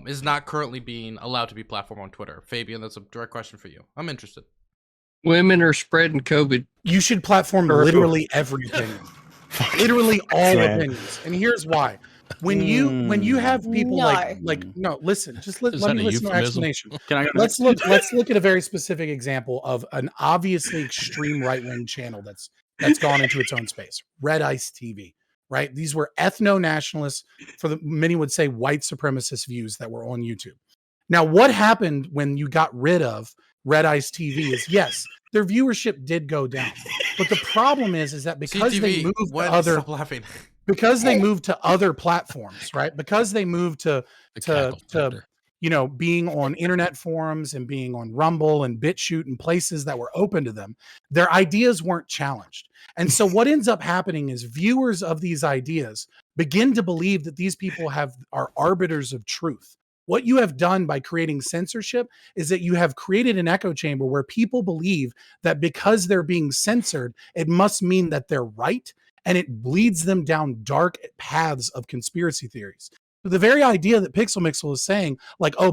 is not currently being allowed to be platformed on Twitter? Fabian, that's a direct question for you. I'm interested. Women are spreading COVID. You should platform literally every opinion. Literally all opinions. And here's why. When you have people listen, let me listen to our explanation. Let's look at a very specific example of an obviously extreme right-wing channel that's gone into its own space. Red Ice TV, right? These were ethno-nationalists, many would say white supremacist views that were on YouTube. Now, what happened when you got rid of Red Ice TV is, yes, their viewership did go down. But the problem is that because CTV, they moved to stop laughing. because they moved to other platforms, right? Because they moved to being on internet forums and being on Rumble and BitChute and places that were open to them, their ideas weren't challenged. And so what ends up happening is viewers of these ideas begin to believe that these people are arbiters of truth. What you have done by creating censorship is that you have created an echo chamber where people believe that because they're being censored, it must mean that they're right, and it leads them down dark paths of conspiracy theories. So the very idea that PixelMixel is saying,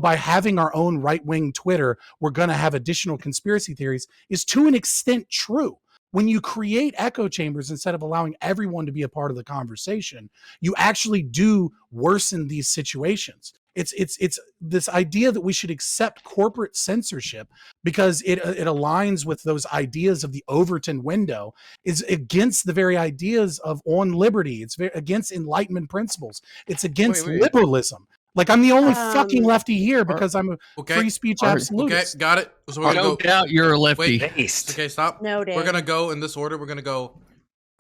by having our own right-wing Twitter, we're going to have additional conspiracy theories, is to an extent true. When you create echo chambers instead of allowing everyone to be a part of the conversation, you actually do worsen these situations. It's this idea that we should accept corporate censorship because it aligns with those ideas of the Overton window is against the very ideas of on liberty. It's against Enlightenment principles. It's against liberalism. I'm the only fucking lefty here because I'm a free speech absolutist. Okay, got it. So we're No doubt you're a lefty. Okay, stop. Noted. We're gonna go in this order. We're gonna go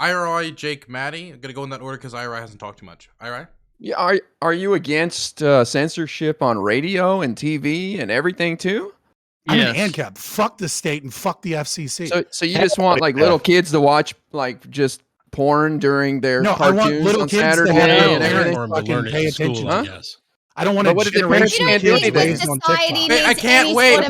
IRI, Jake, Maddie. I'm gonna go in that order because IRI hasn't talked too much. IRI? Yeah, are you against censorship on radio and TV and everything too? I'm an ANCAP. Fuck the state and fuck the FCC. So you just want little kids to watch just porn during their cartoons on Saturday and everything? Fucking pay attention. I don't want to. What if the parents can't do anything? I can't wait.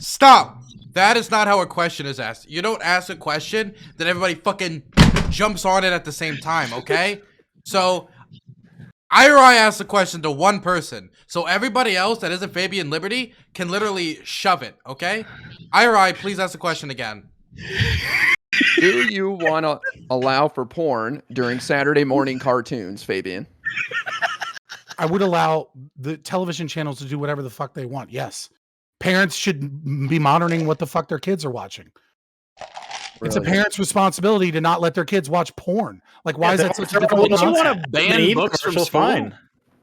Stop. That is not how a question is asked. You don't ask a question, then everybody fucking jumps on it at the same time, okay? So, IRI asks a question to one person, so everybody else that isn't Fabian Liberty can literally shove it, okay? IRI, please ask the question again. Do you want to allow for porn during Saturday morning cartoons, Fabian? I would allow the television channels to do whatever the fuck they want, yes. Parents should be monitoring what the fuck their kids are watching. It's a parent's responsibility to not let their kids watch porn. Why is that such a difficult concept? You want to ban books from school?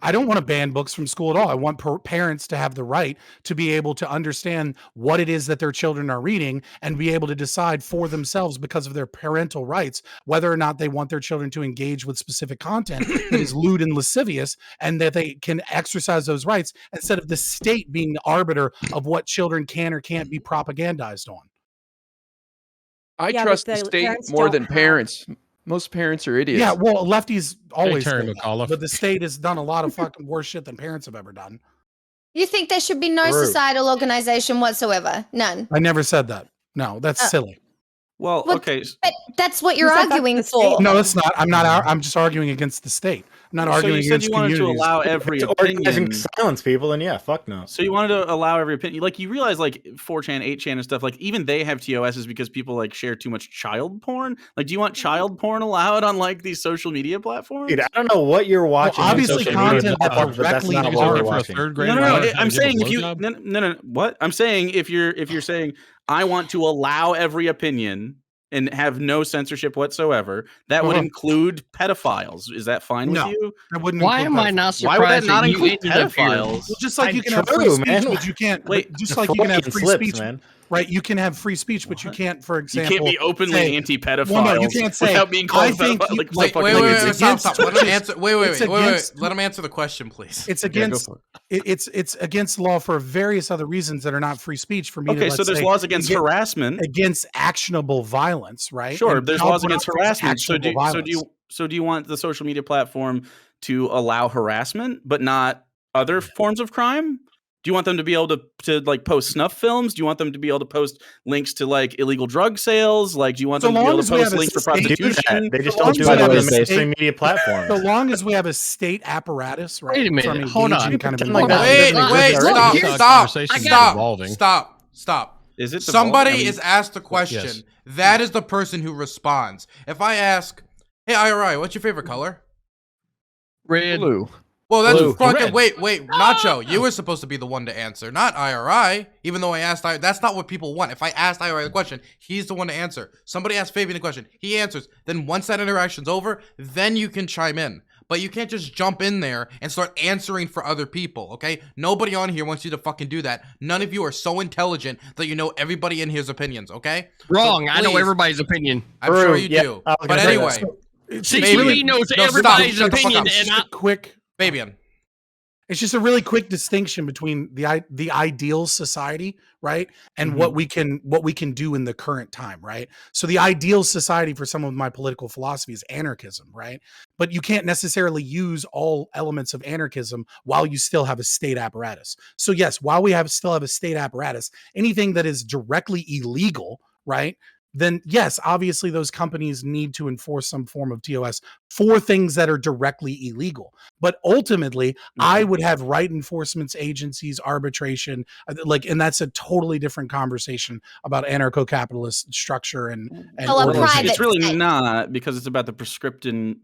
I don't want to ban books from school at all. I want parents to have the right to be able to understand what it is that their children are reading and be able to decide for themselves because of their parental rights, whether or not they want their children to engage with specific content that is lewd and lascivious, and that they can exercise those rights instead of the state being the arbiter of what children can or can't be propagandized on. I trust the state more than parents. Most parents are idiots. Yeah, well, lefties always Terry say that, but the state has done a lot of fucking worse shit than parents have ever done. You think there should be no societal organization whatsoever? None. I never said that. No, that's silly. Well, okay. But that's what you're arguing for. No, it's not. I'm not. I'm just arguing against the state. I'm not arguing against communities. You wanted to allow every opinion. Silence people, and yeah, fuck no. So you wanted to allow every opinion. You realize 4chan, 8chan and stuff, even they have TOSs because people share too much child porn. Do you want child porn allowed on these social media platforms? Dude, I don't know what you're watching. Well, obviously content that directly for a third grade. No. I'm saying if you no. What I'm saying if you're saying I want to allow every opinion and have no censorship whatsoever, that would include pedophiles. Is that fine with you? That wouldn't. Why include am I not pedophiles. Why would that surprised not that you include ended up here? pedophiles? Well, just like you can have True, free speech, man. but you can't. Wait, just The like you can have Freudian free slips, speech, man. right? You can have free speech, but you can't, for You example, can't be openly say, anti-pedophiles well, no, you can't say, without being I called think pedophile. you- Like, like- so Wait, fucking wait, ridiculous. wait, stop. Let him answer. Wait. it's against- Let him answer the question, please. It's Yeah, go against for it's against law for various other reasons that are not free speech. For me, Okay, to, so let's there's say, laws against harassment. against actionable violence, right? Sure, And there's child laws against pornography is harassment. actionable So do you want the social media platform to allow harassment but not other forms of crime? Do you want them to be able to like post snuff films? Do you want them to be able to post links to like illegal drug sales? Like, do you want So them to be long able as to we post have a links for state- They do that. prostitution? They just So long don't do as it we on have the a mainstream state- media platforms. So long as we have a state apparatus, right? Wait a minute, from hold on. engaging kind of Pretend in like law. that Wait, doesn't wait, exist stop, already. stop. Is it Somebody devolving? is asked a question. Yes. That is the person who responds. If I ask, "Hey, IRI, what's your favorite color?" Red. Blue. Well, that's Blue. fucking. Wait, Nacho, you were supposed to be the one to answer, not IRI. Even though I asked, that's not what people want. If I asked IRI the question, he's the one to answer. Somebody asked Fabian the question, he answers. Then once that interaction's over, then you can chime in. But you can't just jump in there and start answering for other people, okay? Nobody on here wants you to fucking do that. None of you are so intelligent that you know everybody in here's opinions, okay? Wrong. So I know please- everybody's opinion. I'm sure True, you yeah, do. I was But gonna say that. anyway, CTV knows No, everybody's stop. Shut the fuck opinion, up. and I, Quick. Fabian. It's just a really quick distinction between the ideal society, right, and what we can do in the current time, right? So the ideal society for some of my political philosophy is anarchism, right? But you can't necessarily use all elements of anarchism while you still have a state apparatus. So yes, while we still have a state apparatus, anything that is directly illegal, right? Then yes, obviously those companies need to enforce some form of TOS for things that are directly illegal. But ultimately, I would have right enforcement agencies, arbitration, and that's a totally different conversation about anarcho-capitalist structure and Well, a organization. private It's really state. not, because it's about the prescriptive.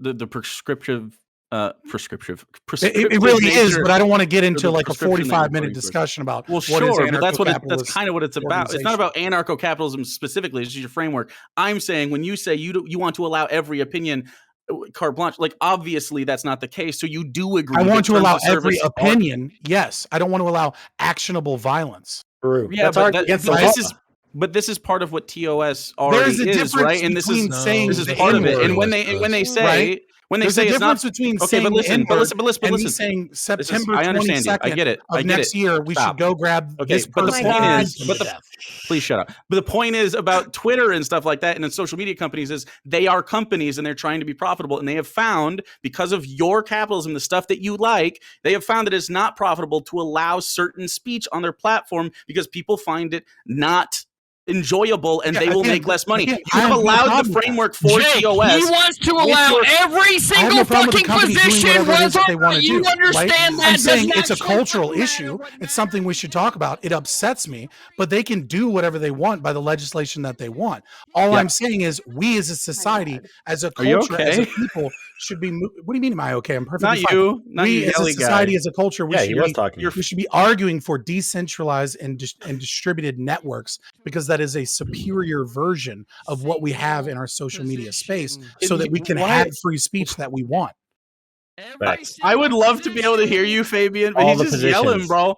It really is, but I don't want to get into the like a prescription that 45-minute you're going for. discussion about Well, what is sure, but that's anarcho-capitalist kind of what it's about. It's not about anarcho-capitalism specifically. It's just your framework. I'm saying when you say you want to allow every opinion carte blanche, like obviously that's not the case. So you do agree. I want that to allow terms of every service are- opinion. Yes, I don't want to allow actionable violence. True. Yeah, That's but already against the law. this is part of what TOS already There's a is, difference right? And this between saying is the part of it. N-word. And when they say Right? when they There's say a it's not difference between okay, saying but listen, the N-word but and me listen. saying This is- September I understand you. 22nd I get it. I of get next it. year, we Stop. should go grab Okay, this but the person. point and is, beat them to death. please shut up. But the point is about Twitter and stuff like that, and then social media companies is they are companies and they're trying to be profitable, and they have found, because of your capitalism, the stuff that you like, they have found that it's not profitable to allow certain speech on their platform because people find it not enjoyable and Yeah, they will again, make less money. again, You I have have no allowed problem the with that. framework for Jake, TOS. he wants to with allow your- every I have single no problem with fucking the company doing position, whatever it is that whether they want to you do. understand Right? that I'm saying doesn't it's a actually cultural fucking matter issue. what It's something we should talk about. It upsets me, but they can do whatever they want by the legislation that they want. All I'm saying is, we as a society, as a Are you culture, as a okay? people, should be. What do you mean? Am I okay? I'm perfectly Not fine. you. Not We you as a yelly society, guy. as a culture, we Yeah, should he was be, talking. we should be arguing for decentralized and distributed networks, because that is a superior version of what we have in our social media space, so that we can have free speech that we want. Facts. I would love to be able to hear you, Fabian, but All he's the just yelling, positions. bro.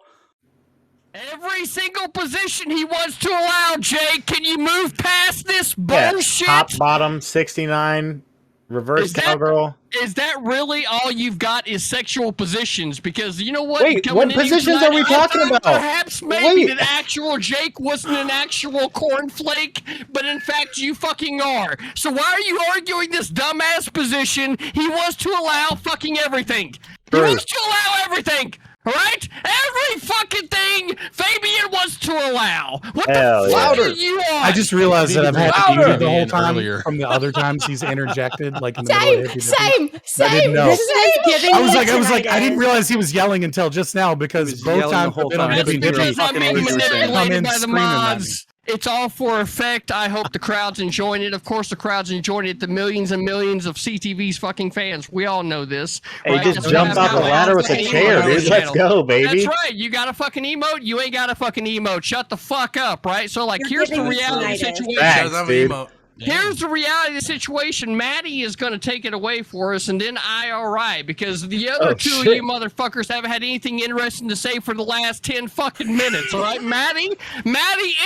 Every single position he wants to allow, Jake. Can you move past this Yeah, bullshit? top, bottom, 69, reverse Is that- cowgirl. Is that really all you've got is sexual positions? Because you know what? Wait, Coming what in here positions tonight, are we I talking thought about? Perhaps maybe Wait. that actual Jake wasn't an actual cornflake, but in fact you fucking are. So why are you arguing this dumbass position? He wants to allow fucking everything. He True. wants to allow everything. All right? Every fucking thing Fabian wants to allow. What Hell the yeah. fuck are you on? I just realized that I've had to Louder. mute the whole Fabian time earlier. from the other times he's interjected, like in the middle of Same, Hippy Dippy. same, I didn't same. know. This is giving I was me like, I didn't tinnitus. realize he was yelling until just now, He because was both yelling the times whole I've been on time. That's Hippy Everything Dippy, because I'm fucking being words you were saying. Come in manipulated by the screaming at me. mods. It's all for effect. I hope the crowd's enjoying it. Of course, the crowd's enjoying it. The millions and millions of CTV's fucking fans. We all know this. Hey, he right? just That's jumped why off I've the got ladder with a fucking chair, emote on dude. the Let's channel. go, baby. That's right. You got a fucking emote. You ain't got a fucking emote. Shut the fuck up, right? So, like, You're here's the giving me reality tinnitus. situation. Facts, Does have an dude. emote. Here's the reality of the situation. Maddie is going to take it away for us, and then IRI, because the other two of you motherfuckers haven't had anything interesting to say for the last 10 fucking minutes, all right? Maddie,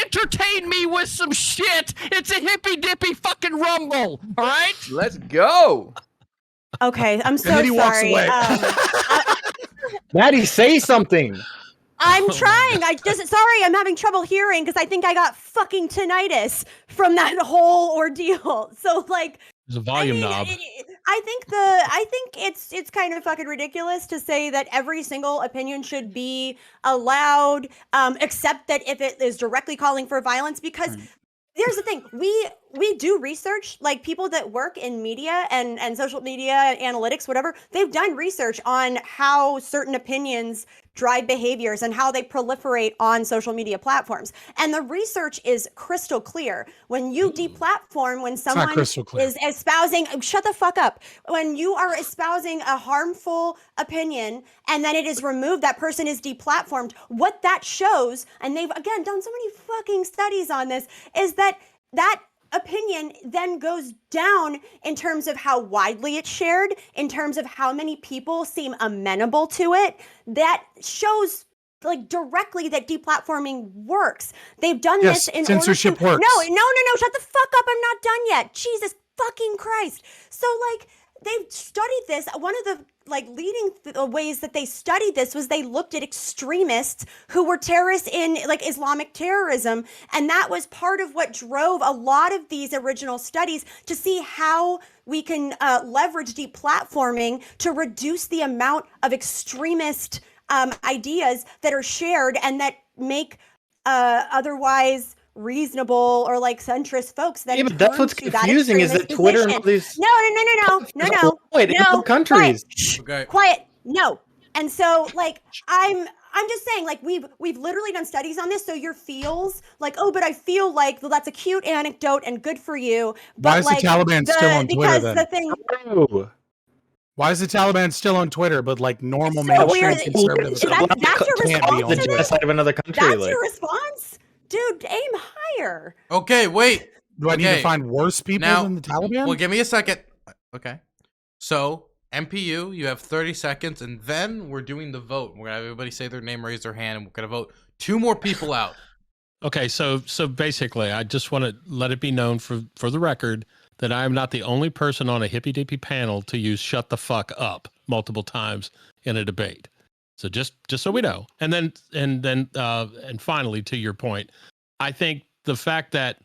entertain me with some shit. It's a hippy dippy fucking rumble, all right? Let's go. Okay, I'm so then he walks sorry. away. Maddie, say something. I'm trying. Sorry, I'm having trouble hearing because I think I got fucking tinnitus from that whole ordeal. So like, There's a volume knob. I think it's kind of fucking ridiculous to say that every single opinion should be allowed, except that if it is directly calling for violence. Because here's the thing: we do research, like people that work in media and social media analytics, whatever. They've done research on how certain opinions drive behaviors and how they proliferate on social media platforms. And the research is crystal clear. When you deplatform, when someone is espousing, shut the fuck up. When you are espousing a harmful opinion and then it is removed, that person is deplatformed. What that shows, and they've again done so many fucking studies on this, is that opinion then goes down in terms of how widely it's shared, in terms of how many people seem amenable to it. That shows like directly that deplatforming works. They've done this in censorship order to, works. No, shut the fuck up. I'm not done yet. Jesus fucking Christ. So like they've studied this. One of the like leading ways that they studied this was they looked at extremists who were terrorists in like Islamic terrorism. And that was part of what drove a lot of these original studies to see how we can leverage deplatforming to reduce the amount of extremist ideas that are shared and that make otherwise reasonable or like centrist folks then but that's what's confusing is that Twitter and all these no wait, in other countries. Quiet. No. And so like I'm just saying, like we've literally done studies on this. So your feels like, oh, but I feel like, well, that's a cute anecdote and good for you. But Why is like, the Taliban still on Twitter then? The thing, Why is the Taliban still on Twitter, but like normal so mainstream weird. conservatives? That's your can't be response on to Twitter. this? Side of another country. That's like. your response? Dude, aim higher. Okay, wait. Do I need to find worse people than the Taliban? Well, give me a second. Okay. So, MPU, you have 30 seconds, and then we're doing the vote. We're going to have everybody say their name, raise their hand, and we're going to vote 2 more people out. Okay, so basically, I just want to let it be known for the record that I am not the only person on a hippy dippy panel to use "shut the fuck up" multiple times in a debate. So just so we know, and finally, to your point, I think the fact that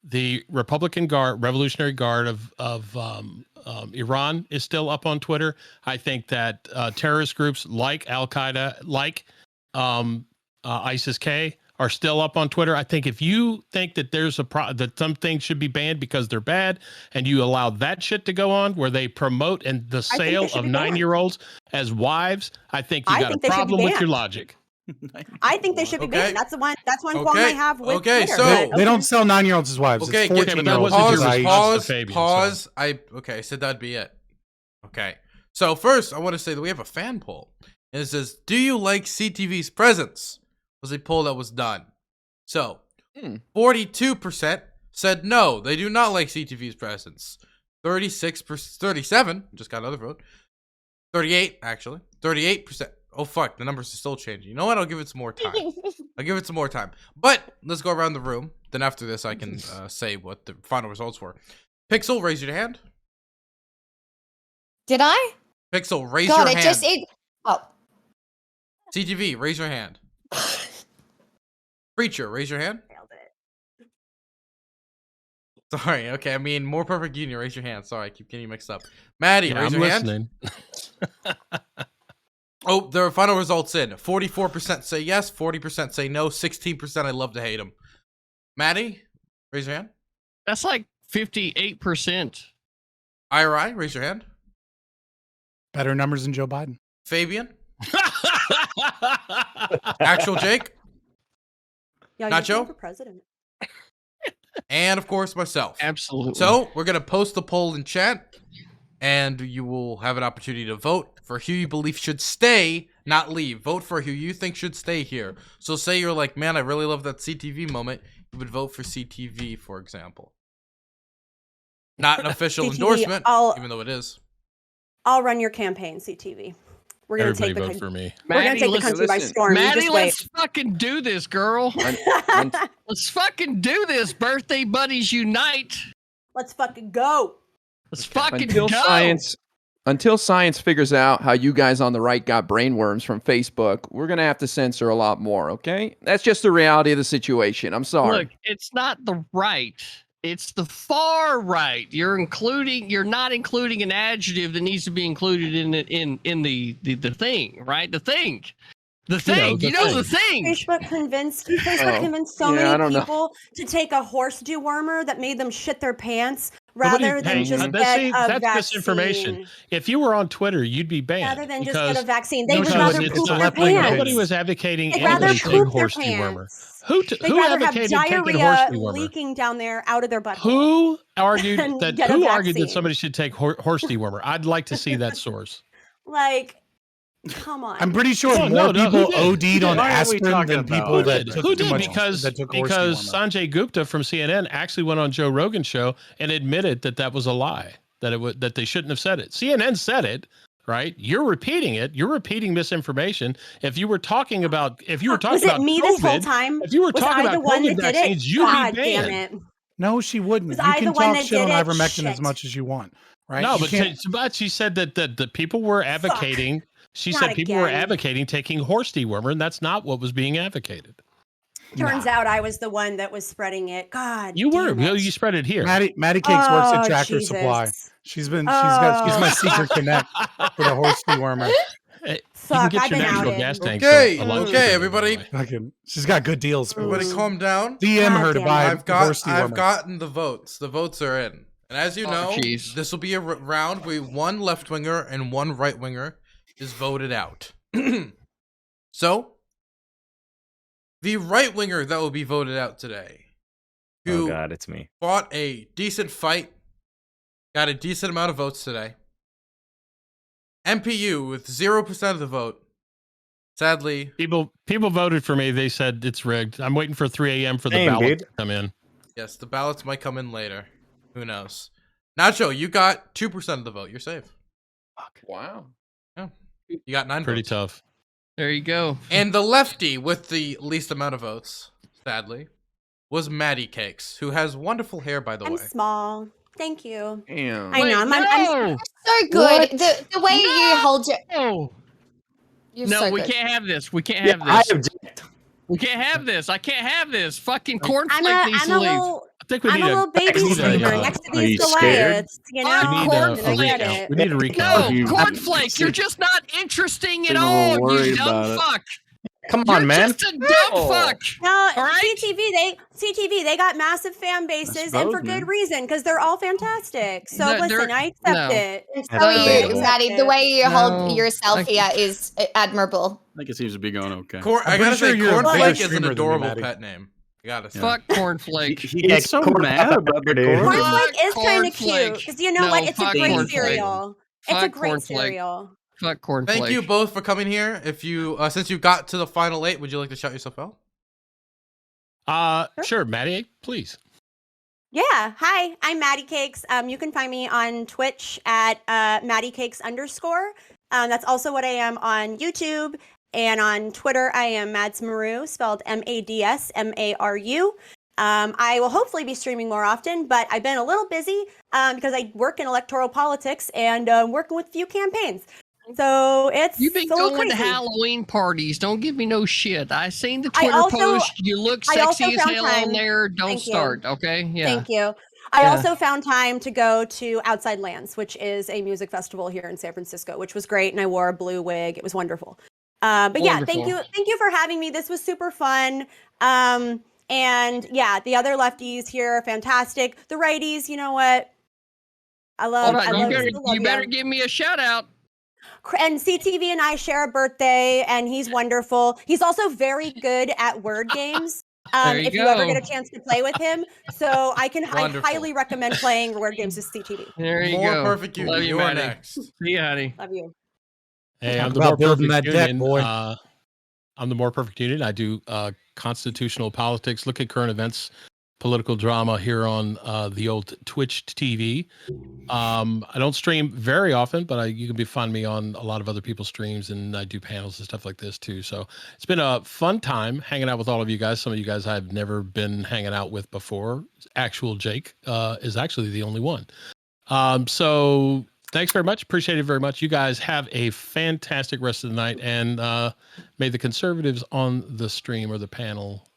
the Republican Guard, Revolutionary Guard of Iran is still up on Twitter. I think that terrorist groups like Al Qaeda, like ISIS-K, are still up on Twitter. I think if you think that there's that some things should be banned because they're bad, and you allow that shit to go on where they promote and the sale of 9-year-olds as wives, I think you got a problem with your logic. I think they should be banned. That's one qualm I have with Twitter. So they don't sell 9-year-olds as wives. Okay, it's 14-year-olds. Pause. I said that'd be it. Okay. So first, I want to say that we have a fan poll. And it says, do you like CTV's presence? Was a poll that was done. So 42% said no, they do not like CTV's presence. 37, just got another vote. 38%. Oh fuck, the numbers are still changing. You know what? I'll give it some more time. But let's go around the room. Then after this, I can say what the final results were. Pixel, raise your hand. Did I? Pixel, raise your hand. Oh. CTV, raise your hand. Preacher, raise your hand. Sorry, okay. I mean, MorePerfectUnion, raise your hand. Sorry, I keep getting you mixed up. Maddie, raise your hand. Oh, there are final results in. 44% say yes, 40% say no, 16% I love to hate them. Maddie, raise your hand. That's like 58%. IRI, raise your hand. Better numbers than Joe Biden. Fabian. ActualJake. Yeah, Nacho for president. And of course myself. Absolutely. So we're gonna post the poll in chat, and you will have an opportunity to vote for who you believe should stay, not leave. Vote for who you think should stay here. So say you're like, man, I really love that CTV moment. You would vote for CTV, for example. Not an official CTV, endorsement, even though it is. I'll run your campaign, CTV. We're gonna Everybody take the vote for me. We're gonna Maddie, take the listen- country by storm. You Maddie, just wait. let's fucking do this, girl. Let's fucking do this. Birthday buddies unite. Let's fucking go. Let's fucking until go. until science figures out how you guys on the right got brainworms from Facebook, we're gonna have to censor a lot more. Okay, that's just the reality of the situation. I'm sorry. Look, it's not the right. It's the far right. You're not including an adjective that needs to be included in the thing, right? The thing. The thing. You know the thing. Facebook convinced so many people to take a horse dewormer that made them shit their pants rather than just get a that's vaccine. misinformation. If you were on Twitter, you'd be banned. Rather than just get a vaccine, they would rather poop their Nobody pants. was advocating They'd rather anybody taking poop their horse dewormer. pants. Who They'd rather have advocated taking horse diarrhea dewormer? leaking down there out of their butt. Who argued and that? get a Who argued that vaccine. somebody should take horse dewormer? I'd like to see that source. Like, come on. I'm pretty sure No, more no, people who did? OD'd on Why are we aspirin talking than about people that it? took Who too did? much Because that took horse because dewormer. Sanjay Gupta from CNN actually went on Joe Rogan's show and admitted that that was a lie. That they shouldn't have said it. CNN said it, right? You're repeating it. You're repeating misinformation. If you were talking about was it me COVID, this whole time? if you were Was talking I the about one COVID that did it? vaccines, you'd God be damn banned. it. No, she wouldn't. Was You I can the one talk that shit on did it? ivermectin as Shit. much as you want, right? No, You can't- but she said that the people were advocating. She Not said people were again. advocating taking horse dewormer, and that's not what was being advocated. Turns out I was the one that was spreading it. God. You were. damn Well, it. you spread it here. Maddie Cakes works Oh, at Tractor Jesus. Supply. She's my secret connect for the horse dewormer. You can Fuck, get I've your been natural outed. gas tank. Okay, for a lot okay, cheaper, everybody. by the way. Fucking, she's got good deals. Everybody, Fools. calm down. DM her to God buy damn a horse I've dewormer. gotten the votes. The votes are in, and as you know, jeez. this will be a round where one left winger and one right winger is voted out. So, the right winger that will be voted out today, Oh who God, it's me. fought a decent fight, got a decent amount of votes today. MPU with 0% of the vote. Sadly, People voted for me. They said it's rigged. I'm waiting for 3 a.m. for the Same, ballot dude. to come in. yes, the ballots might come in later. Who knows? Nacho, you got 2% of the vote. You're safe. Wow. Yeah. You got 9 Pretty votes. tough. There you go. And the lefty with the least amount of votes, sadly, was Maddie Cakes, who has wonderful hair, by the I'm way. small. Thank you. Damn. I know. I'm no. So good. The way you hold your. No. You're No, so we good. can't have this. We can't Yeah, have I this. object. We can't have this. I can't have this. Fucking cornflake I'm needs a to leave. little. I think we I'm need a little baby we need a, steamer uh, next to are you these scared? Goliaths. You know, Oh, we need corn- a I get recount. it. We need a No, recount. cornflake, you're just not interesting at People all. You worried dumb about it. fuck. Come You're on, man. just a dumb fuck. No, All right? CTV, they got massive fan bases, and suppose, for good man. reason, because they're all fantastic. So They're- listen, I accept no. it. And So are you, debatable. Maddie. The way you No, hold yourself I- here is admirable. I think it seems to be going okay. I I'm gotta pretty say, sure you're a bigger Cornflake is streamer an than me, adorable Maddie. pet name. I gotta say. Fuck cornflake. He Yeah, gets so corn mad pop about the dude. corn. Cornflake is kind of cornflake. cute, because you know No, what? It's a fuck great cornflake. cereal. It's a Fuck great cornflake. cereal. Fuck cornflake. Thank you both for coming here. If you, since you got to the final 8, would you like to shout yourself out? Sure, Maddie, please. Yeah. Hi, I'm Maddie Cakes. You can find me on Twitch at Maddie Cakes _. That's also what I am on YouTube. And on Twitter, I am Madsmaru, spelled MADSMARU. I will hopefully be streaming more often, but I've been a little busy because I work in electoral politics and working with a few campaigns. So it's You've been a little going to crazy. Halloween parties. Don't give me no shit. I seen the I Twitter also- post. You look I also sexy as found hell time- on there. Don't Thank you. start, okay? Yeah. Thank you. I Yeah. also found time to go to Outside Lands, which is a music festival here in San Francisco, which was great, and I wore a blue wig. It was wonderful. But yeah, thank you for having me. This was super fun. And yeah, the other lefties here are fantastic. The righties, you know what? I love. Hold on, I love, you better give me a shout out. And CTV and I share a birthday, and he's wonderful. He's also very good at word games. There you If you ever go. get a chance to play with him, so I Wonderful. highly recommend playing word games with CTV. There you More go. perfect union. Love you, You are Maddie. next. See you, honey. Love you. Hey, Talk I'm the about more building perfect that deck, union. boy. I'm the more perfect union. I do constitutional politics, look at current events political drama here on the old Twitch TV. I don't stream very often, but you can find me on a lot of other people's streams, and I do panels and stuff like this too. So it's been a fun time hanging out with all of you guys. Some of you guys I've never been hanging out with before. Jake is actually the only one. So thanks very much. Appreciate it very much. You guys have a fantastic rest of the night, and may the conservatives on the stream or the panel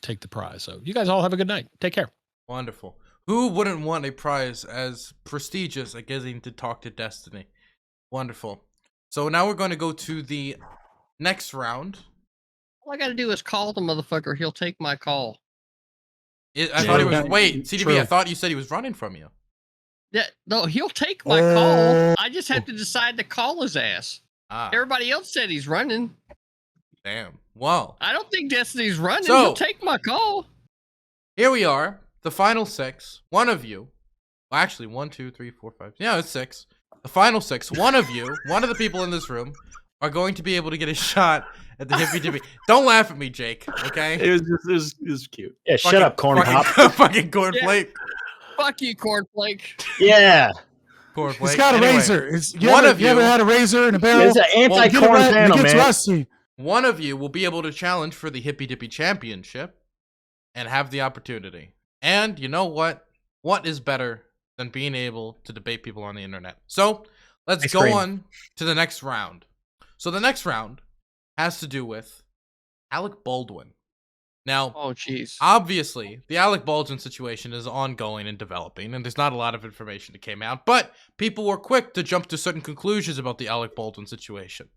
take the prize. So you guys all have a good night. Take care. Wonderful. Who wouldn't want a prize as prestigious as getting to talk to Destiny? Wonderful. So now we're going to go to the next round. All I got to do is call the motherfucker. He'll take my call. I thought it was, wait, CDB, true. I thought you said he was running from you. Yeah, no, he'll take my call. I just have to decide to call his ass. Everybody else said he's running. Damn. Wow. I don't think Destiny's running. So, he'll take my call. Here we are. The final 6. One of you. Well, actually, 1, 2, 3, 4, 5. Yeah, it's 6. The final 6. One of you, one of the people in this room, are going to be able to get a shot at the Hippy Dippy. Don't laugh at me, Jake. Okay. It was cute. Yeah, shut up, corn pop. Fucking cornflake. Yeah. Fuck you, cornflake. Yeah. Cornflake. It's got a razor. You ever had a razor in a barrel? It's an anti-corn panel, man. Rusty. One of you will be able to challenge for the Hippy Dippy Championship and have the opportunity. And you know what? What is better than being able to debate people on the internet? So let's go on to the next round. So the next round has to do with Alec Baldwin. Now, oh jeez, obviously the Alec Baldwin situation is ongoing and developing, and there's not a lot of information that came out, but people were quick to jump to certain conclusions about the Alec Baldwin situation.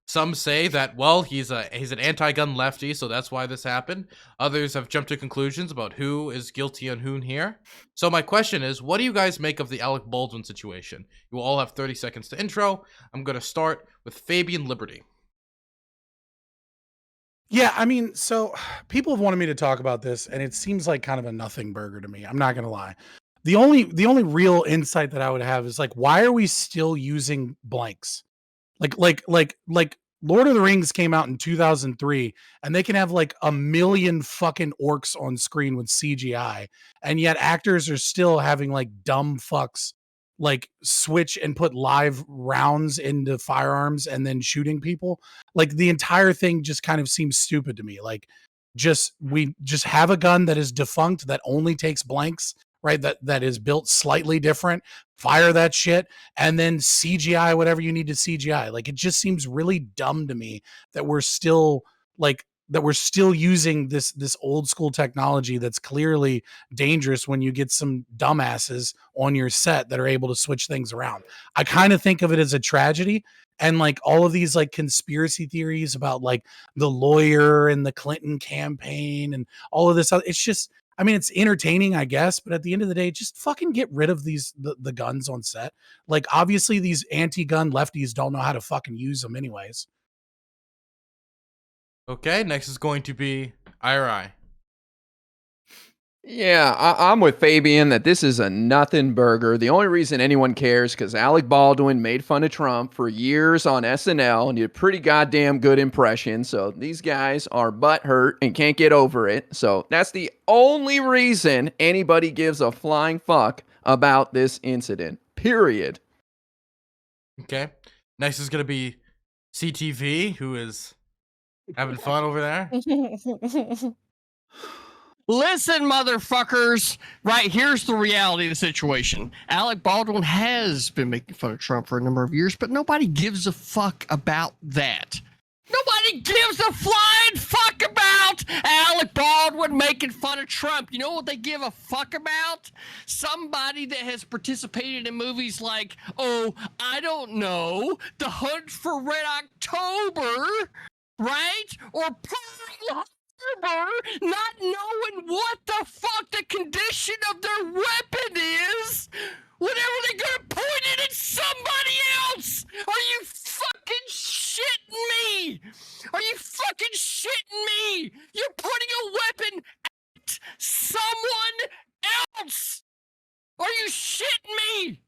Some say that, well, he's an anti-gun lefty, so that's why this happened. Others have jumped to conclusions about who is guilty and who here. So my question is, what do you guys make of the Alec Baldwin situation? You will all have 30 seconds to intro. I'm going to start with Fabian Liberty. Yeah, I mean, so people have wanted me to talk about this, and it seems like kind of a nothing burger to me. I'm not going to lie. The only real insight that I would have is like, why are we still using blanks? Like Lord of the Rings came out in 2003, and they can have like 1 million fucking orcs on screen with CGI, and yet actors are still having like dumb fucks like switch and put live rounds into firearms and then shooting people. Like the entire thing just kind of seems stupid to me. Like we just have a gun that is defunct that only takes blanks, right? That is built slightly different. Fire that shit and then CGI whatever you need to CGI. Like it just seems really dumb to me that we're still using this old school technology that's clearly dangerous when you get some dumbasses on your set that are able to switch things around. I kind of think of it as a tragedy, and like all of these like conspiracy theories about like the lawyer and the Clinton campaign and all of this. It's just, I mean, it's entertaining, I guess, but at the end of the day, just fucking get rid of the guns on set. Like obviously these anti-gun lefties don't know how to fucking use them anyways. Okay, next is going to be IRI. Yeah, I'm with Fabian that this is a nothing burger. The only reason anyone cares because Alec Baldwin made fun of Trump for years on SNL and did a pretty goddamn good impression. So these guys are butthurt and can't get over it. So that's the only reason anybody gives a flying fuck about this incident. Period. Okay, next is going to be CTV, who is having fun over there. Listen, motherfuckers. Right, here's the reality of the situation. Alec Baldwin has been making fun of Trump for a number of years, but nobody gives a fuck about that. Nobody gives a flying fuck about Alec Baldwin making fun of Trump. You know what they give a fuck about? Somebody that has participated in movies like, oh, I don't know, The Hunt for Red October, right? Or Pearl Harbor, not knowing what the fuck the condition of their weapon is whenever they're gonna point it at somebody else. Are you fucking shitting me? Are you fucking shitting me? You're pointing a weapon at someone else. Are you shitting me?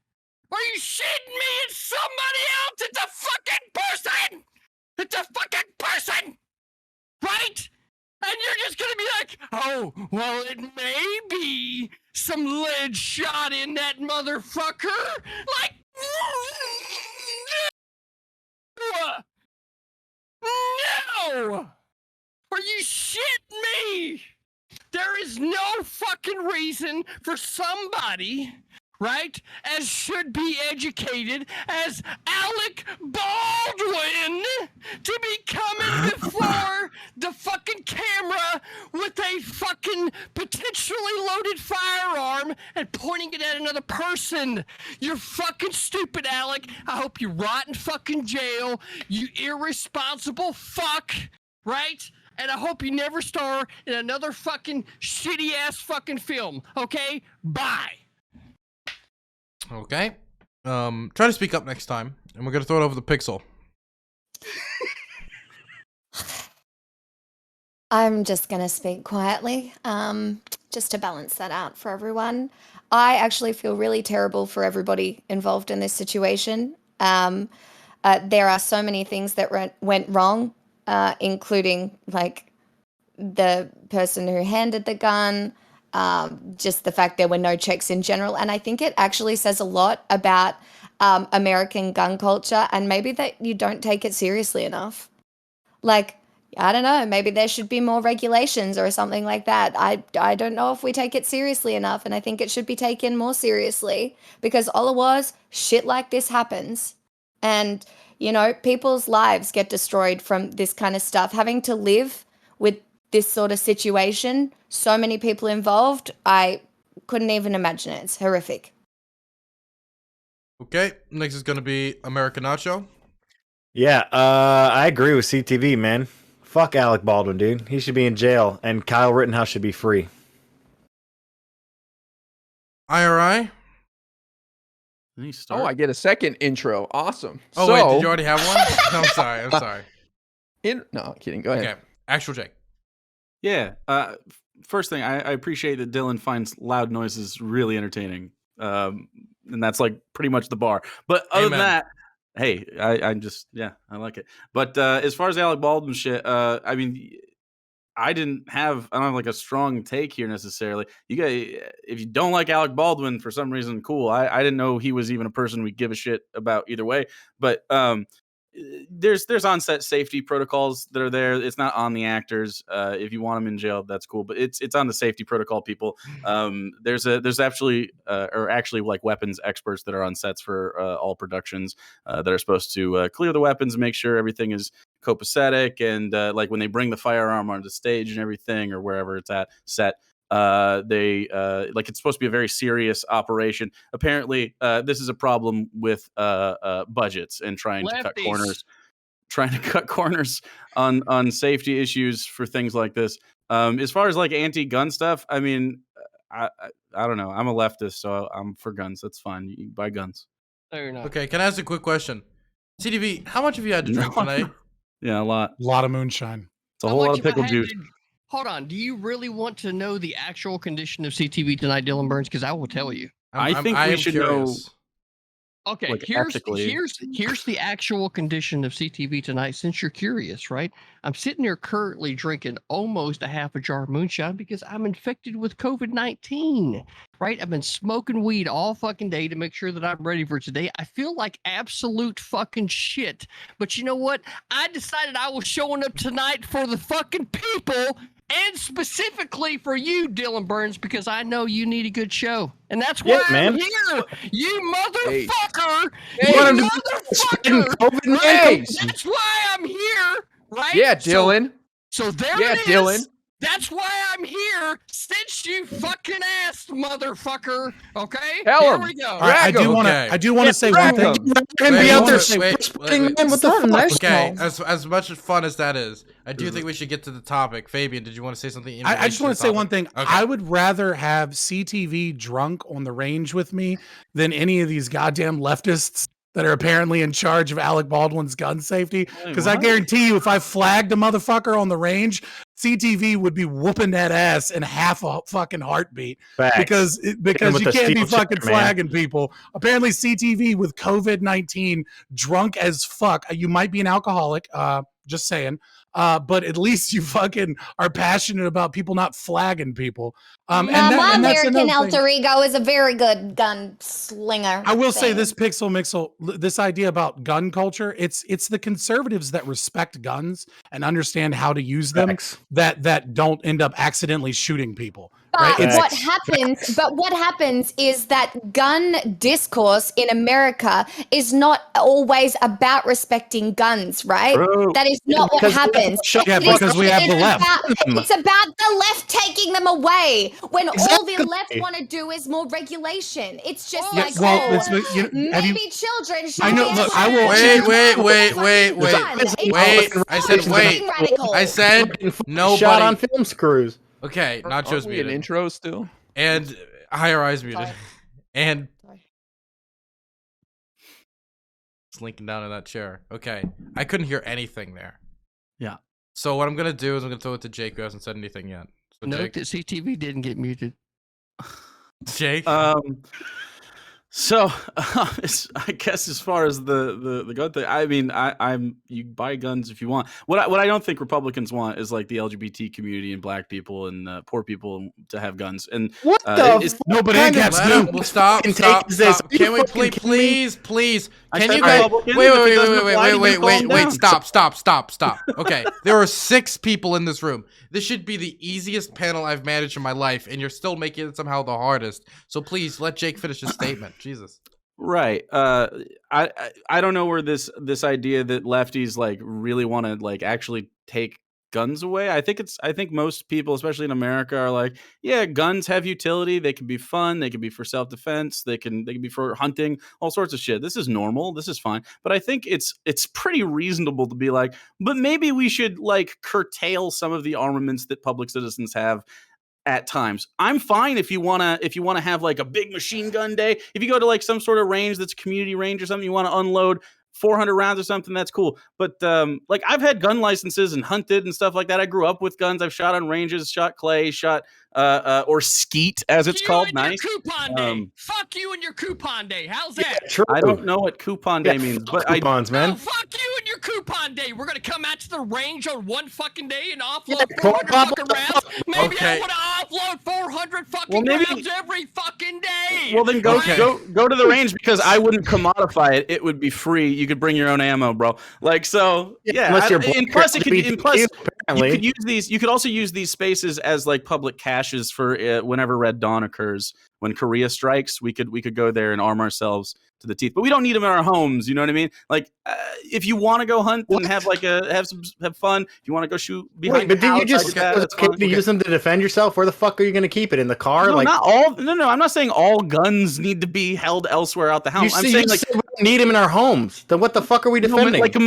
Are you shitting me? It's somebody else. It's a fucking person. It's a fucking person. Right? And you're just gonna be like, oh, well, it may be some lead shot in that motherfucker. Like, no! Are you shitting me? There is no fucking reason for somebody, right, as should be educated as Alec Baldwin to be coming before the fucking camera with a fucking potentially loaded firearm and pointing it at another person. You're fucking stupid, Alec. I hope you rot in fucking jail, you irresponsible fuck, right? And I hope you never star in another fucking shitty ass fucking film. Okay? Bye. Okay. Try to speak up next time, and we're gonna throw it over the Pixel. I'm just going to speak quietly, just to balance that out for everyone. I actually feel really terrible for everybody involved in this situation. There are so many things that went wrong, including like the person who handed the gun, just the fact there were no checks in general. And I think it actually says a lot about American gun culture, and maybe that you don't take it seriously enough. Like, I don't know, maybe there should be more regulations or something like that. I don't know if we take it seriously enough, and I think it should be taken more seriously, because all it was, shit like this happens. And, you know, people's lives get destroyed from this kind of stuff. Having to live with this sort of situation, so many people involved, I couldn't even imagine it. It's horrific. Okay, next is gonna be American Nacho. Yeah, I agree with CTV, man. Fuck Alec Baldwin, dude. He should be in jail, and Kyle Rittenhouse should be free. IRI. Oh, I get a second intro. Awesome. Oh, so, wait, did you already have one? No, I'm sorry. No, kidding. Go ahead. Okay, ActualJake. Yeah. First thing, I appreciate that Dylan finds loud noises really entertaining. And that's like pretty much the bar. But other than that, hey, I'm just, yeah, I like it. But as far as Alec Baldwin shit, I mean, I don't have like a strong take here necessarily. You guys, if you don't like Alec Baldwin for some reason, cool. I didn't know he was even a person we give a shit about either way. But there's on-set safety protocols that are there. It's not on the actors. If you want them in jail, that's cool. But it's on the safety protocol people. There's actually like weapons experts that are on sets for all productions that are supposed to clear the weapons, make sure everything is copacetic, and like when they bring the firearm onto the stage and everything, or wherever it's at set. They like it's supposed to be a very serious operation. Apparently, this is a problem with budgets and trying to cut corners on safety issues for things like this. As far as like anti-gun stuff, I mean, I don't know. I'm a leftist, so I'm for guns. That's fine. You can buy guns. Okay, can I ask a quick question? CTV, how much have you had to drink tonight? Yeah, a lot. A lot of moonshine. It's a whole lot of pickle juice. Hold on. Do you really want to know the actual condition of CTV tonight, Dylan Burns? Because I will tell you. I think we should know. Okay, like, here's the actual condition of CTV tonight. Since you're curious, right? I'm sitting here currently drinking almost a half a jar of moonshine because I'm infected with COVID-19. Right? I've been smoking weed all fucking day to make sure that I'm ready for today. I feel like absolute fucking shit. But you know what? I decided I was showing up tonight for the fucking people, and specifically for you, Dylan Burns, because I know you need a good show. And that's why I'm here. You motherfucker. Hey. You motherfucker. Right? That's why I'm here. Right? Yeah, Dylan. So there it is. Dylan. That's why I'm here, since you fucking asked, motherfucker. Okay? Here we go. All right, I do want to say one thing. Okay, as much fun as that is, I do think we should get to the topic. Fabian, did you want to say something? I just want to say one thing. Okay. I would rather have CTV drunk on the range with me than any of these goddamn leftists that are apparently in charge of Alec Baldwin's gun safety. Because I guarantee you, if I flagged a motherfucker on the range, CTV would be whooping that ass in half a fucking heartbeat. Facts. Because you can't be fucking flagging people. Apparently CTV with COVID-19 drunk as fuck. You might be an alcoholic, just saying. but at least you fucking are passionate about people not flagging people. My American alter ego is a very good gun slinger. I will say this, PixelMixel, this idea about gun culture, it's the conservatives that respect guns and understand how to use them that don't end up accidentally shooting people. But right? what happens is that gun discourse in America is not always about respecting guns, right? True. That is not what happens. Because we have the left. It's about the left taking them away when all the left want to do is more regulation. It's just maybe children should Wait. I said nobody. Shot on film screws. Okay, Nacho's muted. An intro still. And Higher Eyes muted. And slinking down in that chair. Okay, I couldn't hear anything there. Yeah. So what I'm gonna do is I'm gonna throw it to Jake, who hasn't said anything yet. So Note that CTV didn't get muted. Jake. So I guess as far as the gun thing, I mean, I'm you buy guns if you want. What I don't think Republicans want is like the LGBT community and black people and poor people to have guns. And what nobody cats do. Well, stop. Can we please? Can you guys wait, stop. Okay. There are 6 people in this room. This should be the easiest panel I've managed in my life, and you're still making it somehow the hardest. So please let Jake finish his statement. Jesus. Right. I don't know where this idea that lefties like really want to like actually take guns away. I think most people, especially in America, are like, yeah, guns have utility. They can be fun. They can be for self-defense. They can be for hunting, all sorts of shit. This is normal. This is fine. But I think it's pretty reasonable to be like, but maybe we should like curtail some of the armaments that public citizens have at times. I'm fine if you wanna have like a big machine gun day. If you go to like some sort of range that's a community range or something, you want to unload 400 rounds or something, that's cool. But like I've had gun licenses and hunted and stuff like that. I grew up with guns. I've shot on ranges, shot clay, shot or skeet as it's called. Nice. Coupon day. Fuck you and your coupon day. How's that? True. I don't know what coupon day means, but coupons, man. No, fuck you and your coupon day. We're gonna come out to the range on one fucking day and offload 400 fucking rounds. Maybe I want to offload 400 fucking rounds every fucking day. Well, then go to the range because I wouldn't commodify it. It would be free. You could bring your own ammo, bro. Like so, yeah. Plus, you could use these. You could also use these spaces as like public caches for whenever Red Dawn occurs. When Korea strikes, we could go there and arm ourselves to the teeth. But we don't need them in our homes. You know what I mean? Like, if you want to go hunt and have fun, if you want to go shoot behind. Wait, but did you just use them to defend yourself? Where the fuck are you going to keep it in the car? No, like not all. No. I'm not saying all guns need to be held elsewhere out the house. I'm saying like we don't need them in our homes. Then what the fuck are we defending? Like a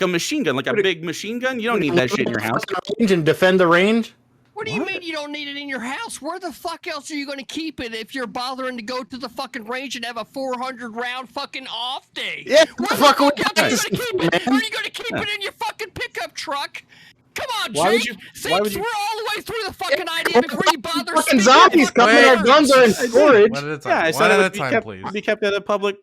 machine gun, like a big machine gun. You don't need that shit in your house. And defend the range. What do you mean you don't need it in your house? Where the fuck else are you going to keep it if you're bothering to go to the fucking range and have a 400 round fucking off day? Yeah, where the fuck else are you going to keep it? Are you going to keep it in your fucking pickup truck? Come on, Jake. Think through all the way through the fucking idea before you bother. Fucking zombies coming. Our guns are in storage. One at a time. Yeah, I said it would be kept at a public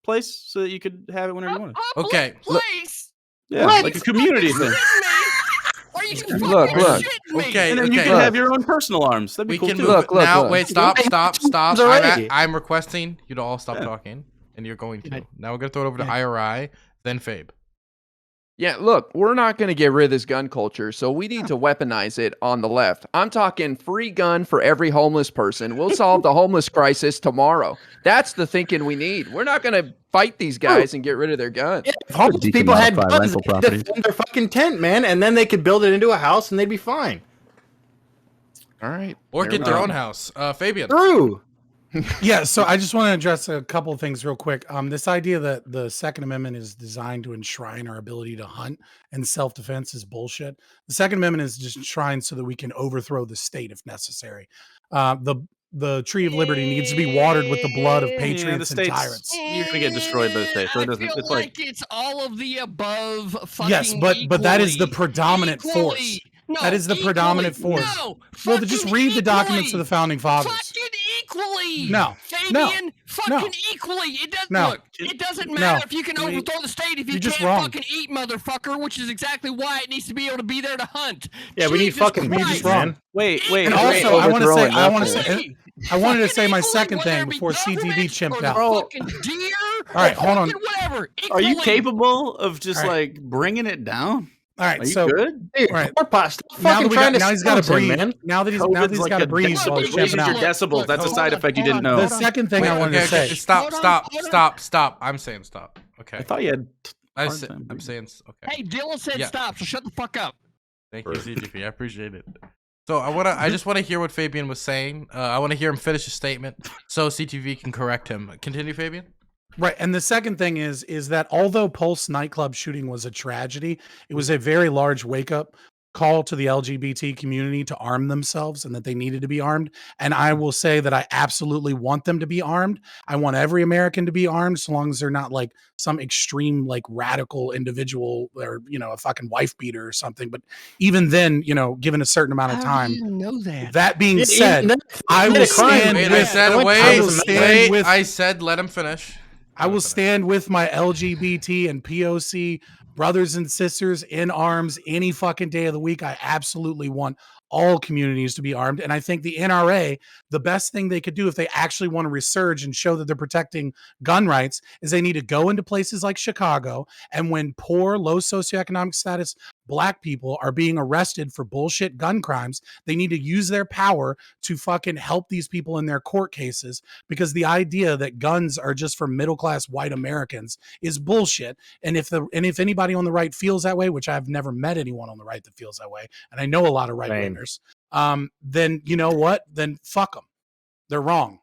place so that you could have it whenever you wanted. Okay. Place? Yeah, like a community thing. Are you look. Okay, and then you can have your own personal arms. That'd be cool too. Look. Wait, stop. I'm requesting you to all stop talking, and you're going to. Now we're gonna throw it over to IRI, then Fabe. Yeah, look, we're not going to get rid of this gun culture, so we need to weaponize it on the left. I'm talking free gun for every homeless person. We'll solve the homeless crisis tomorrow. That's the thinking we need. We're not going to fight these guys and get rid of their guns. Yeah, if homeless people had guns, they'd defend their fucking tent, man, and then they could build it into a house and they'd be fine. All right. Or get their own house. Fabian. True. Yeah, so I just want to address a couple of things real quick. This idea that the Second Amendment is designed to enshrine our ability to hunt and self-defense is bullshit. The Second Amendment is just enshrined so that we can overthrow the state if necessary. The Tree of Liberty needs to be watered with the blood of patriots and tyrants. You're gonna get destroyed by the state, so it doesn't. It's like it's all of the above. Yes, but that is the predominant force. No, that is the predominant force. No, well, just read the documents of the founding fathers. Fucking equally. No, Fabian fucking equally. It doesn't look. It doesn't matter if you can overthrow the state if you can't fucking eat, motherfucker. Which is exactly why it needs to be able to be there to hunt. Yeah, we need fucking beasts, man. Wait. And also, I wanted to say my second thing before CTV chimped out. All right, hold on. Whatever. Are you capable of just like bringing it down? All right, Are you so good? All right. Now he's got to breathe, man. Now that he's got to breathe while he's raises jumping your out. decibels. That's a side effect you didn't know. The second thing I wanted to say. Stop. I'm saying stop. Okay. I thought you had. I'm saying okay. Hey, Dylan said stop, so shut the fuck up. Thank you, CGP. I appreciate it. So I just want to hear what Fabian was saying. I want to hear him finish his statement so CTV can correct him. Continue, Fabian. Right, and the second thing is that although Pulse nightclub shooting was a tragedy, it was a very large wake up call to the LGBT community to arm themselves and that they needed to be armed. And I will say that I absolutely want them to be armed. I want every American to be armed, so long as they're not like some extreme, like radical individual or, a fucking wife beater or something. But even then, given a certain amount of time. How do you know that? That being said, I will stand with. I said let him finish. I will stand with my LGBT and POC brothers and sisters in arms any fucking day of the week. I absolutely want all communities to be armed. And I think the NRA, the best thing they could do if they actually want to resurge and show that they're protecting gun rights is they need to go into places like Chicago. And when poor, low socioeconomic status Black people are being arrested for bullshit gun crimes, they need to use their power to fucking help these people in their court cases, because the idea that guns are just for middle-class white Americans is bullshit. And if anybody on the right feels that way, which I've never met anyone on the right that feels that way, and I know a lot of right-wingers, then you know what? Then fuck them. They're wrong.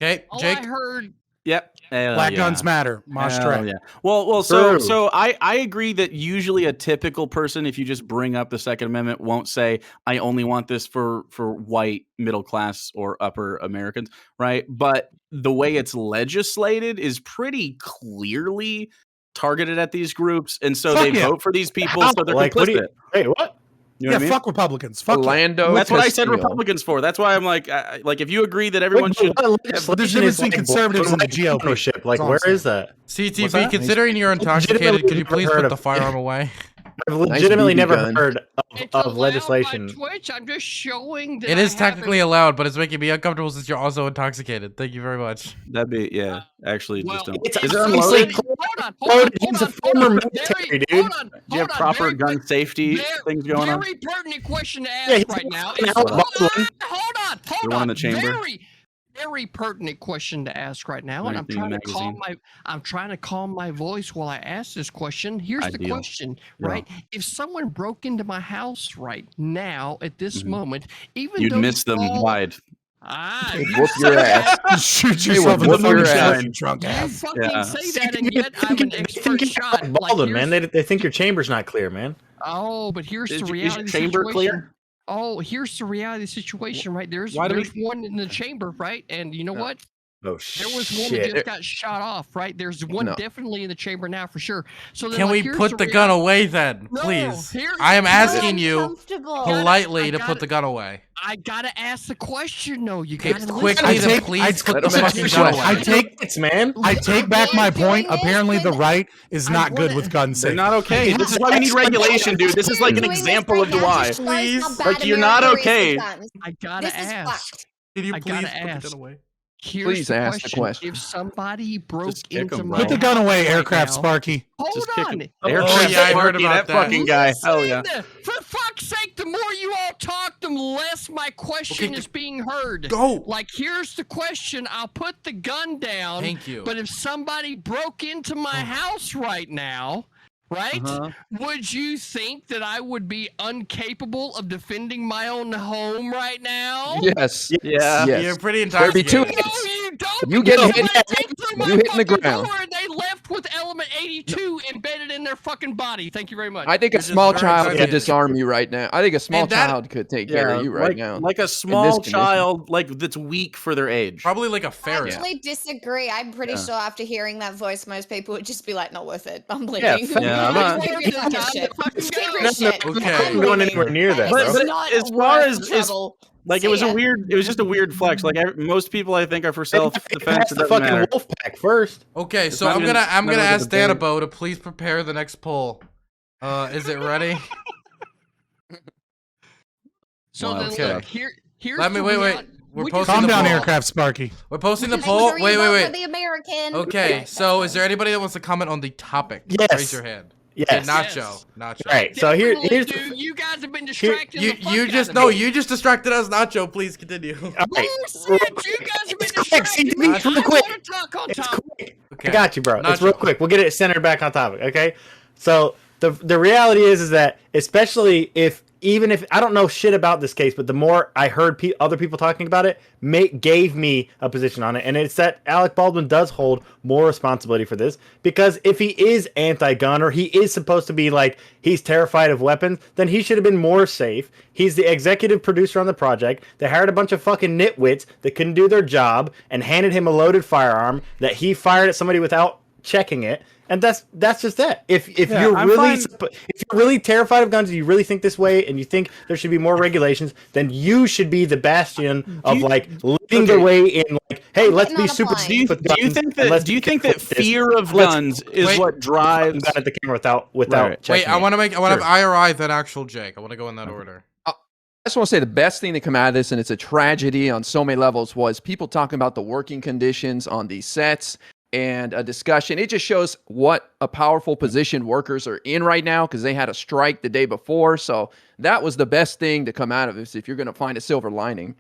Okay, Jake. I heard. Yep. Black guns matter. Yeah. Well, so I agree that usually a typical person, if you just bring up the Second Amendment, won't say, I only want this for white middle class or upper Americans, right? But the way it's legislated is pretty clearly targeted at these groups, and so they vote for these people, so they're complicit. Hey, what? You know what I mean? Fuck Republicans. Fuck Lando. That's what I said Republicans for. That's why I'm like if you agree that everyone should. There's a difference between conservatives and the GOP. Like, where is that? CTV, considering you're intoxicated, could you please put the firearm away? I've legitimately never heard of legislation. Twitch, I'm just showing that it is technically allowed, but it's making me uncomfortable since you're also intoxicated. Thank you very much. That'd be actually just don't. It's is it unloaded? Hold He's a former military dude. Do you have proper gun safety things going on? Very pertinent question to ask right now. Hold on. One in the chamber. Very pertinent question to ask right now, and I'm trying to calm my voice while I ask this question. Here's the question, right? If someone broke into my house right now at this moment, even you'd though miss them wide. Whoop your ass. Shoot yourself in the fucking drunk ass. You fucking say that, and yet I'm an expert shot. Baldwin, man. They think your chamber's not clear, man. Oh, but here's the reality of the chamber clear? Oh, here's the reality of the situation, right? There's one in the chamber, right? And you know what? Oh, shit. There was one that just got shot off, right? There's one definitely in the chamber now for sure. So then, can we put the gun away then, please? I am asking you politely to put the gun away. I gotta ask the question, though. You gotta quickly, please put the fucking gun away. I take back my point. Apparently, the right is not good with gun safety. They're not okay. This is why we need regulation, dude. This is like an example of why. Please, like you're not okay. I gotta ask. Can you I please gotta put ask. the gun away? Please ask the question. If somebody broke into my put the gun away, Aircraft Sparky. Hold on. Aircraft yeah, I heard about that fucking guy. Hell yeah. For fuck's sake, the more you all talk, the less my question is being heard. Go. Like, here's the question. I'll put the gun down. Thank you. But if somebody broke into my house right now, right? Would you think that I would be incapable of defending my own home right now? Yes. Yeah. Yes. You're pretty intoxicated. No, you don't. You get hit. You hit in the ground. And they left with element 82 embedded in their fucking body. Thank you very much. I think a small child could disarm you right now. I think a small child could take care of you right now. Like a small child, like that's weak for their age. Probably like a ferret. I actually disagree. I'm pretty sure after hearing that voice, most people would just be like, not worth it. I'm bleeding. Yeah, I'm not. I'm going anywhere near that, but bro. as far as Like it was just a weird flex. Like most people, I think, are for self-defense. It the doesn't fucking matter. wolf pack first. Okay, It's so not I'm even- gonna it's not ask like a debate. Danabo to please prepare the next poll. Is it ready? So Wild then, stuff. look, here's Let me the wait. reality- We're we posting just- the Calm down, poll. Aircraft Sparky. We're posting the Make poll. sure you Wait, vote wait, for the wait. American. Okay, so is there anybody that wants to comment on the topic? Yes. Raise your hand. Yes. Okay, Nacho. Nacho. All right. So Definitely, here's dude, you guys have been distracting You the fuck you out just of no, me. you just distracted us, Nacho. Please continue. all right. Bullshit, you guys have been quick, see, distracting me. real I quick. want to talk on It's top. quick. Okay. I got you, bro. It's real Nacho. quick. We'll get it centered back on topic. Okay. So the reality is that especially even if I don't know shit about this case, but the more I heard other people talking about it, gave me a position on it, and it's that Alec Baldwin does hold more responsibility for this, because if he is anti-gun, or he is supposed to be like he's terrified of weapons, then he should have been more safe. He's the executive producer on the project. They hired a bunch of fucking nitwits that couldn't do their job and handed him a loaded firearm that he fired at somebody without checking it. And that's just that. If you're really terrified of guns, and you really think this way, and you think there should be more regulations, then you should be the bastion of leading the way in. Like, hey, let's be super. Do you think that fear of guns is what drives? Gun at the camera without Wait, checking I it. want to have IRI then ActualJake. I want to go in that order. I just want to say the best thing to come out of this, and it's a tragedy on so many levels, was people talking about the working conditions on these sets and a discussion. It just shows what a powerful position workers are in right now, because they had a strike the day before. So that was the best thing to come out of this, if you're going to find a silver lining.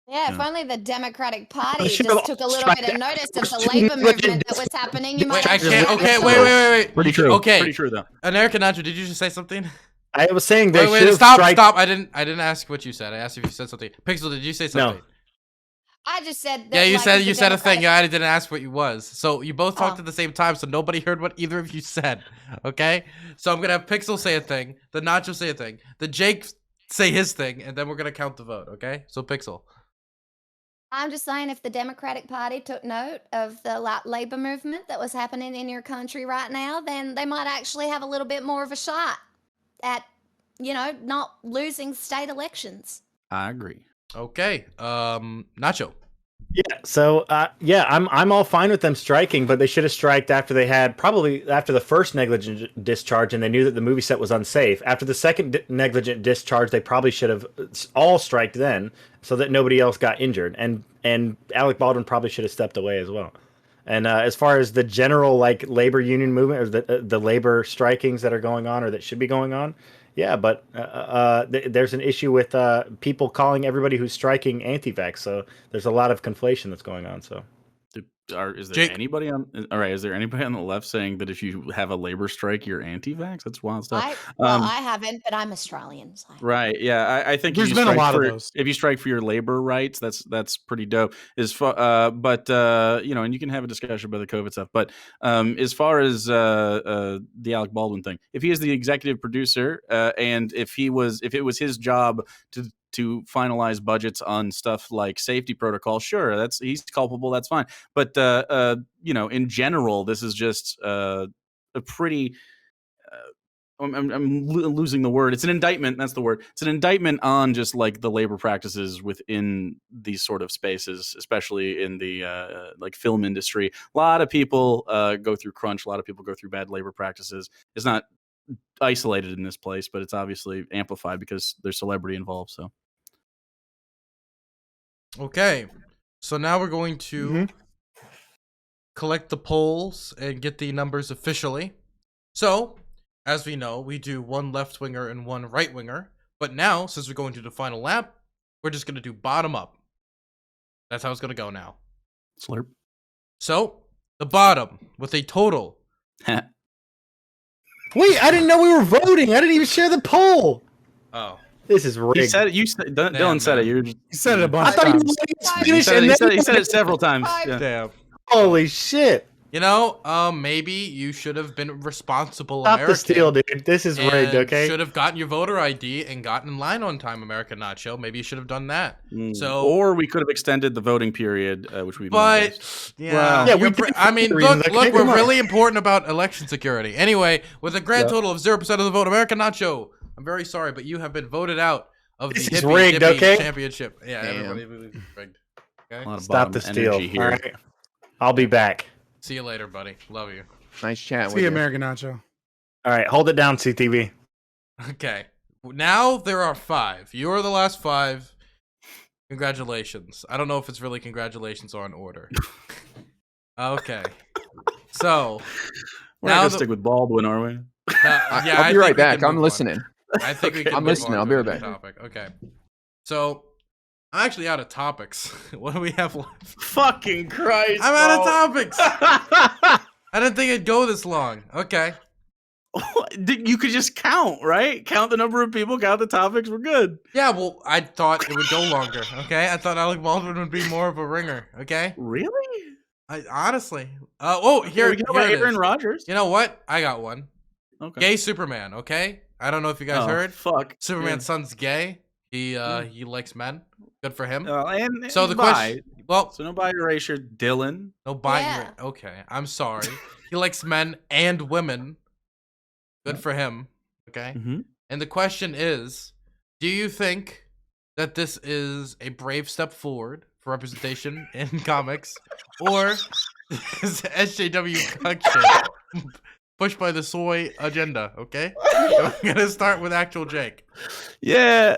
Yeah, if only the Democratic Party should just have took a little bit of notice of the labor movement that was happening. You might I actually can't. have Okay, some- wait. Pretty true. Okay, Pretty true though. American Nacho, did you just say something? I was saying they Wait, should stop. I have didn't ask what you said. I asked if you said something. Pixel, did you say something? I just said that. Yeah, you like, said the you said a thing. Democratic- Yeah, I didn't ask what you was. So you both talked Oh. at the same time, so nobody heard what either of you said. Okay? So I'm gonna have Pixel say a thing, the Nacho say a thing, the Jake say his thing, and then we're gonna count the vote, okay? So Pixel. I'm just saying, if the Democratic Party took note of the labor movement that was happening in your country right now, then they might actually have a little bit more of a shot at, not losing state elections. I agree. Okay. Nacho. Yeah. So I'm all fine with them striking, but they should have striked after the first negligent discharge, and they knew that the movie set was unsafe. After the second negligent discharge, they probably should have all striked then, so that nobody else got injured. And Alec Baldwin probably should have stepped away as well. And as far as the general labor union movement, or the labor strikings that are going on, or that should be going on, yeah, but there's an issue with people calling everybody who's striking anti-vax. So there's a lot of conflation that's going on. So Is there anybody on? All right, is there anybody on the left saying that if you have a labor strike, you're anti-vax? That's wild stuff. I haven't, but I'm Australian. So. Right. Yeah. I think There's if you been a strike lot of for- those. If you strike for your labor rights, that's pretty dope. But and you can have a discussion about the COVID stuff. But as far as the Alec Baldwin thing, if he is the executive producer, and if it was his job to finalize budgets on stuff like safety protocol, sure, he's culpable. That's fine. But in general, this is just a pretty. I'm losing the word. It's an indictment. That's the word. It's an indictment on just like the labor practices within these sort of spaces, especially in the film industry. A lot of people go through crunch. A lot of people go through bad labor practices. It's not isolated in this place, but it's obviously amplified because there's celebrity involved. So, Okay. So now we're going to collect the polls and get the numbers officially. So, as we know, we do one left winger and one right winger. But now, since we're going to the final lap, we're just going to do bottom up. That's how it's going to go now. Slurp. So, the bottom with a total. Wait, I didn't know we were voting. I didn't even share the poll. Oh. This is rigged. He said it. Dylan said it. You said it a bunch I thought of you times. were He said it several times. Yeah. Damn. Holy shit. You know, maybe you should have been responsible Stop American. the steal, dude. This is rigged, okay? Should have gotten your voter ID and gotten in line on time, American Nacho. Maybe you should have done that. So, or we could have extended the voting period, which we. But yeah, Well, yeah, we you're did I mean, reasons. look, Okay, we're come on. really important about election security. Anyway, with a grand total of 0% of the vote, American Nacho, I'm very sorry, but you have been voted out of the This is Hippy rigged, Dippy okay? Championship. Yeah, Damn. everybody believes it's rigged. Okay. A lot of Stop the bottom steal. energy here. All right. I'll be back. See you later, buddy. Love you. Nice chat See with you, you. American Nacho. All right, hold it down, CTV. Okay. Now there are 5. You are the last 5. Congratulations. I don't know if it's really congratulations or in order. Okay. So We're not gonna stick with Baldwin, are we? yeah, I'll be right back. I'm listening. I think we can I'm move listening. on I'll to be right another back. topic. Okay. So I'm actually out of topics. What do we have left? Fucking Christ! I'm out of topics. I didn't think it'd go this long. Okay. You could just count, right? Count the number of people, count the topics. We're good. Yeah, well, I thought it would go longer. Okay, I thought Alec Baldwin would be more of a ringer. Okay. Really? I honestly. We Here can go about it is. Aaron Rodgers. You know what? I got one. Okay. Gay Superman. Okay. I don't know if you guys heard. Fuck. Superman's son's gay. He likes men. Good for him. And So the bi. question. Well, So no bi erasure, Dylan. no bi. Yeah. Okay, I'm sorry. He likes men and women. Good for him. Okay. Mhm. And the question is, do you think that this is a brave step forward for representation in comics, or is SJW cuck shit pushed by the soy agenda? Okay. I'm gonna start with ActualJake. Yeah.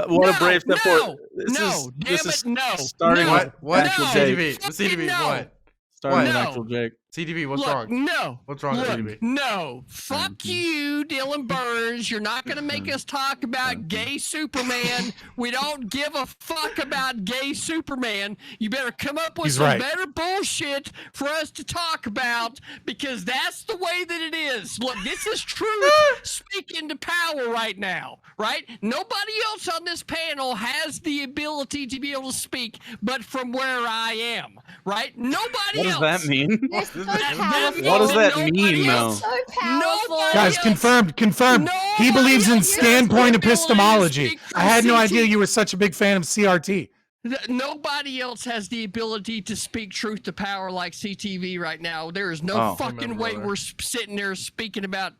What a brave step forward. No, damn it, no. Starting no, with What? Actual no, Jake. CDV. The CDV. no. What? Starting with No. Actual Jake. CDV. What's Look, wrong? No. What's wrong with Look, CDV? no. Fuck you, Dylan Burns. You're not going to make us talk about gay Superman. We don't give a fuck about gay Superman. You better come up with He's some right. better bullshit for us to talk about, because that's the way that it is. Look, this is truth speaking to power right now, right? Nobody else on this panel has the ability to be able to speak, but from where I am, right? Nobody What does else. that mean? You're so That powerful. What does that Nobody mean, though? else. So powerful. Nobody Guys, else- confirmed. He believes in else has standpoint the ability to epistemology. speak for I had no CT. idea you were such a big fan of CRT. Nobody else has the ability to speak truth to power like CTV right now. There is no Oh. fucking Amen, way brother. we're sitting there speaking about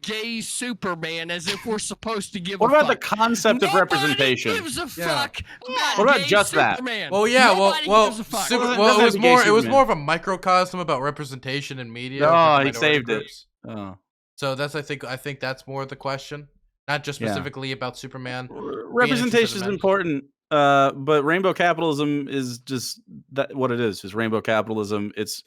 gay Superman as if we're supposed to give What a about the fuck. concept of Nobody representation? gives a Yeah. fuck about What about gay just that? Superman. Well, yeah. Nobody Well, gives a fuck. Well, it doesn't was have to be gay more. It was Superman. more of a microcosm about representation in media. Oh, of he minority saved it. groups. Oh. So that's I think that's more the question, not just Yeah. specifically about Superman. Representation is men. important, but rainbow capitalism is just that what it is. Just rainbow capitalism. It's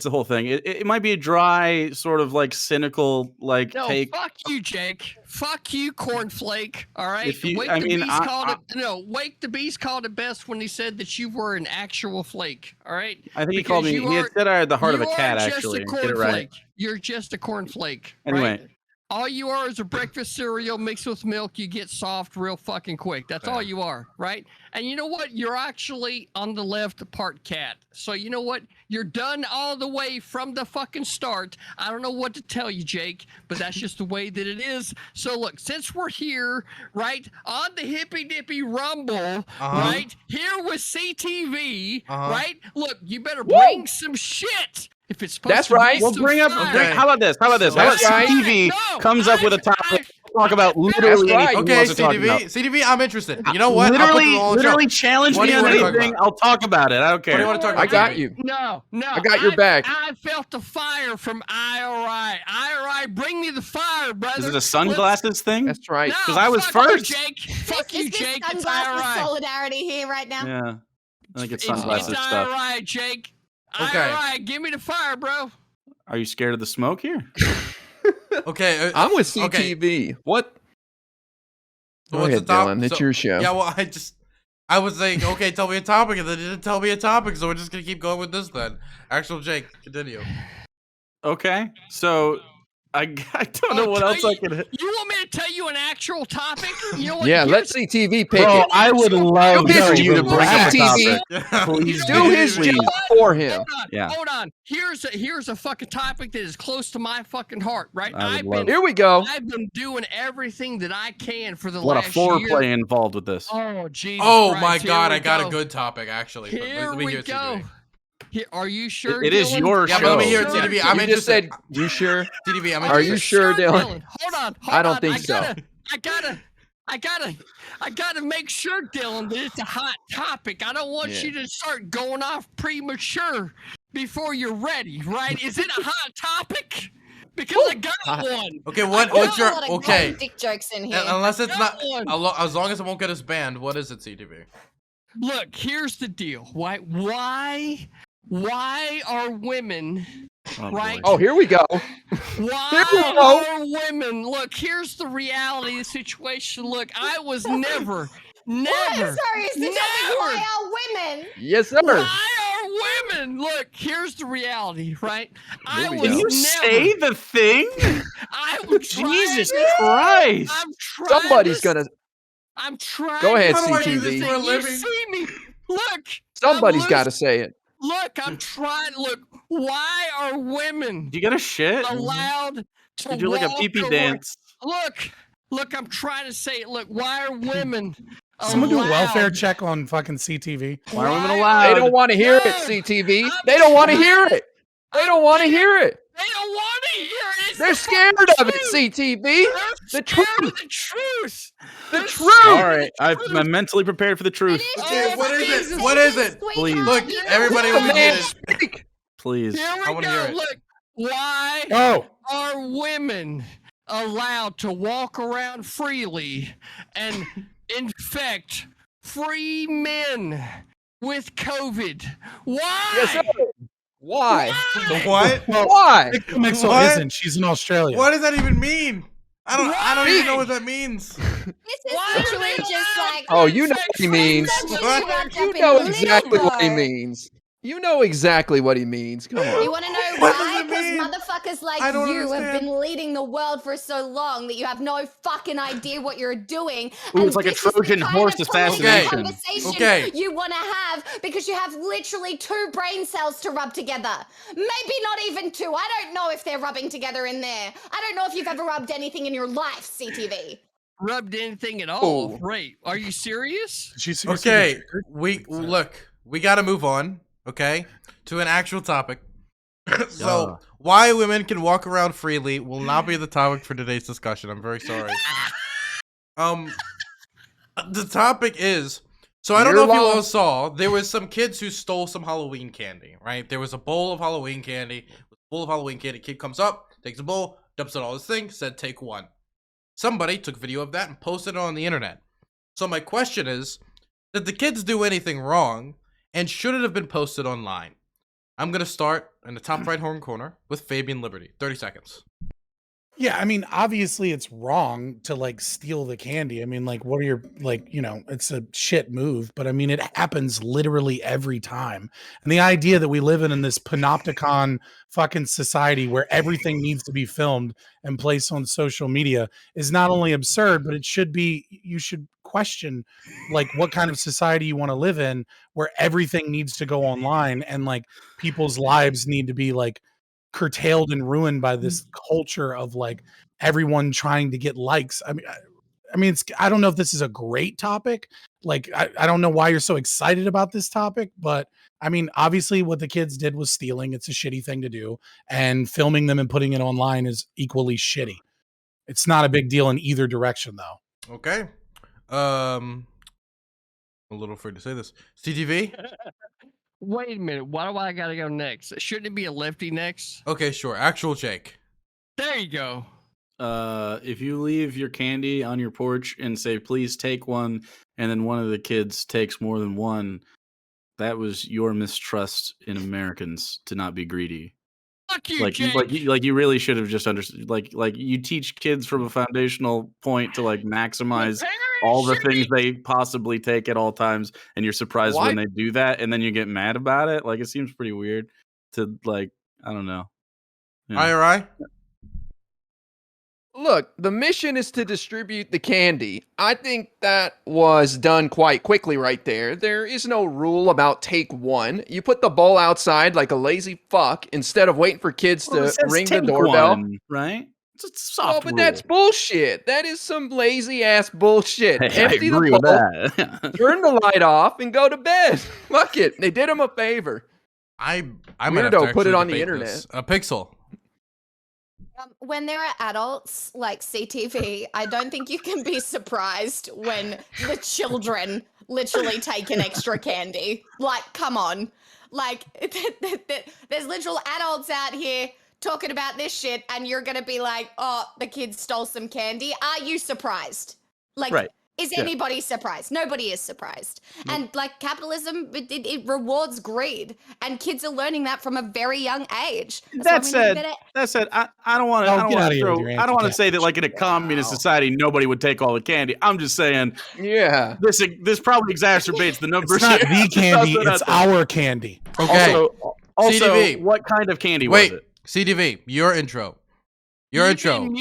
the whole thing. It might be a dry, sort of like cynical, like No, take. fuck you, Jake. Fuck you, Cornflake. All right. If you- Wake I the mean, Beast I- called I- it. No, Wake the Beast called it best when he said that you were an actual flake. All right. I think he Because called me. you He had are- said I had the heart of a you are cat. just Actually, a get it right. cornflake. You're just a cornflake. Anyway. Right? All you are is a breakfast cereal mixed with milk. You get soft real fucking quick. That's all you are, right? And you know what? You're actually on the left part cat. So you know what? You're done all the way from the fucking start. I don't know what to tell you, Jake, but that's just the way that it is. So look, since we're here, right, on the Hippy Dippy Rumble, right, here with CTV, right? Look, you better bring some shit. If it's supposed That's to be right. We'll some bring up. fire. How about this? How about this? How about That's right. CTV No, comes up with a topic? Talk about literally right. anything he Okay, wants to talk CDV. about. CDV. I'm interested. You know what? I'll put Literally, it all in the show. literally challenge What do me you on wanna talk anything. about? I'll talk about it. I don't care. What do you want to talk I about? got CDV? you. No. I got your back. I felt the fire from IRI. IRI, bring me the fire, brother. Is it a sunglasses thing? That's right. No, 'Cause I was fuck first. You, Jake. Fuck you, Is this Jake. It's sunglasses IRI. solidarity here right now? Yeah, I think it's It's sunglasses stuff. IRI, Jake. Okay. IRI, give me the fire, bro. Are you scared of the smoke here? Okay. I'm with okay. CTV. What? So Go what's ahead, the top- Dylan. It's so- your show. Yeah, well, I was saying, okay, tell me a topic, and they didn't tell me a topic, so we're just gonna keep going with this then. Actual Jake, continue. Okay, so I don't know what tell else I you- can. You want me to tell you an actual topic? You know what? Yeah, let Here's- CTV pick Bro, it. I would love Do for his you to bring up a CTV. topic. Please, Do his please. job for him. Hold on, Yeah. hold on. Here's a fucking topic that is close to my fucking heart, right? I would I've love been Here we go. I've been doing everything that I can for the What a last foreplay year. involved with this. Oh Jesus! Oh Christ, my here god, we I got go. a good topic actually. but Here let me we hear it, go. CDV. Here, are you sure? It is Dylan? your Yeah, but let me show. hear it, Sure. CDV. I'm You just interested. said, you sure? CDV, I'm Are you interested. sure, Dylan? Hold on. I don't on. think so. I gotta I gotta make sure, Dylan, that it's a hot topic. I don't want you to start going off premature before you're ready, right? Is it a hot topic? Because I got one. Okay, what's your okay? Dick jokes in here. Unless it's not, one. as long as it won't get us banned. What is it, CTV? Look, here's the deal. Why are women right? Oh, here we go. Why are women? Look, here's the reality of the situation. Look, I was never. Sorry, is the topic why are women? Yes, sir. Why are women? Look, here's the reality, right? I was Can you say the thing? I'm Jesus Christ! I'm trying. Somebody's gonna. I'm trying. Go ahead, How do I do CTV. this thing? You see me? Look. Somebody's got to say it. Look, I'm trying. Look, why are women? You got a shit? Allowed to You do like a walk pee-pee around- dance. Look, I'm trying to say it. Look, why are women Someone do a allowed- welfare check on fucking CTV. Why are women allowed? They don't want to hear it, CTV. They don't want to hear it. They don't want to hear it. They don't want to hear it. It's They're the scared fucking of it, truth. CTV. They're The scared truth. of the truth. The They're truth. All right, I'm mentally prepared for the truth. Okay, what is it? What is it? Please. Look, everybody The will be man muted. speak. Please. Here I we wanna go. hear it. Look, why Oh. are women allowed to walk around freely and infect free men with COVID? Why? Yes, sir. Why? The what? Why? PixelMixel What? isn't. She's in Australia. What does that even mean? I don't even know what that means. This is literally just like. Oh, you know what he means. What? You know exactly what he means. You know exactly what he means. Come on. You want to know What why? does it Because mean? motherfuckers like I don't you have understand. been leading the world for so long that you have no fucking idea what you're doing. Ooh, And it's like a this is the Trojan kind horse of political assassination. conversation Okay. you want to have because you have literally 2 brain cells to rub together. Maybe not even 2. I don't know if they're rubbing together in there. I don't know if you've ever rubbed anything in your life, CTV. Rubbed anything at all? Oh. Right? Are you serious? She's seriously Okay, triggered? we got to move on. Okay, to an actual topic. So, why women can walk around freely will not be the topic for today's discussion. I'm very sorry. The topic is, so I don't know if you all saw, there was some kids who stole some Halloween candy, right? There was a bowl of Halloween candy. Kid comes up, takes a bowl, dumps it all his thing, said take one. Somebody took video of that and posted it on the internet. So my question is, did the kids do anything wrong? And should it have been posted online? I'm going to start in the top right hand corner with Fabian Liberty. 30 seconds. Yeah, I mean, obviously it's wrong to like steal the candy. I mean, like, what are your it's a shit move, but I mean, it happens literally every time. And the idea that we live in this panopticon fucking society where everything needs to be filmed and placed on social media is not only absurd, but you should question like what kind of society you want to live in where everything needs to go online and like people's lives need to be like curtailed and ruined by this culture of like everyone trying to get likes. I mean, I don't know if this is a great topic. Like, I don't know why you're so excited about this topic, but I mean, obviously what the kids did was stealing. It's a shitty thing to do, and filming them and putting it online is equally shitty. It's not a big deal in either direction though. Okay. I'm a little afraid to say this. CTV? Wait a minute. Why do I gotta go next? Shouldn't it be a lefty next? Okay, sure. ActualJake. There you go. If you leave your candy on your porch and say, please take one, and then one of the kids takes more than one, that was your mistrust in Americans to not be greedy. Fuck you, Like, Jake. you really should have just understood. Like you teach kids from a foundational point to like maximize all the things they possibly take at all times, and you're surprised when they do that, and then you get mad about it. Like, it seems pretty weird to like, I don't know. IRI? Look, the mission is to distribute the candy. I think that was done quite quickly right there. There is no rule about take one. You put the bowl outside like a lazy fuck instead of waiting for kids to ring the doorbell. One, right? It's a soft but rule. that's bullshit. That is some lazy ass bullshit. Hey, Empty I agree the with bowl, that. turn the light off, and go to bed. Fuck it. They did him a favor. I might have to Weirdo, put it actually on the debate internet. this. Pixel. When there are adults like CTV, I don't think you can be surprised when the children literally take an extra candy. Like, come on. Like, there's literal adults out here talking about this shit, and you're going to be like, oh, the kids stole some candy. Are you surprised? Like, Right. Is anybody surprised? Nobody is surprised. Nope. And like capitalism, it rewards greed, and kids are learning that from a very young age. That said, I don't want to. I don't want to say that like in a communist society nobody would take all the candy. I'm just saying, this probably exacerbates the numbers. It's not the candy; it's our candy. Okay. Also, CDV. what kind of candy was it? CDV, your intro. Your intro.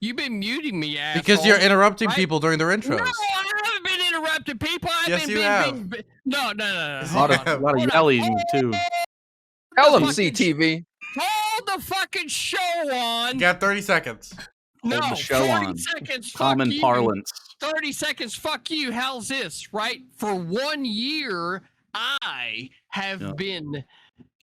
You've been muting me, asshole. Because you're interrupting people during their intros. No, I haven't been interrupting people. Yes, you have. No. A lot of yelling too. Tell them, CTV. Hold the fucking show on. You got 30 seconds. No, Hold the show 30 on. seconds. Common fuck parlance. You. 30 seconds. Fuck you. How's this, right? For 1 year, I have been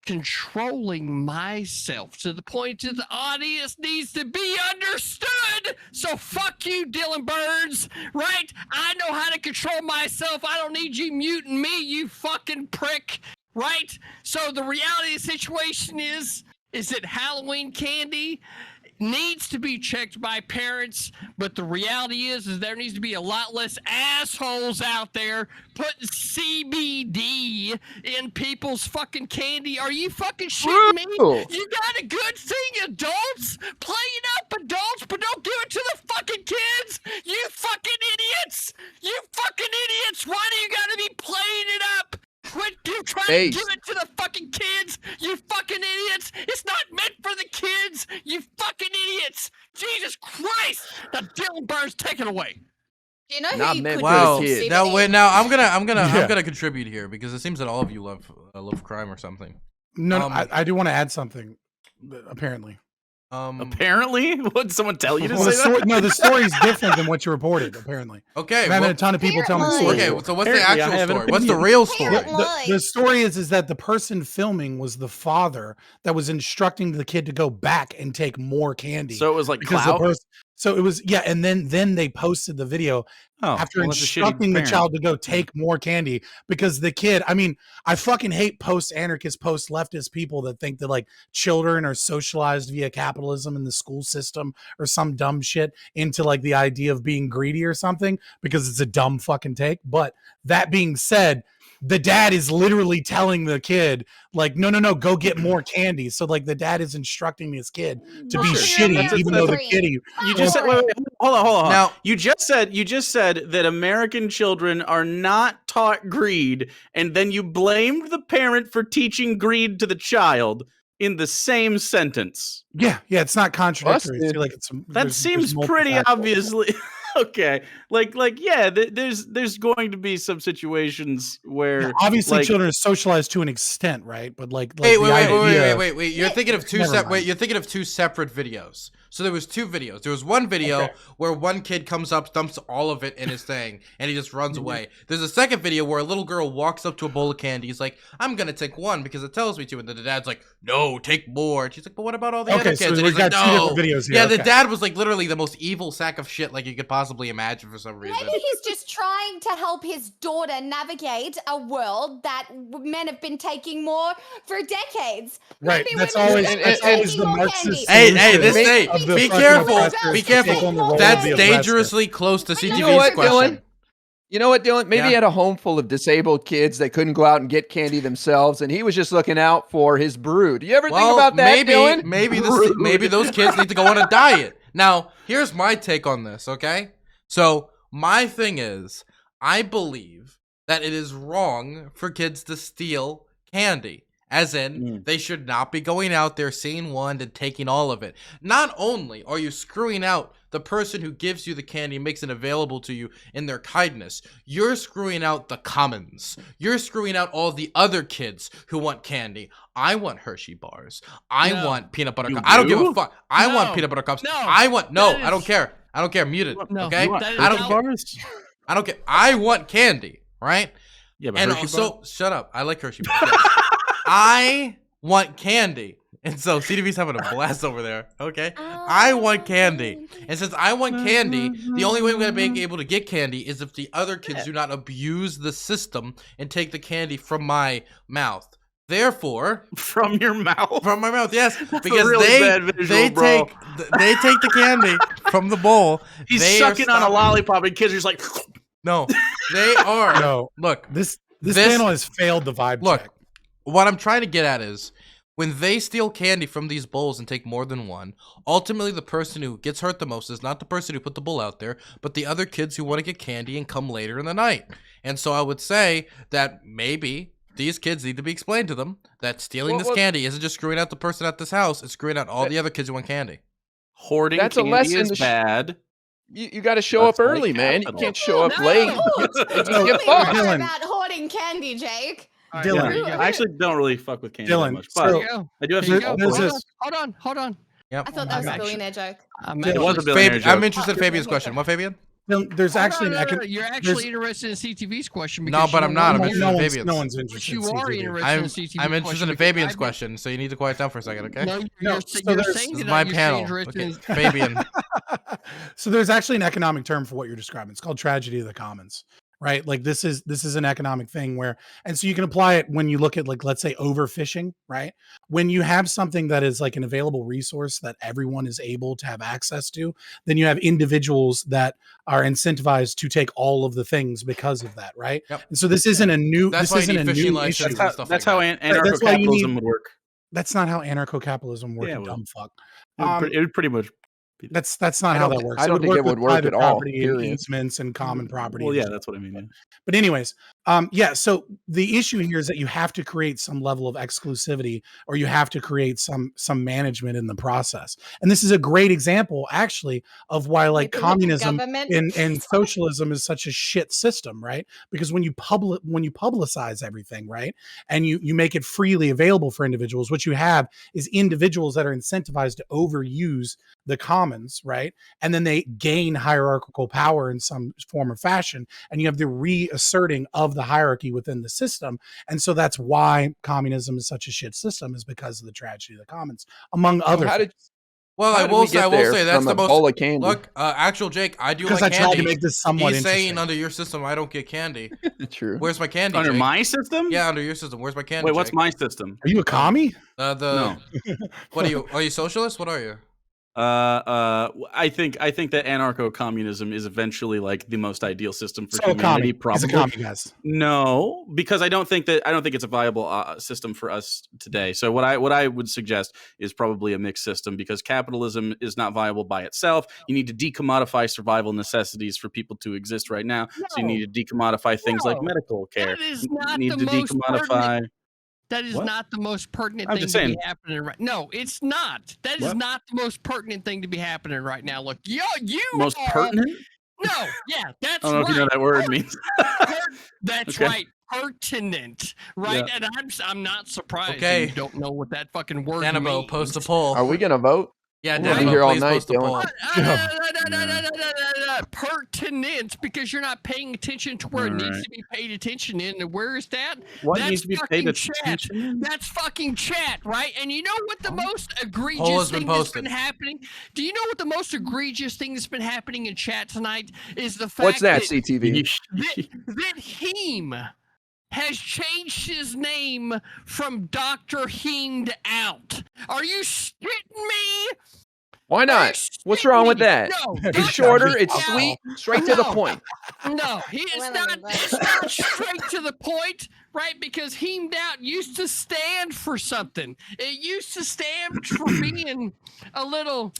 controlling myself to the point that the audience needs to be understood. So fuck you, Dylan Burns, right? I know how to control myself. I don't need you muting me, you fucking prick, right? So the reality of the situation is that Halloween candy needs to be checked by parents, but the reality is there needs to be a lot less assholes out there putting CBD in people's fucking candy. Are you fucking shitting me? You got a good thing, adults? Play it up, adults, but don't do it to the fucking kids. You fucking idiots. You fucking idiots. Why do you gotta be playing it up? Quit trying to give it to the fucking kids, you fucking idiots! It's not meant for the kids, you fucking idiots! Jesus Christ! Now Dylan Burns, take it away. You know Not who meant could Wow. do some Now CBD? wait. Now I'm gonna contribute here because it seems that all of you love crime or something. No, I do want to add something. Apparently. Apparently, would someone tell you to Well, say that? No, the story is different than what you reported. Apparently. Okay. I've had a ton of people tell me the story. Okay. So what's the actual story? What's the real story? The story is that the person filming was the father that was instructing the kid to go back and take more candy. So it was like because clout? so it was and then they posted the video after well, that's a shitty instructing the parent. child to go take more candy because the kid, I mean, I fucking hate post-anarchist, post-leftist people that think that like children are socialized via capitalism in the school system or some dumb shit into like the idea of being greedy or something because it's a dumb fucking take. But that being said, the dad is literally telling the kid like, no, go get more candy. So like the dad is instructing his kid to be shitty, even though the kid. You just said, wait, hold on. Now you just said that American children are not taught greed, and then you blamed the parent for teaching greed to the child in the same sentence. Yeah, it's not contradictory. I feel like that seems pretty obviously. Okay, there's going to be some situations where obviously children are socialized to an extent, right? But like wait. You're thinking of two separate videos. So there was two videos. There was one video where one kid comes up, dumps all of it in his thing, and he just runs away. There's a second video where a little girl walks up to a bowl of candy. He's like, I'm gonna take one because it tells me to. And then the dad's like, no, take more. And she's like, but what about all the other kids? So and we've he's like, got two no. different videos here. Yeah, the dad was like literally the most evil sack of shit like you could possibly imagine for some reason. Maybe he's just trying to help his daughter navigate a world that men have been taking more for decades. Right, Maybe that's women always taking the more Marxist. candy. Be careful. Be careful. That's dangerously close to CTV's question. You know what, Dylan? Maybe he had a home full of disabled kids that couldn't go out and get candy themselves, and he was just looking out for his brood. You ever think about that, Dylan? Maybe those kids need to go on a diet. Now, here's my take on this, okay? So, my thing is, I believe that it is wrong for kids to steal candy. As in, they should not be going out there, seeing one, and taking all of it. Not only are you screwing out the person who gives you the candy, makes it available to you in their kindness, you're screwing out the commons. You're screwing out all the other kids who want candy. I want Hershey bars. I want peanut butter cups. I don't give a fuck. I want peanut butter cups. I don't care. I don't care. Mute it. Okay? I don't care. I want candy, right? Yeah, but and Hershey also, shut up. I like Hershey bars. I want candy. And so CTV's having a blast over there. Okay. I want candy. And since I want candy, the only way I'm going to be able to get candy is if the other kids do not abuse the system and take the candy from my mouth. Therefore, from your mouth? From my mouth, yes. That's Because a really bad visual, they bro. take the candy from the bowl. He's They sucking are on a lollipop and kids are just like No. They are No. Look. This panel has failed the vibe check. What I'm trying to get at is when they steal candy from these bowls and take more than one, ultimately the person who gets hurt the most is not the person who put the bowl out there, but the other kids who want to get candy and come later in the night. And so I would say that maybe these kids need to be explained to them that stealing this candy isn't just screwing out the person at this house, it's screwing out all the other kids who want candy. Hoarding That's a candy lesson is to bad. You got to show up early, man. You can't show up late. You get Really fucked. more about hoarding candy, Jake. Dylan. I actually don't really fuck with candy Dylan, that much, but so- I do have There- some. there's this- Hold on. Yep. I thought that was a billionaire joke. It was a billionaire joke. I'm interested in Fabian's question. What, Fabian? There's actually You're actually interested in CTV's question. No, because but you I'm not. I'm know interested in more- Fabian's. no one's interested You in are CTV. interested I'm in CTV's interested question in because Fabian's I've- question, so you need to quiet down for a second, okay? No, you're saying This is that my you're panel. interested Okay. in- Fabian. So there's actually an economic term for what you're describing. It's called tragedy of the commons, right? Like this is an economic thing where, and so you can apply it when you look at, like, let's say overfishing, right? When you have something that is like an available resource that everyone is able to have access to, then you have individuals that are incentivized to take all of the things because of that, right? Yep. And so this isn't a new, That's this why you isn't need a fishing new licenses issue. and stuff That's like how that. That's why you anarcho-capitalism need- would work. That's not how anarcho-capitalism works, Yeah, you it dumb fuck. It would pretty much. That's not I how don't that thi- works. I don't think it with would work private at all, property and period. easements and common property. Well, and yeah, stuff. that's what I mean. Yeah. But anyways, yeah. So the issue here is that you have to create some level of exclusivity, or you have to create some management in the process. And this is a great example, actually, of why like Maybe communism government. and socialism is such a shit system, right? Because when you publicize everything, right, and you make it freely available for individuals, what you have is individuals that are incentivized to overuse the commons, right? And then they gain hierarchical power in some form or fashion, and you have the reasserting of the hierarchy within the system. And so that's why communism is such a shit system, is because of the tragedy of the commons, among other how did- things. Well, How I did will we say, get there that's from the a most. bowl of candy? Look, ActualJake, I do Because like I candy. tried to make this somewhat He's saying interesting. under your system, I don't get candy. True. Where's my candy? Under Jake? my system? Yeah, under your system. Where's my candy? Wait, what's Jake? my system? Are you a commie? No. What are you? Are you socialist? What are you? I think that anarcho-communism is eventually like the most ideal system for So a humanity. commie. He's a Probably. commie, guys. No, because I don't think it's a viable system for us today. So what I would suggest is probably a mixed system, because capitalism is not viable by itself. You need to decommodify survival necessities for people to exist right now. So you need to decommodify things like No. medical care. That is You not need the to most decommodify. pertinent. That is What? not the most pertinent I'm thing just to saying. be happening right. No, it's not. That is What? not the most pertinent thing to be happening right now. Look, you Most are- pertinent? No, yeah, that's I don't know right. if you know that word means. That's Okay. right. Pertinent, right? Yeah. And I'm not surprised Okay. that you don't know what that fucking word Danabo, means. post a poll. Are we gonna vote? Yeah, I'm gonna be Danabo, here all please night, post a poll. Pertinent, because you're not paying attention to where it needs Alright. to be paid attention in. And where is that? What That's needs to be fucking paid chat. attention in? That's fucking chat, right? And you know what the most Poll egregious has been thing that's posted. been happening? Do you know what the most egregious thing that's been happening in chat tonight is the fact What's that, that CTV? that Heem has changed his name from Dr. Heemed out. Are you shitting me? Why not? What's wrong with that? No, It's shorter, it's sweet, straight to the point. No, he is not. It's not straight to the point, right? Because Heemed out used to stand for something. It used to stand for being a little.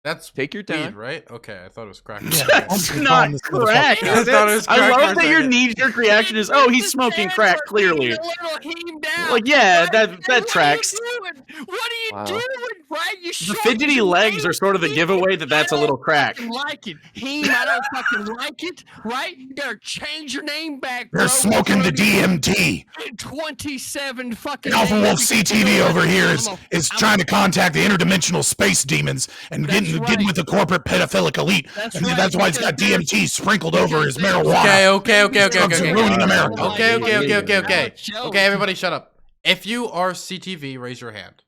That's Take your weed, time. right? Okay, I thought it was crack. That's not crack. I Is thought it it? was I crack for love a that your second. knee-jerk reaction is, "Oh, he's smoking crack." Clearly, A little Heemed out. like, yeah, right? that And tracks. What are you Wow. doing, right? You The showed fidgety your legs name. are sort of the giveaway that that's a little crack. I don't fucking like it. Heem, I don't fucking like it, right? You gotta change your name back, bro. They're smoking the DMT. 27 fucking Alpha names Wolf because CTV you know over what? here I'm is trying to contact the interdimensional space demons and getting with the corporate pedophilic elite. That's And right, that's why he's got because DMT sprinkled over his marijuana. Okay. Drugs are ruining America. Okay. Okay, everybody shut up. If you are CTV, raise your hand.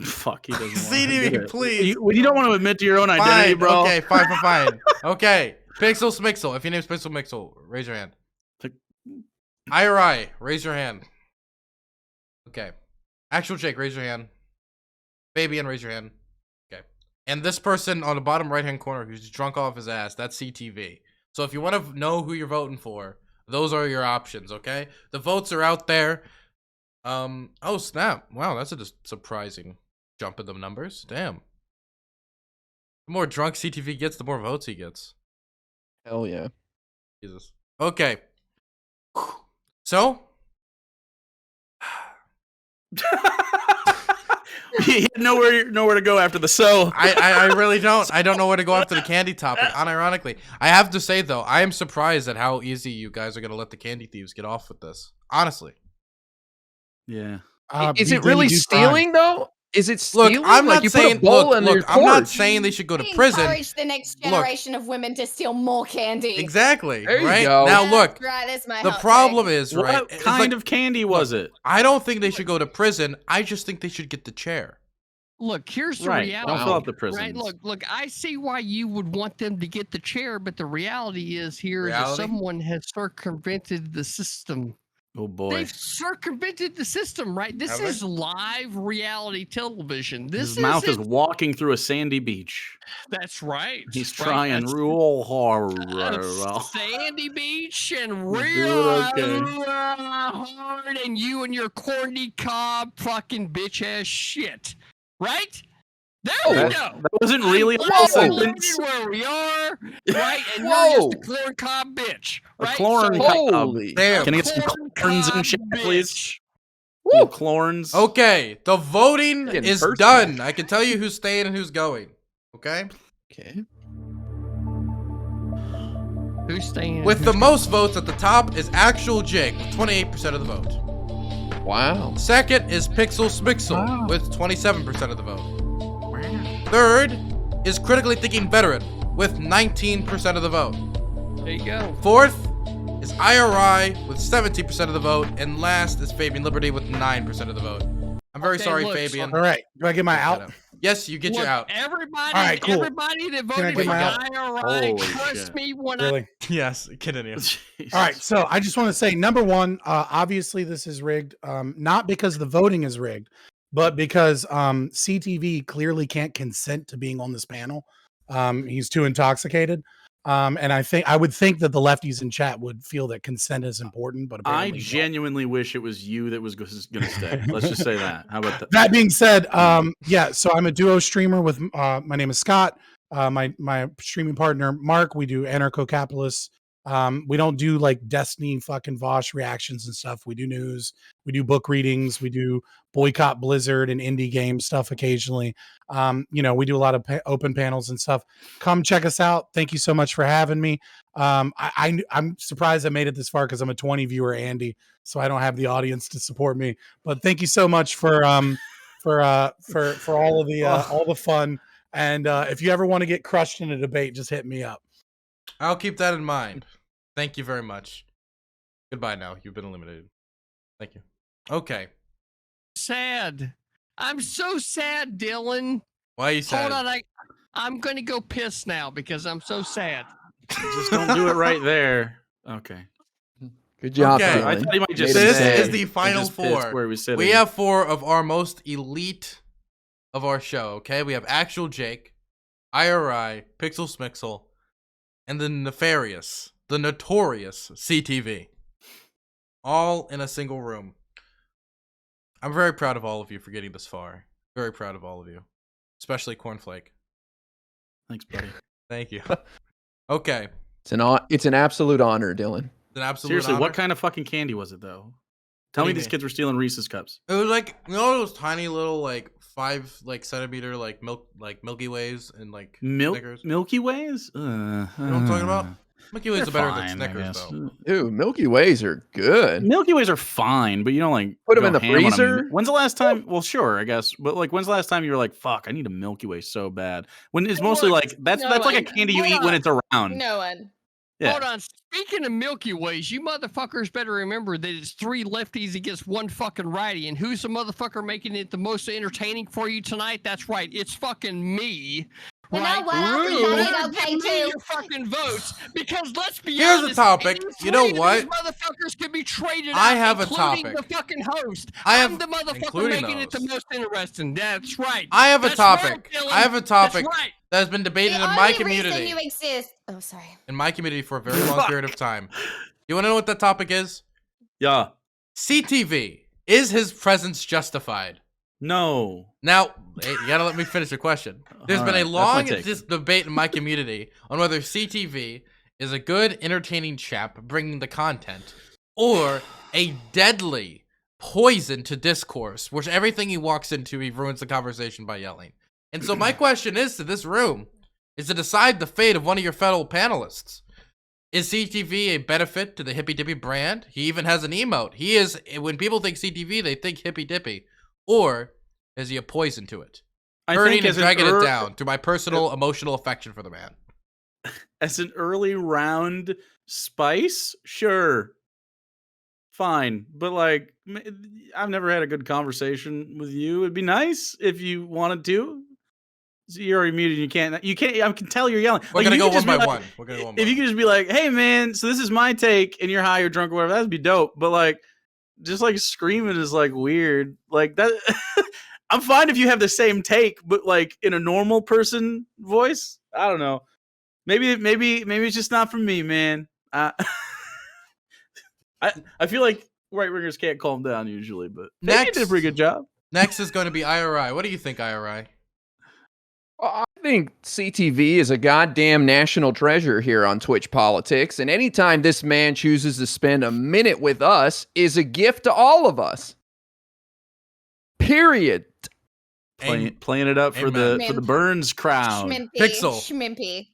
Fuck, he doesn't want to admit CTV, it. please. When you don't want to admit to your own identity, Fine. bro. Okay, fine. Okay, PixelMixel. If your name's PixelMixel, raise your hand. IRI, raise your hand. Okay. ActualJake, raise your hand. Fabian, raise your hand. Okay. And this person on the bottom right-hand corner who's drunk off his ass, that's CTV. So if you want to know who you're voting for, those are your options, okay? The votes are out there. Oh, snap. Wow, that's a surprising jump in the numbers. Damn. The more drunk CTV gets, the more votes he gets. Hell yeah. Jesus. Okay. So? He had nowhere to go after the so. I really don't. I don't know where to go after the candy topic, unironically. I have to say, though, I am surprised at how easy you guys are going to let the candy thieves get off with this. Honestly. Yeah. Is it really stealing, though? Is it stealing? Look, I'm not saying. Look, I'm not saying they should go to prison. Encourage the next generation of women to steal more candy. Exactly. There you right go. now, look. Right, that's my The hot problem take. is, What right? it's kind like- of candy was it? I don't think they should go to prison. I just think they should get the chair. Look, here's the Right. reality. Don't fill up the Right? prisons. Look, I see why you would want them to get the chair, but the reality is here that Reality? someone has circumvented the system. Oh boy. They've circumvented the system, right? This Have they? is live reality television. This His mouth is isn't- walking through a sandy beach. That's right. He's right? trying That's- real hard. that's Sandy Beach and He's real doing okay. hard, and you and your corny cob fucking bitch ass shit, right? There we go. That wasn't really a I'm full learning sentence. where we are, right? And Whoa. you're just a corn cob bitch, A right? clorn So- cob. Holy. Damn. Can I get some corn clorns cob and shit, please? bitch. Little clorns. Okay, the voting Getting is personal. done. I can tell you who's staying and who's going. Okay? Okay. Who's staying? With the most votes at the top is ActualJake with 28% of the vote. Wow. Second is PixelMixel with 27% of the vote. Third is CriticallyThinkingVeteran with 19% of the vote. There you go. Fourth is IRI with 17% of the vote. And last is Fabian Liberty with 9% of the vote. I'm very Okay, sorry, look, Fabian. All right. Do I get my out? Yes, you get Look, your out. Everybody, All right, cool. everybody that Can I voted get for my out? IRI, Holy trust shit. me when Really? Yes, continue. All right. So I just want to say, number one, obviously this is rigged. Not because the voting is rigged, but because CTV clearly can't consent to being on this panel. He's too intoxicated. And I would think that the lefties in chat would feel that consent is important, but I apparently not. genuinely wish it was you that was going to stay. Let's just say that. How about that? That being said, yeah, so I'm a duo streamer with my name is Scott. My streaming partner Mark. We do anarcho-capitalists. We don't do like Destiny fucking Vosh reactions and stuff. We do news. We do book readings. We do boycott Blizzard and indie game stuff occasionally. We do a lot of open panels and stuff. Come check us out. Thank you so much for having me. I'm surprised I made it this far because I'm a 20 viewer Andy, so I don't have the audience to support me. But thank you so much for all of the all the fun. And if you ever want to get crushed in a debate, just hit me up. I'll keep that in mind. Thank you very much. Goodbye now. You've been eliminated. Thank you. Okay. sad. I'm so sad, Dylan. Why are you sad? Hold on, I'm gonna go piss now because I'm so sad. Just don't do it right there. Okay. Good job. Okay. Dylan. I thought he might just This say is the and final just piss four. where we sit. We have four of our most elite of our show, okay? We have ActualJake, IRI, PixelMixel, and the nefarious, the notorious CTV. All in a single room. I'm very proud of all of you for getting this far. Very proud of all of you. Especially Cornflake. Thanks, buddy. Thank you. Okay. It's an absolute honor, Dylan. It's an absolute Seriously, honor. what kind of fucking candy was it, though? Tell What do me you these mean? kids were stealing Reese's cups. It was like, you know those tiny little like 5 centimeter like Milky Ways and like Snickers? Milky Ways? You know what I'm talking about? Milky Ways are better than Snickers though. Dude, Milky Ways are good. Milky Ways are fine, but you don't like Put 'em go in the ham on 'em. freezer? When's the last time? Well, sure, I guess, but like, when's the last time you were like, "Fuck, I need a Milky Way so bad"? When it's mostly like that's like a candy you eat when it's around. No one. Yeah. Hold on. Speaking of Milky Ways, you motherfuckers better remember that it's 3 lefties against 1 fucking righty. And who's the motherfucker making it the most entertaining for you tonight? That's right. It's fucking me. You right? know what? I think Rude. that is okay Give me too. your fucking votes, because let's be Here's honest. a topic. You know 83 of what? these motherfuckers can be traded I out, have a including topic. the fucking host. I have- I'm the motherfucker including making it the most interesting. That's right. I have a That's topic. right, Dylan. I have a topic That's right. that has been debated The in my only reason community. you exist. Oh, sorry. In my community for a very long period of time. You want to know what that topic is? Yeah. CTV. Is his presence justified? No. Now, hey, you gotta let me finish the question. There's been a long debate in my community on whether CTV is a good, entertaining chap bringing the content, or a deadly poison to discourse, which everything he walks into, he ruins the conversation by yelling. And so my question is to this room, is to decide the fate of one of your fellow panelists. Is CTV a benefit to the Hippy Dippy brand? He even has an emote. He is, when people think CTV, they think Hippy Dippy. Or is he a poison to it? Hurting and dragging it down through my personal emotional affection for the man. As an early round spice, sure. Fine. But like, I've never had a good conversation with you. It'd be nice if you wanted to. So you're already muted. You can't. I can tell you're yelling. We're Like, gonna you go could one just be by like- one. We're gonna go one by If you could just be like, "Hey, man, so this is my take," and you're high or drunk or whatever, that'd be dope. But like, just like screaming is like weird. Like that. I'm fine if you have the same take, but like in a normal person voice. I don't know. Maybe it's just not for me, man. I feel like right wingers can't calm down usually, but they did a pretty good job. Next is going to be IRI. What do you think, IRI? Well, I think CTV is a goddamn national treasure here on Twitch Politics, and anytime this man chooses to spend a minute with us is a gift to all of us. Period. Playing it up for the Burns crowd. Schmimpy.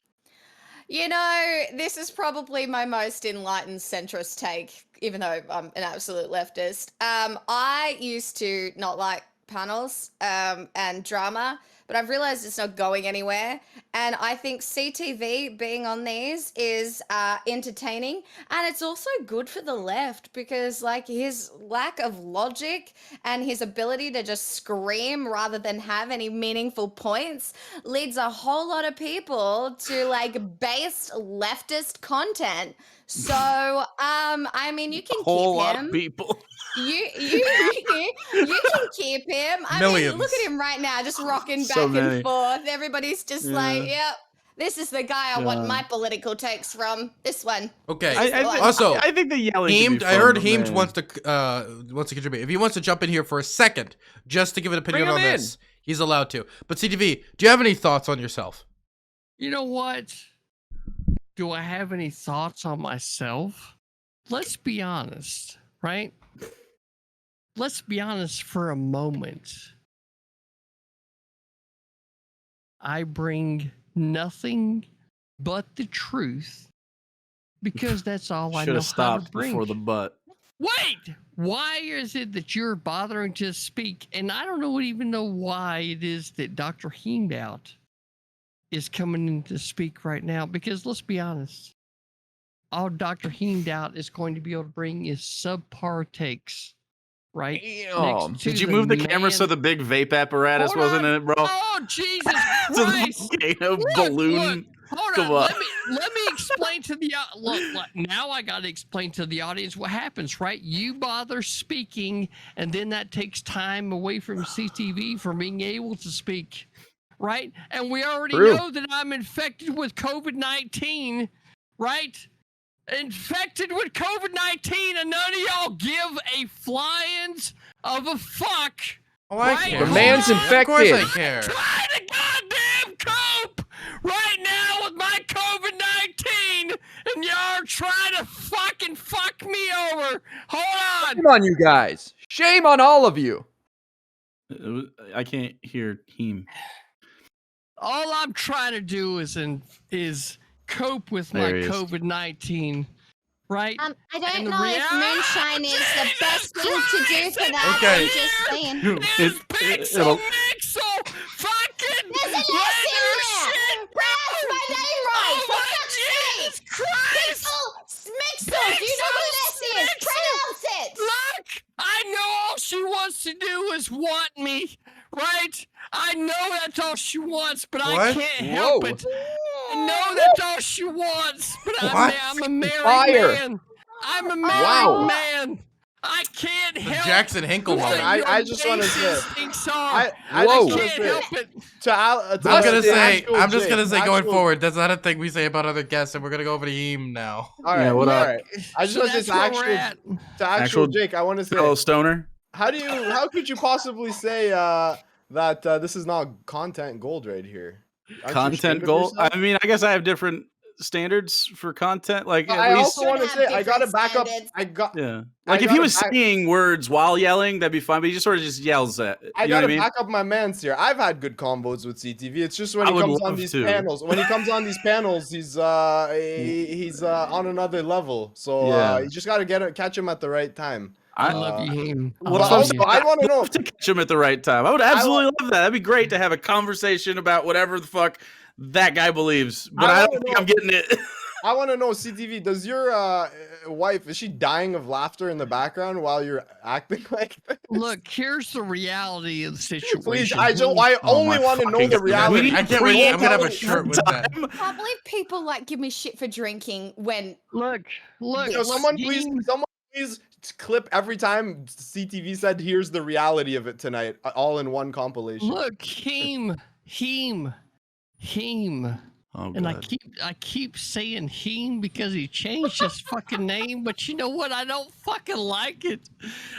You know, this is probably my most enlightened centrist take, even though I'm an absolute leftist. I used to not like panels and drama, but I've realized it's not going anywhere. And I think CTV being on these is entertaining, and it's also good for the left because, like, his lack of logic and his ability to just scream rather than have any meaningful points leads a whole lot of people to like based leftist content. So, I mean, you can A whole keep lot him. of people. You can keep him. I Millions. mean, look at him right now, just rocking back So and many. forth. Everybody's just like, Yeah. yep, this is the guy I want Yeah. my political takes from. This one. Okay. Also, I think the yelling. can be Heemed, I fun, heard but Heemed man. wants to contribute. If he wants to jump in here for a second, just to give an opinion Bring on him in. this, he's allowed to. But CTV, do you have any thoughts on yourself? You know what? Do I have any thoughts on myself? Let's be honest, right? Let's be honest for a moment. I bring nothing but the truth because that's all I Should know have how to stopped bring. before the butt. Wait! Why is it that you're bothering to speak? And I don't even know why it is that Dr. Heemdout is coming in to speak right now. Because let's be honest, all Dr. Heemdout is going to be able to bring is subpar takes, right? Damn. Next to Did you move the camera so man- the big vape apparatus Hold wasn't on. in it, bro? Oh, Jesus So the Christ! volcano Look, balloon. Hold Come on. on. Let me explain to the look. Now I got to explain to the audience what happens, right? You bother speaking, and then that takes time away from CTV from being able to speak, right? And we already True. know that I'm infected with COVID-19, right? Infected with COVID-19, and none of y'all give a flying of a fuck. Oh, I Right? care. The man's Of course I infected. care. Try to goddamn cope right now with my COVID-19, and y'all are trying to fucking fuck me over. Hold on. Shame on you guys. Shame on all of you. I can't hear him. All I'm trying to do is cope with my There he is. COVID-19, right? I don't And know if moonshine is the best thing to do for that. Okay. I'm just saying. This it'll- PixelMixel fucking There's an S in leather there. shit. Pronounce my name right. Oh For my fuck's Jesus sake. Christ! to do is want me, right? I know that's all she wants, but I What? can't help Whoa. it. I know that's all she wants, but What? I'm a married Fire. man. I'm a married Wow. man. I can't help Jackson Hinkle what moment. your I just want to say, racist thinks are. I Whoa. just want can't to help say, it. I'm just gonna say going forward, that's not a thing we say about other guests, and we're gonna go over to Eam now. All right, Yeah, what all up? right. I just So want to that's say where we're at. to actual Jake. I want to say, Fellow stoner. how could you possibly say that this is not content gold right here? Aren't you ashamed Content of goal. yourself? I mean, I guess I have different standards for content. Like at I least, also want to have say I gotta different back up. standards. I got. yeah. I Like if he gotta was back- saying words while yelling, that'd be fine. But he just sort of just yells at. You I know what gotta I mean? back up my mans here. I've had good combos with CTV. It's just when I he would comes on love these to. panels. When he comes on these panels, he's on another level. So Yeah. you just gotta catch him at the right time. I love you, Haim. Well, But also, I want to know. to catch him at the right time. I would absolutely love that. That'd be great to have a conversation about whatever the fuck that guy believes. But I don't think I'm getting it. I want to know, CTV, does your wife, is she dying of laughter in the background while you're acting like this? Look, here's the reality of the situation. Please, I only want to know the reality. I can't wait. I'm gonna have a shirt with that. I can't believe people like give me shit for drinking when look. So someone please clip every time CTV said, "Here's the reality of it tonight," all in one compilation. Look, Heem. Oh, And I God. keep saying Heem because he changed his fucking name, but you know what? I don't fucking like it.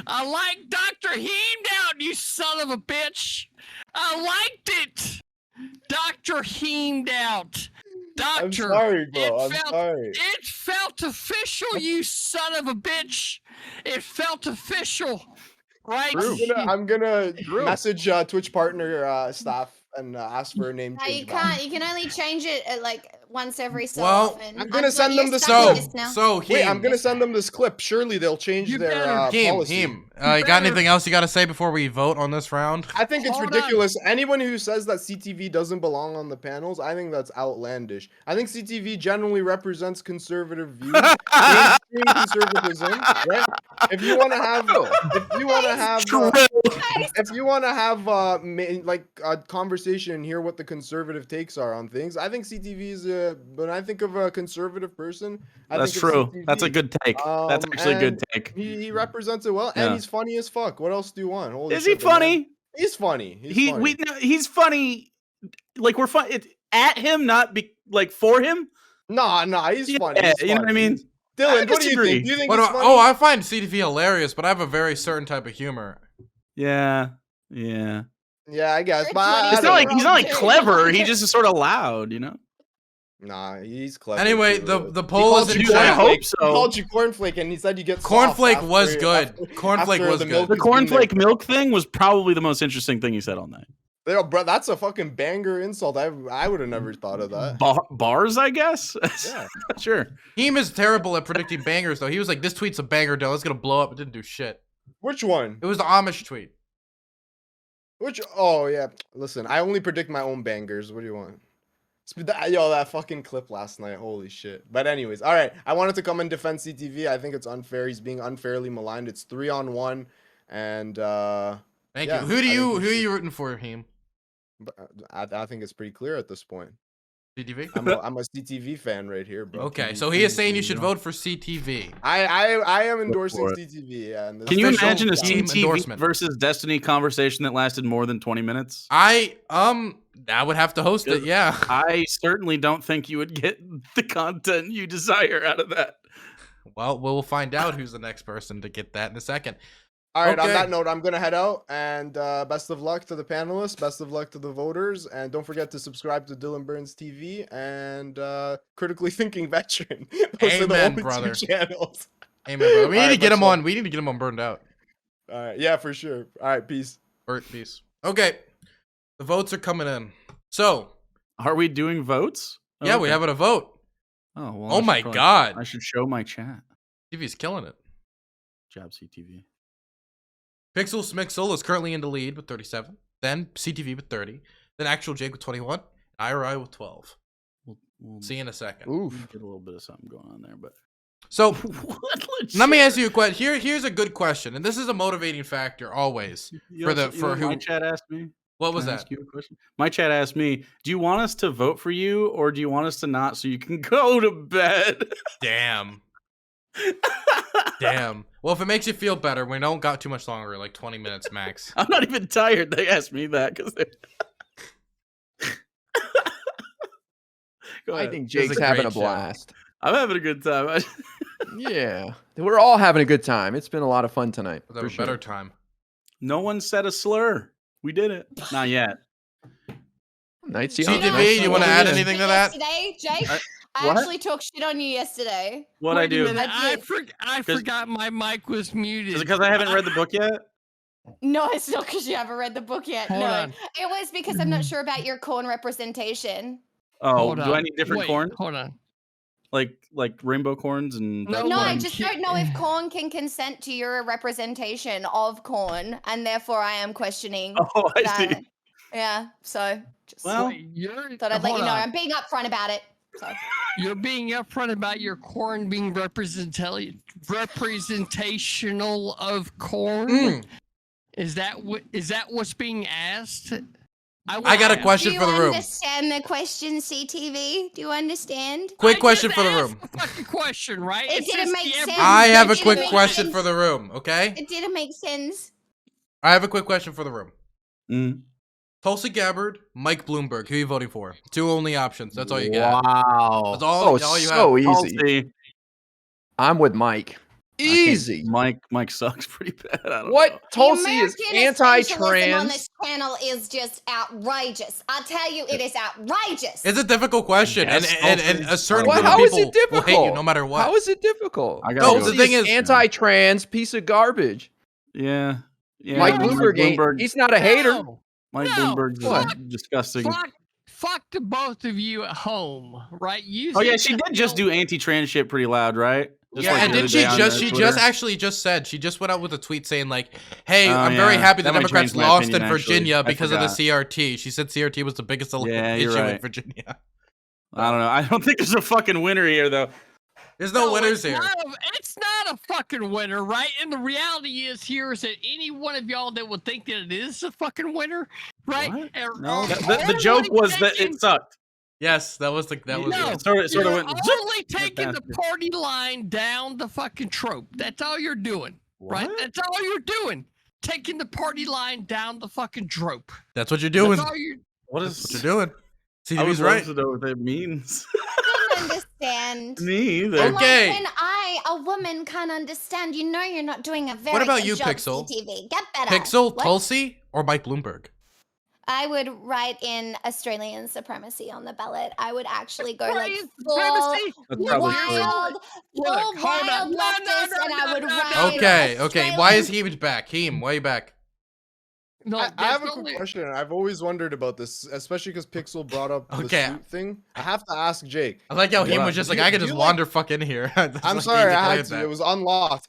I like Dr. Heemdown, you son of a bitch. I liked it. Dr. Heemdown. Doctor. I'm sorry, bro. I'm felt, sorry. It felt official, you son of a bitch. It felt official. Right? I'm gonna message Twitch partner staff and ask for a name no, change. you can't. You can only change it like once every so Well, often. I'm gonna send them this Wait, I'm gonna send them this clip. Surely they'll change their policy. You got anything else you got to say before we vote on this round? I think it's ridiculous. Anyone who says that CTV doesn't belong on the panels, I think that's outlandish. I think CTV generally represents conservative views, mainstream conservatism. Right? If you want to have like a conversation and hear what the conservative takes are on things, I think CTV is when I think of a conservative person, That's think of true. CTV. That's a good take. That's actually a good And take. He represents it well, and Yeah. he's funny as fuck. What else do you want? Holy Is he shit, the man- funny? He's funny. He's funny. Like we're fun at him, not be like for him. Nah, he's funny. Yeah, He's you know what I funny. mean? Dylan, what do you think? Do you think But, it's funny? oh, I find CTV hilarious, but I have a very certain type of humor. Yeah. Yeah, I guess. But It's not like he's not like clever. He just is sort of loud, you know. Nah, he's clever. Anyway, too. the poll is in He chat. called you cornflake, and he said you get soft Cornflake after- was good. after- Cornflake after was the good. milk The has been cornflake milk thing was probably the most interesting thing he said all night. there. Yo, bro, that's a fucking banger insult. I would have never thought of that. Bars, I guess. Yeah, sure. Heem is terrible at predicting bangers, though. He was like, "This tweet's a banger, though. It's gonna blow up." It didn't do shit. Which one? It was the Amish tweet. Oh yeah. Listen, I only predict my own bangers. What do you want? Yo, that fucking clip last night. Holy shit. But anyways, all right. I wanted to come and defend CTV. I think it's unfair. He's being unfairly maligned. It's 3-on-1, and Thank yeah, you. Who are I you think rooting for, Heem? I think it's pretty clear at this point. CTV. I'm a CTV fan right here, bro. Okay, so he is saying you should vote for CTV. I am endorsing for it. CTV. Yeah. And this Can you official imagine a team CTV endorsement. versus Destiny conversation that lasted more than 20 minutes? I would have to host it. Yeah. I certainly don't think you would get the content you desire out of that. Well, we'll find out who's the next person to get that in a second. All right, on Okay. that note, I'm going to head out, and best of luck to the panelists, best of luck to the voters, and don't forget to subscribe to DylanBurnsTV and Critically Thinking Veteran. Those are the Amen, only brother. 2 channels. Amen, brother. We need All to right, get much him love. on. We need to get him on Burned Out. All right, yeah, for sure. All right, peace. Peace. Okay, the votes are coming in. So, are we doing votes? Yeah, we have a vote. Oh, well, Oh I my should probably- God. I should show my chat. TV's killing it. Job CTV. PixelMixel is currently in the lead with 37. Then CTV with 30. Then ActualJake with 21. IRI with 12. We'll See you in a second. Oof. Get a little bit of something going on there, but So let me ask you a question. Here's a good question, and this is a motivating factor always who. My chat asked me. What was Can I that? ask you a question? My chat asked me, "Do you want us to vote for you, or do you want us to not, so you can go to bed?" Damn. Damn. Well, if it makes you feel better, we don't got too much longer, like 20 minutes max. I'm not even tired. They asked me that because I think Jake's having a blast. I'm having a good time. Yeah, we're all having a good time. It's been a lot of fun tonight. We'll have a better time. No one said a slur. We did it. Not yet. Nice. CTV, you want to add anything to that? Yesterday, Jake, I What? actually talked shit on you yesterday. What'd I do? I forgot my mic was muted. Is it because I haven't read the book yet? No, it's not because you haven't read the book yet. Hold no, on. it was because I'm not sure about your corn representation. Oh, Hold do on. I need different Wait, corn? Hold on. Like rainbow corns and No, I just don't know if corn can consent to your representation of corn, and therefore I am questioning. Oh, I that. see. Yeah, so just Well, thought I'd let you hold know. on. I'm being upfront about it. So. You're being upfront about your corn being representational of corn. Is that what's being asked? I got a question for the Do you room. understand the question, CTV? Do you understand? Quick question for the room. Fucking question, right? It didn't make sense. I have a It didn't quick make question sense. for the room, okay? It didn't make sense. I have a quick question for the room. Mm. Tulsi Gabbard, Mike Bloomberg. Who are you voting for? Two only options. That's all you got. Wow. That's all you so have. easy. I'm with Mike. Easy. Mike sucks pretty bad. I don't know. What? Tulsi is American essentialism on anti-trans. this channel is just outrageous. I tell you, it is outrageous. It's a difficult question, and a certain What? group of How is people it difficult? will hate you no matter what. How is it difficult? I No, gotta the go. thing is, anti-trans piece of garbage. Yeah. Mike Bloomberg ain't. He's not a hater. Mike No. Bloomberg's What? disgusting. Fuck to both of you at home, right? Oh yeah, she did just do anti-trans shit pretty loud, right? Just yeah, like and the did other she day on just Twitter. she just went out with a tweet saying like, "Hey, Oh, I'm very yeah. happy the That might Democrats change my lost opinion, in Virginia actually. I because of the forgot. CRT." She said CRT was the biggest Yeah, you're issue in right. Virginia. I don't know. I don't think there's a fucking winner here though. There's no winners here. It's not a fucking winner, right? And the reality is that any one of y'all that would think that it is a fucking winner, right? No, the joke was that it sucked. Yes, that was No, it. sort of You're went. only taking the party line down the fucking trope. That's all you're doing, right? That's all you're doing. Taking the party line down the fucking trope. That's what you're doing. That's all you're. That's what you're doing. I CTV's would love right. to know what that means. I don't understand. Me either. And Okay. Like when I, a woman, can't understand, you know you're not doing a very What about good you, job, Pixel? CTV. Get better. Pixel, What? Tulsi, or Mike Bloomberg? I would write in Australian supremacy on the ballot. I would actually go like Australian full supremacy? That's probably true. wild, Look, full hold wild on. No, leftist, and I would write. Okay. Why is Heem back? Heem, why are you back? No, I have a only- quick question. I've always wondered about this, especially because Pixel brought up the Okay. suit thing. I have to ask Jake. I like how Heem What? was just Do like, you- I could do just you wander fuck in here. I'm sorry, I had to. It was unlocked.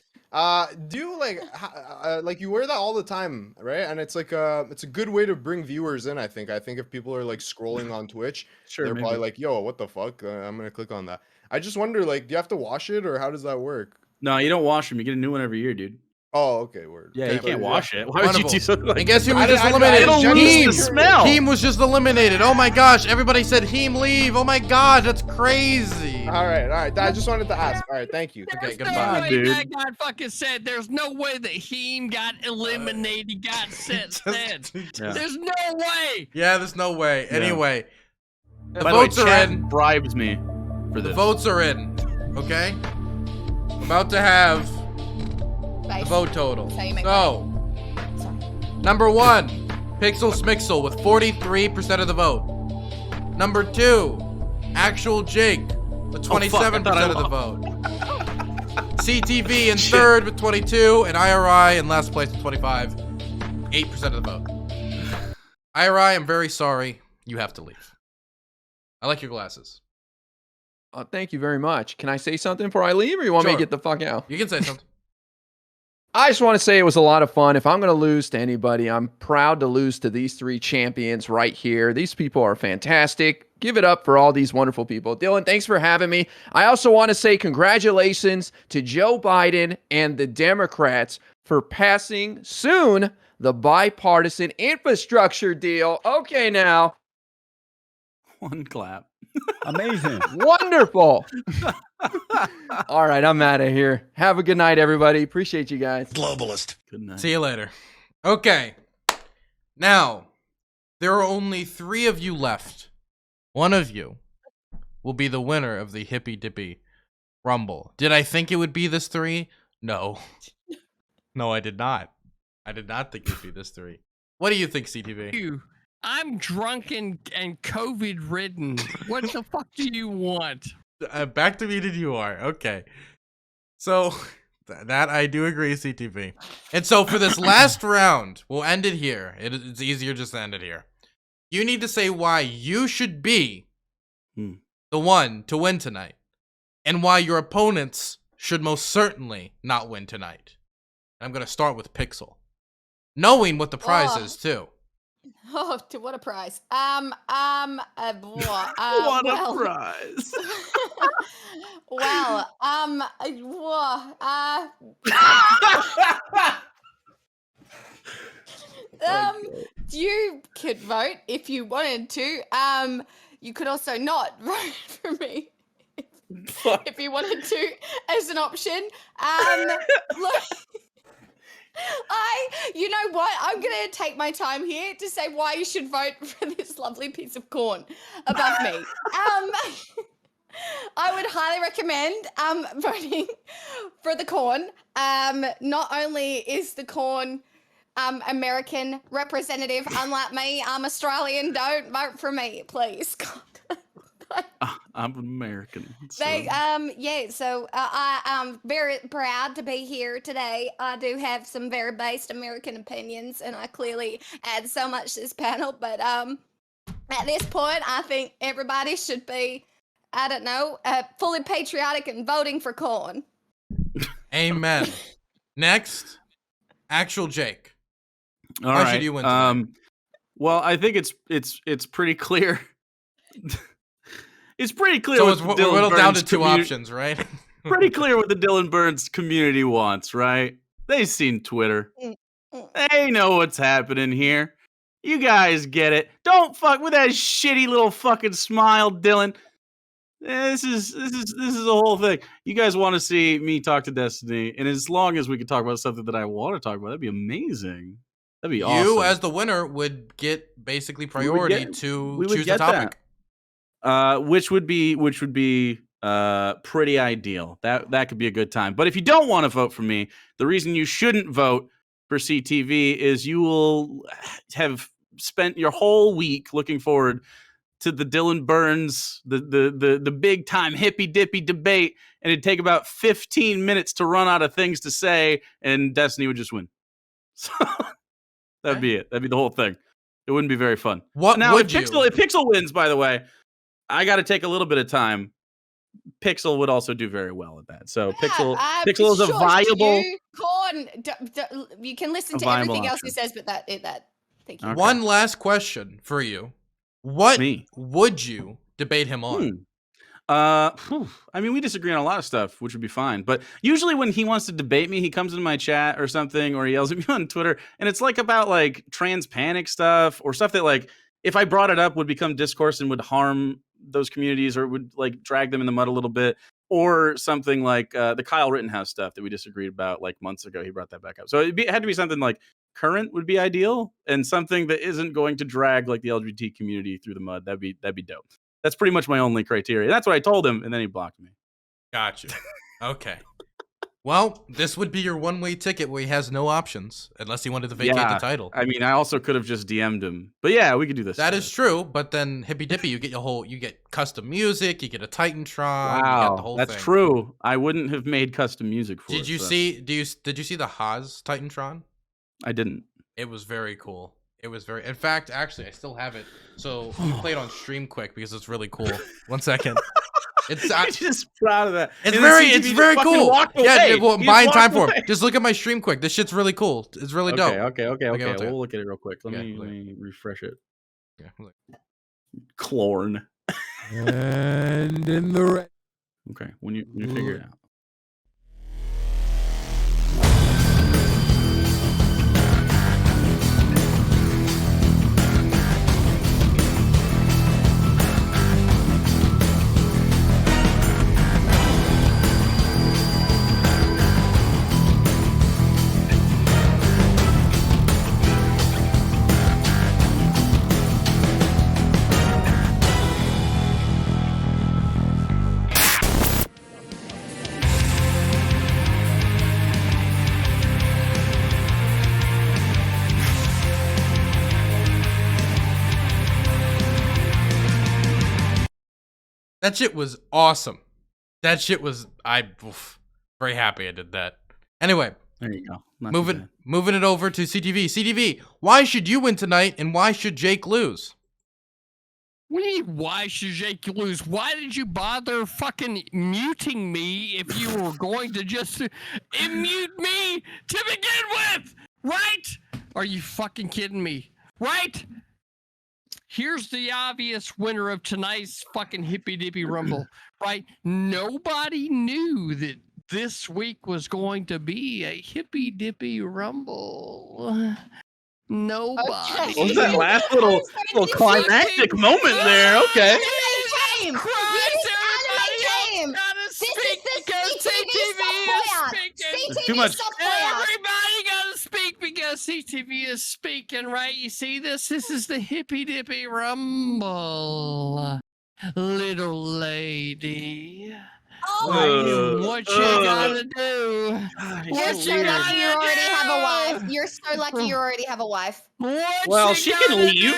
Do you like you wear that all the time, right? And it's like it's a good way to bring viewers in. I think if people are like scrolling on Twitch, Sure, they're probably maybe. like, "Yo, what the fuck?" I'm gonna click on that. I just wonder, like, do you have to wash it or how does that work? No, you don't wash them. You get a new one every year, dude. Oh, okay, word. Yeah, Okay, you can't but wash it. Why would you do something like And guess who that? was just I eliminated? it'll lose Heem. the smell. Heem was just eliminated. Oh my gosh, everybody said Heem leave. Oh my god, that's crazy. All right. I just wanted to ask. All right, thank you. Okay, There's goodbye. no way dude. that got fucking said. There's no way that Heem got eliminated, got said. Yeah. There's no way. Yeah, there's no way. Yeah. Anyway, the By the way, votes are chat in. bribes me for The this. votes are in. Okay? I'm about to have the vote total. So you make So, number 1, PixelMixel with 43% of the vote. Number 2, ActualJake with 27% of the vote. CTV in third with 22, and IRI in last place with 25. 8% of the vote. IRI, I'm very sorry. You have to leave. I like your glasses. Thank you very much. Can I say something before I leave, or you want me Sure. to get the fuck out? You can say something. I just want to say it was a lot of fun. If I'm going to lose to anybody, I'm proud to lose to these three champions right here. These people are fantastic. Give it up for all these wonderful people. Dylan, thanks for having me. I also want to say congratulations to Joe Biden and the Democrats for passing soon the bipartisan infrastructure deal. Okay, now. One clap. Amazing. Wonderful. All right, I'm out of here. Have a good night, everybody. Appreciate you guys. Globalist. Good night. See you later. Okay. Now, there are only 3 of you left. One of you will be the winner of the Hippy Dippy Rumble. Did I think it would be this 3? No. No, I did not. I did not think it would be this 3. What do you think, CTV? I'm drunk and COVID ridden. What the fuck do you want? Back to me than you are. Okay. So, that I do agree, CTV. And so for this last round, we'll end it here. It's easier just to end it here. You need to say why you should be the one to win tonight, and why your opponents should most certainly not win tonight. I'm going to start with Pixel, knowing what the prize is too. Oh, what a prize. What a prize. You could vote if you wanted to. You could also not vote for me if you wanted to as an option. Look, you know what? I'm going to take my time here to say why you should vote for this lovely piece of corn above me. I would highly recommend voting for the corn. Not only is the corn American representative, unlike me, I'm Australian. Don't vote for me, please. God. I'm American. So. So I'm very proud to be here today. I do have some very based American opinions, and I clearly add so much to this panel. But at this point, I think everybody should be, I don't know, fully patriotic and voting for corn. Amen. Next, ActualJake. All Why right. should you win tonight? Well, I think it's pretty clear. It's pretty clear. So what it's the we're Dylan whittled down Burns to 2 options, right? Pretty clear what the Dylan Burns community wants, right? They've seen Twitter. They know what's happening here. You guys get it. Don't fuck with that shitty little fucking smile, Dylan. This is the whole thing. You guys want to see me talk to Destiny, and as long as we can talk about something that I want to talk about, that'd be amazing. That'd be awesome. You, as the winner, would get basically priority to choose the topic. Which would be pretty ideal. That could be a good time. But if you don't want to vote for me, the reason you shouldn't vote for CTV is you will have spent your whole week looking forward to the Dylan Burns, the big time hippy dippy debate, and it'd take about 15 minutes to run out of things to say, and Destiny would just win. So that'd be it. That'd be the whole thing. It wouldn't be very fun. What now, would if Pixel wins, by the way, I got to take a little bit of time. Pixel would also do very well at that. So Pixel is a viable. Corn. You can listen to everything else he says, but that. Thank you. Okay. One last question for you. What would you debate him on? I mean, we disagree on a lot of stuff, which would be fine. But usually when he wants to debate me, he comes into my chat or something, or he yells at me on Twitter, and it's like about like trans panic stuff or stuff that like if I brought it up would become discourse and would harm those communities or would like drag them in the mud a little bit, or something like the Kyle Rittenhouse stuff that we disagreed about like months ago. He brought that back up. So it had to be something like current would be ideal, and something that isn't going to drag like the LGBT community through the mud. That'd be dope. That's pretty much my only criteria. That's what I told him, and then he blocked me. Gotcha. Okay. Well, this would be your one-way ticket where he has no options, unless he wanted to vacate the title. I mean, I also could have just DM'd him. But yeah, we could do this. That is true, but then Hippy Dippy, you get custom music, you get a Titantron, you get the whole thing. That's true. I wouldn't have made custom music for it. Did you see the Haas Titantron? I didn't. It was very cool. It was very. In fact, actually, I still have it. So we play it on stream quick because it's really cool. 1 second. I'm just proud of that. It's very cool. Yeah, well, buying time for it. Just look at my stream quick. This shit's really cool. It's really dope. Okay. We'll look at it real quick. Let me refresh it. Yeah. Clorn. And in the red. Okay, when you figure it out. That shit was awesome. That shit was very happy I did that. Anyway, there you go. Moving it over to CTV. CTV, why should you win tonight and why should Jake lose? Why should Jake lose? Why did you bother fucking muting me if you were going to just mute me to begin with? Right? Are you fucking kidding me? Right? Here's the obvious winner of tonight's fucking Hippy Dippy Rumble, right? Nobody knew that this week was going to be a Hippy Dippy Rumble. Nobody. What was that last little climactic moment there? Okay. Too much. Everybody gotta speak because CTV is speaking, right? You see this? This is the Hippy Dippy Rumble. Little lady. What you gotta do? You're so lucky you already have a wife. You're so lucky you already have a wife. She can leave.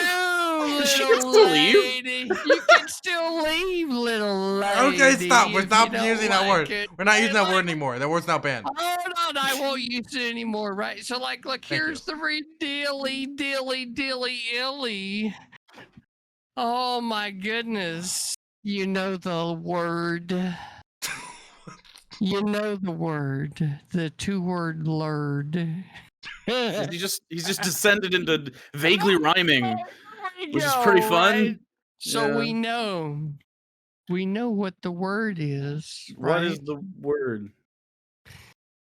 She can still leave. You can still leave, little lady. Okay, stop. We're not using that word. We're not using that word anymore. That word's now banned. Hold on, I won't use it anymore, right? So, look, here's the dilly illy. Oh my goodness. You know the word. You know the word. The 2-word lurd. He's just descended into vaguely rhyming, which is pretty fun. Right? So we know what the word is. Right? What is the word?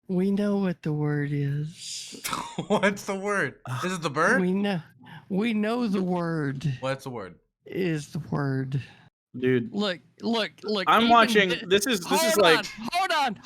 We know what the word is. What's the word? Is it the bird? We know the word. What's the word? Is the word. Dude, look. I'm watching. This is like. Hold on.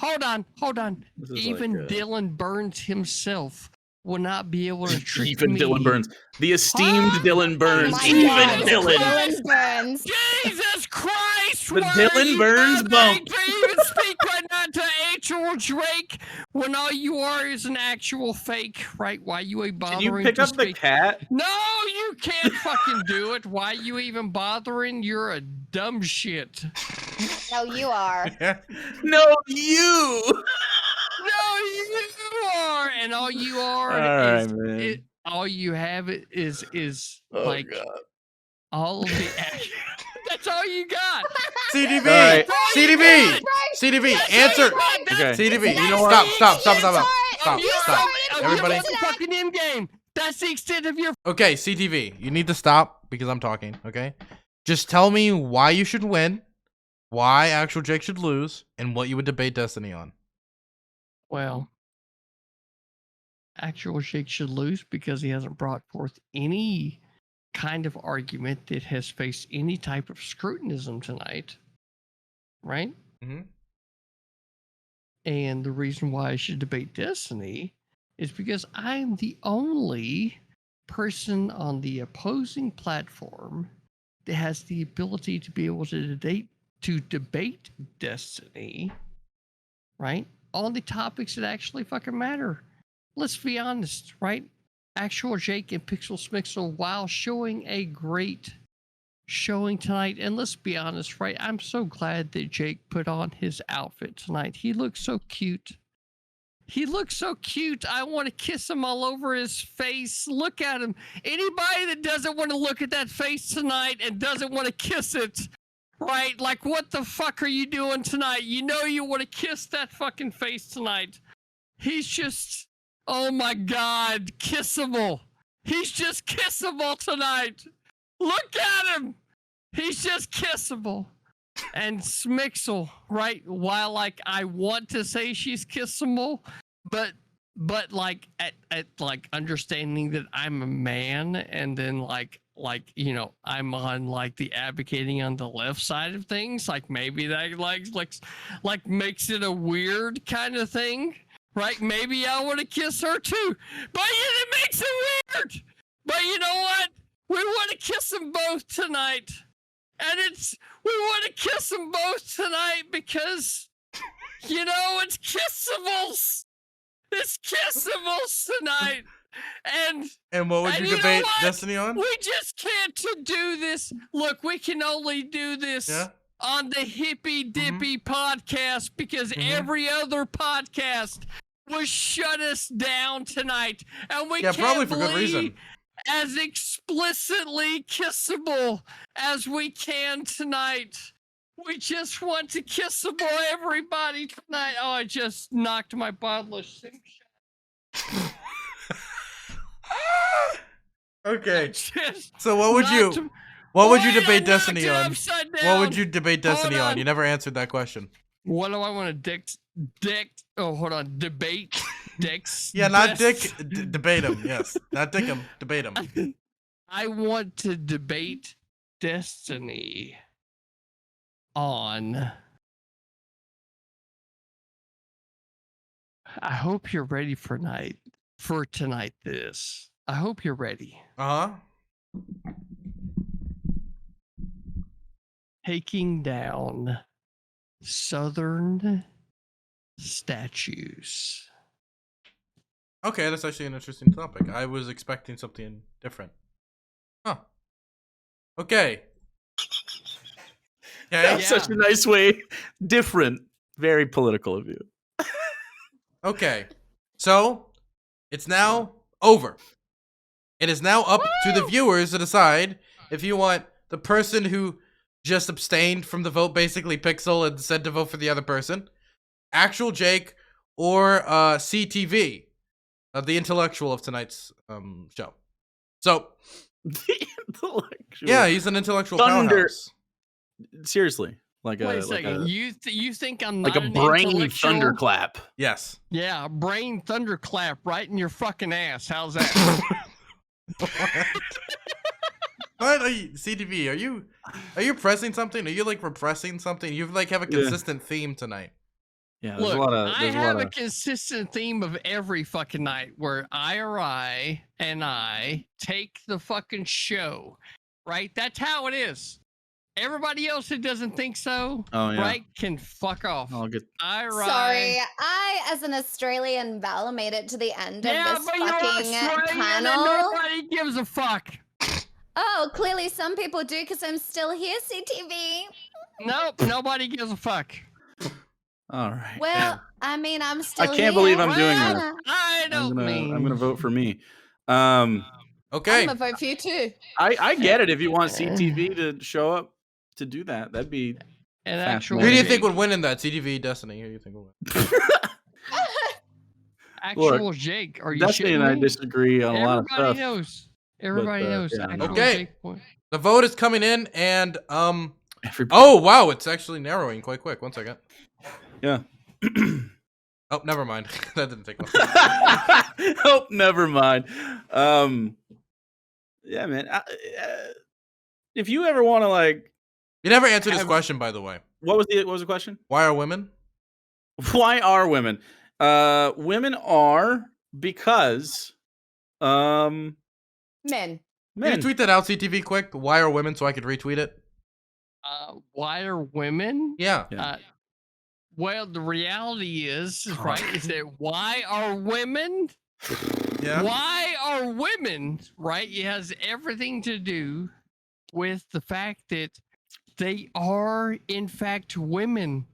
Even like, Dylan Burns himself will not be able to trick even me. Dylan Burns, the esteemed Dylan Burns, Dylan Burns. Jesus Christ! The Dylan Burns bump. To even speak right now to ActualJake when all you are is an actual fake, right? Why you ain't bothering? Can you pick up the cat? No, you can't fucking do it. Why you even bothering? You're a dumb shit. No, you are. No, you. No, you are, and all you are all you have is like all of the action. That's all you got. CDV, right. CDV, answer. Okay. CDV, you know what? Stop. Everybody. Fucking in game. That's the extent of your. Okay, CTV, you need to stop because I'm talking. Okay, just tell me why you should win, why ActualJake should lose, and what you would debate Destiny on. Well, ActualJake should lose because he hasn't brought forth any kind of argument that has faced any type of scrutinism tonight, right? Mm-hmm. And the reason why I should debate Destiny is because I'm the only person on the opposing platform that has the ability to be able to debate Destiny, right? On the topics that actually fucking matter. Let's be honest, right? ActualJake and PixelMixel, while showing a great showing tonight, and let's be honest, right? I'm so glad that Jake put on his outfit tonight. He looks so cute. I want to kiss him all over his face. Look at him. Anybody that doesn't want to look at that face tonight and doesn't want to kiss it, right? Like, what the fuck are you doing tonight? You know you want to kiss that fucking face tonight. He's just, oh my God, kissable. He's just kissable tonight. Look at him. He's just kissable. And Smixel, right? While like I want to say she's kissable, but like at like understanding that I'm a man, and then like you know, I'm on like the advocating on the left side of things, like maybe that like makes it a weird kind of thing, right? Maybe I want to kiss her too, but it makes it weird. But you know what? We want to kiss them both tonight. And we want to kiss them both tonight because, you know, it's kissables. It's kissables tonight. And what would you debate Destiny on? We just can't do this. Look, we can only do this on the Hippy Dippy podcast because every other podcast will shut us down tonight. And we can't probably for good reason. As explicitly kissable as we can tonight. We just want to kissable everybody tonight. Oh, I just knocked my bottle of sink shot. Okay. So what would you debate Destiny on? What would you debate Destiny on? You never answered that question. What do I want to debate Dix? Yeah, not debate him. Yes, not dick him. Debate him. I want to debate Destiny on. I hope you're ready for tonight. This. I hope you're ready. Taking down Southern statues. Okay, that's actually an interesting topic. I was expecting something different. Huh. Okay. That's such a nice way. Different. Very political of you. Okay. So, it's now over. It is now up to the viewers to decide if you want the person who just abstained from the vote, basically Pixel, and said to vote for the other person, ActualJake, or CTV, the intellectual of tonight's show. So, the intellectual. Yeah, he's an intellectual Thunder. powerhouse. Seriously, like Wait a a second. like You think I'm like not a an brain intellectual? thunderclap. Yes. Yeah, a brain thunderclap right in your fucking ass. How's that? What are you, CTV? Are you pressing something? Are you like repressing something? You like have a consistent theme tonight. Yeah, Look, I have a consistent theme of every fucking night where I and I take the fucking show, right? That's how it is. Everybody else that doesn't think so, right, can fuck off. I'll get. Sorry, I, as an Australian belle, made it to the end of this fucking panel. Nobody gives a fuck. Oh, clearly some people do because I'm still here, CTV. Nope, nobody gives a fuck. All right. Well, I mean, I'm still I can't believe I'm doing this. this. I don't I'm gonna vote for me. Okay. I'm gonna vote for you too. I get it if you want CTV to show up to do that. That'd be an Who do you think would win in that? CTV, Destiny? Who do you think would win? ActualJake, are you Destiny shitting and I me? disagree on a lot of Everybody stuff. knows. Everybody knows. yeah, no. Okay. ActualJake won. The vote is coming in, and oh wow, it's actually narrowing quite quick. 1 second. Yeah. Oh, never mind. That didn't take long. Oh, never mind. Yeah, man. If you ever want to like, you never answered this question, by the way. What was the question? Why are women? Why are women? Women are because Men. Can you tweet that out, CTV, quick? Why are women, so I could retweet it? Why are women? Yeah. Well, the reality is right, is that why are women? Yeah. Why are women, right? It has everything to do with the fact that they are, in fact, women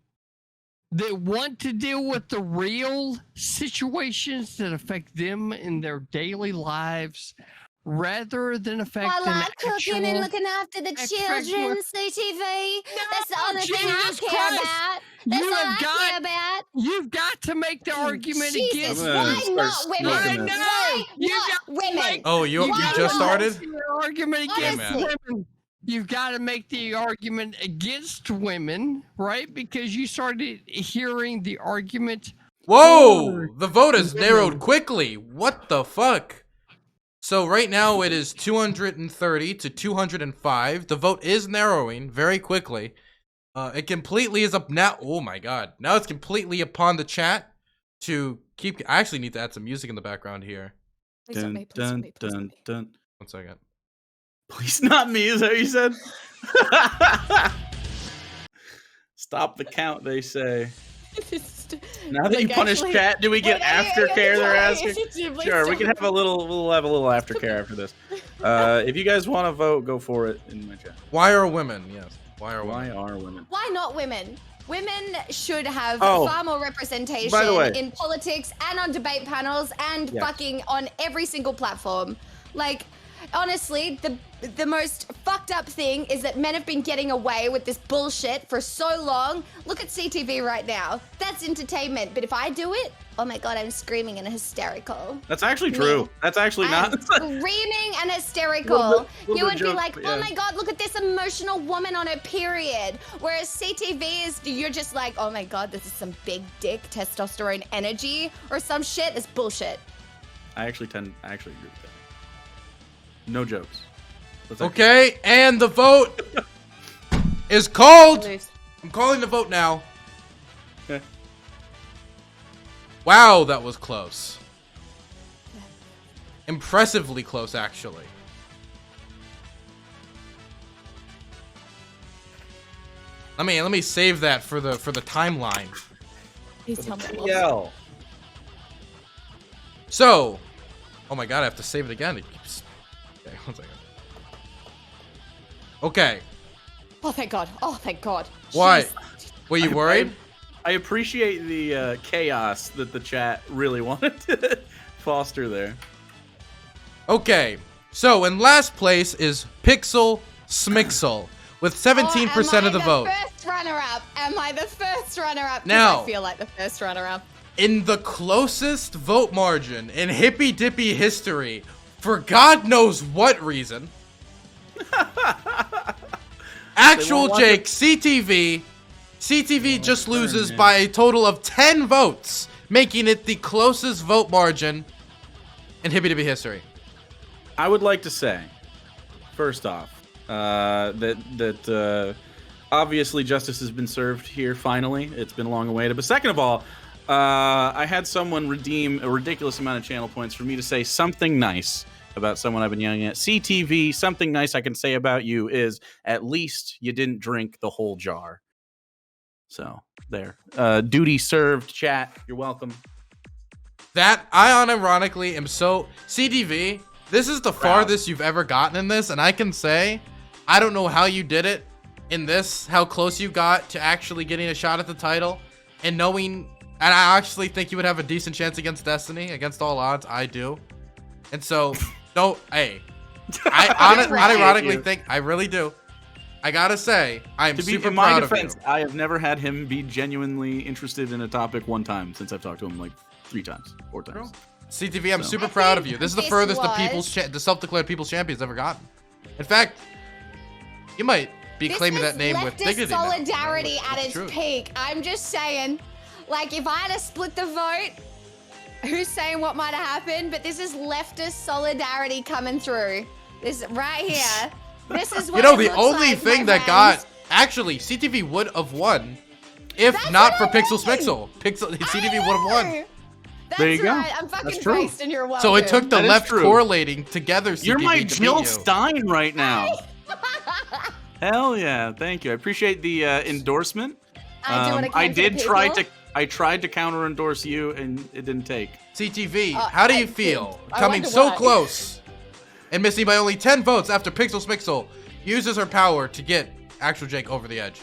that want to deal with the real situations that affect them in their daily lives rather than affect I an like cooking and looking after the children, CTV. That's the only thing I Jesus care Christ. about. That's all I care about. You've got to make the argument Jesus, against why not women? I know. Why You not got to women? make Oh, you Why just not? started? the argument against Honestly. women. you've got to make the argument against women, right? Because you started hearing the argument. Whoa! The vote is narrowed quickly. What the fuck? So right now it is 230 to 205. The vote is narrowing very quickly. It completely is up now. Oh my god. Now it's completely upon the chat to keep. I actually need to add some music in the background here. Please don't me, please don't me, please don't me. Dun. 1 second. Please not me, is that what you said? Stop the count, they say. Now that you punish chat, do we get aftercare? They're asking. Sure, we can have we'll have a little aftercare after this. If you guys want to vote, go for it in my chat. Why are women? Yes. Why are women? Why not women? Women should have Oh, far more representation by the way. in politics and on debate panels and Yes. fucking on every single platform. Like, honestly, the most fucked up thing is that men have been getting away with this bullshit for so long. Look at CTV right now. That's entertainment. But if I do it, oh my god, I'm screaming and hysterical. That's actually true. That's actually I'm not. screaming and hysterical. Little You would bit be joke, like, but oh yeah. my god, look at this emotional woman on her period. Whereas CTV is, you're just like, oh my god, this is some big dick testosterone energy or some shit. It's bullshit. I actually agree with that. No jokes. Okay, and the vote is called. I'm calling the vote now. Okay. Wow, that was close. Impressively close, actually. Let me save that for the timeline. Please tell me. Yell. So, oh my god, I have to save it again. It keeps. Okay, 1 second. Okay. Oh, thank god. Oh, thank god. Why? Jeez. Were you worried? I appreciate the chaos that the chat really wanted to foster there. Okay, so in last place is PixelMixel with 17% of the vote. First runner-up. Am I the first runner-up? 'Cause Now- I feel like the first runner-up. In the closest vote margin in Hippy Dippy history, for God knows what reason, ActualJake, CTV just loses by a total of 10 votes, making it the closest vote margin in Hippy Dippy history. I would like to say, first off, that obviously justice has been served here finally. It's been long awaited. But second of all, I had someone redeem a ridiculous amount of channel points for me to say something nice about someone I've been yelling at. CTV, something nice I can say about you is at least you didn't drink the whole jar. So, there. Duty served, chat. You're welcome. That, I unironically am so... CTV, this is the farthest you've ever gotten in this, and I can say, I don't know how you did it in this, how close you got to actually getting a shot at the title, and knowing... And I actually think you would have a decent chance against Destiny, against all odds. I do. And so, don't... Hey. I unironically think... I really do. I gotta say, I'm super in my proud defense, of you. I have never had him be genuinely interested in a topic one time since I've talked to him like 3 times, 4 times. CTV, I'm So. super proud of you. This is the this furthest was- the self-declared people's champion's ever gotten. In fact, you might be claiming that name with leftist dignity now. solidarity With at its truth. peak. I'm just saying, like, if I had to split the vote, who's saying what might have happened? But this is leftist solidarity coming through. This right here. This is what You know, it the looks only like, thing my that got... friends. Actually, CTV would have won if not for PixelMixel. CTV would have won. That's There you go. right. I'm fucking That's true. based and you're welcome. So it took the That is left true. correlating together CTV You're my to beat Jill you. Stein right now. Hell yeah, thank you. I appreciate the endorsement. I do what I can I for the did try people. I tried to counter endorse you, and it didn't take. CTV, how do you I feel did. I coming wonder so why. close and missing by only 10 votes after PixelMixel uses her power to get ActualJake over the edge?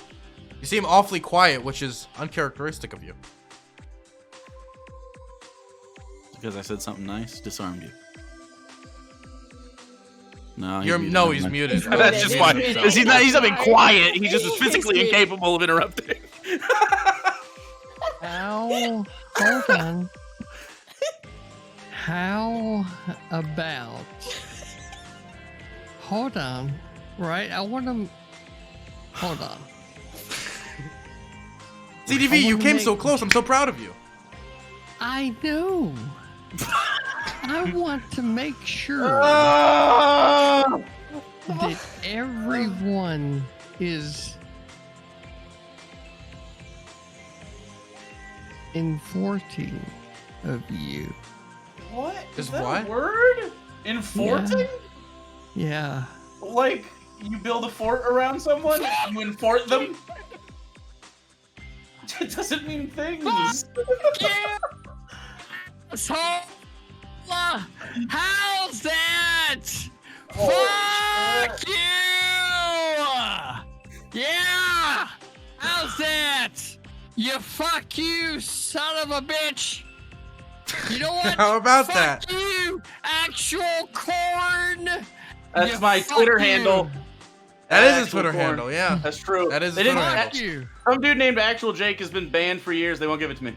You seem awfully quiet, which is uncharacteristic of you. Because I said something nice, disarmed you. No, He's muted. muted. That's just why. Because he's not being quiet. He just is physically incapable of interrupting. How? Hold on. How about? Hold on. Right? I want to. Hold on. CTV, you came so close. I'm so proud of you. I know. I want to make sure that everyone is enforcing of you. What? Is that what? a word? Enforting? Yeah. Like you build a fort around someone and you enfort them? It doesn't mean things. Yeah. So, how's that? Fuck you! Yeah! How's that? You fuck you, son of a bitch! You know what? How about fuck that? You, actual corn! That's You my fuck Twitter you. handle. That is his Actual Twitter corn. handle, yeah. That's true. That is They his didn't- Twitter Fuck handle. you. Some dude named ActualJake has been banned for years. They won't give it to me.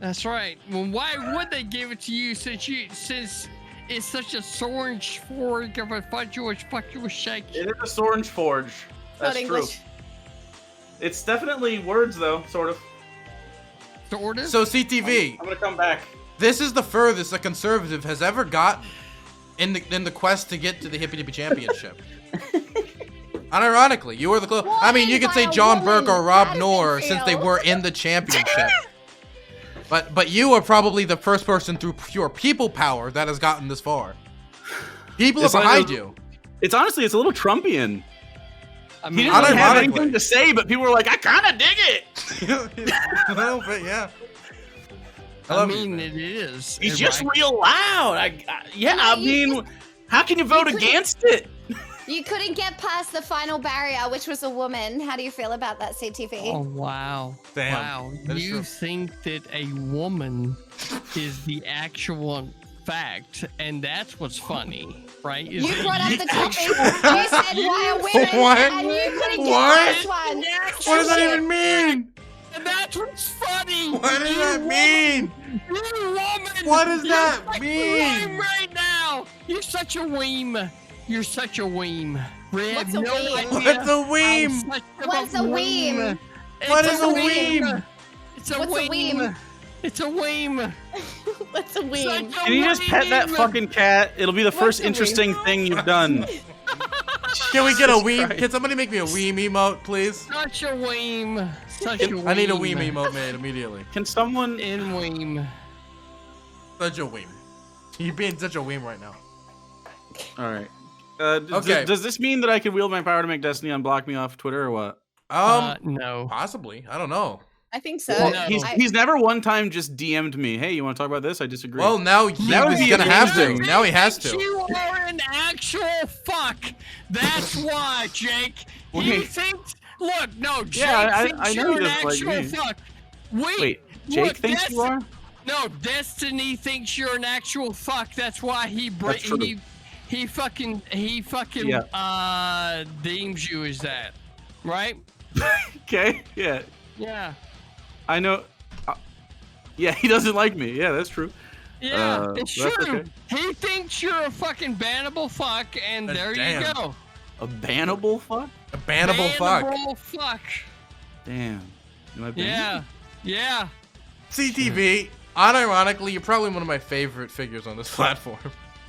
That's right. Well, why would they give it to you since it's such a orange fork of a fudge shake? It is a orange forge. That's Not true. English. It's definitely words though, sort of. Sort of. So CTV, I'm gonna come back. this is the furthest a conservative has ever gotten in the quest to get to the Hippy Dippy Championship. Unironically, you were the close. I mean, you could say John Burke or Rob Noor since they were in the championship. But you are probably the first person through pure people power that has gotten this far. People are It's like behind a- you. It's honestly, it's a little Trumpian. I He mean, didn't really have unironically. anything to say, but people were like, "I kind of dig it." A little bit, yeah. I love you, mean, man. it is. He's right? just real loud. I mean, how can you vote against it? You couldn't get past the final barrier, which was a woman. How do you feel about that, CTV? Oh wow! Damn, Wow! that is You true. think that a woman is the actual fact, and that's what's funny, right? Is You that brought up you the think- topic. You said why are women, What? and you couldn't What? get past one. What does that even mean? And that's what's funny. What does You that woman. mean? You woman. What does You're that such a mean? weem right now. You're such a weem. You're such a weem. Red, What's a no weem? idea What's a weem? how such of What's a weem? What It's is a weem? It's a What's a weem. weem? It's a weem. What's a weem? Can you just pet that fucking cat? It'll be the first a interesting thing you've done. Can we get a Jesus weem? Christ. Can somebody make me a weem emote, please? Such a weem. Such a weem. I need a weem emote made immediately. Can someone? In weem. Such a weem. You're being such a weem right now. All right. Okay. Does this mean that I can wield my power to make Destiny unblock me off Twitter or what? No. Possibly. I don't know. I think so. Well, No. he's never one time just DM'd me. Hey, you want to talk about this? I disagree. Well, now he's That would be gonna have to. amazing. Now he has to. You are an actual fuck. That's why, Jake. You Wait. think? Look, no, Jake Yeah, thinks I know you're an just like actual me. fuck. Wait, Jake look, thinks you are? No, Destiny thinks you're an actual fuck. That's why That's true. he fucking Yeah. deems you as that, right? Okay. Yeah. Yeah. I know. Yeah, he doesn't like me. Yeah, that's true. Yeah, it's that's true. okay. He thinks you're a fucking bannable fuck, and there Damn. you go. A bannable fuck? A bannable fuck. Bannable fuck. Damn. Am I banned? Yeah. Yeah. CTV. Unironically, you're probably one of my favorite figures on this platform.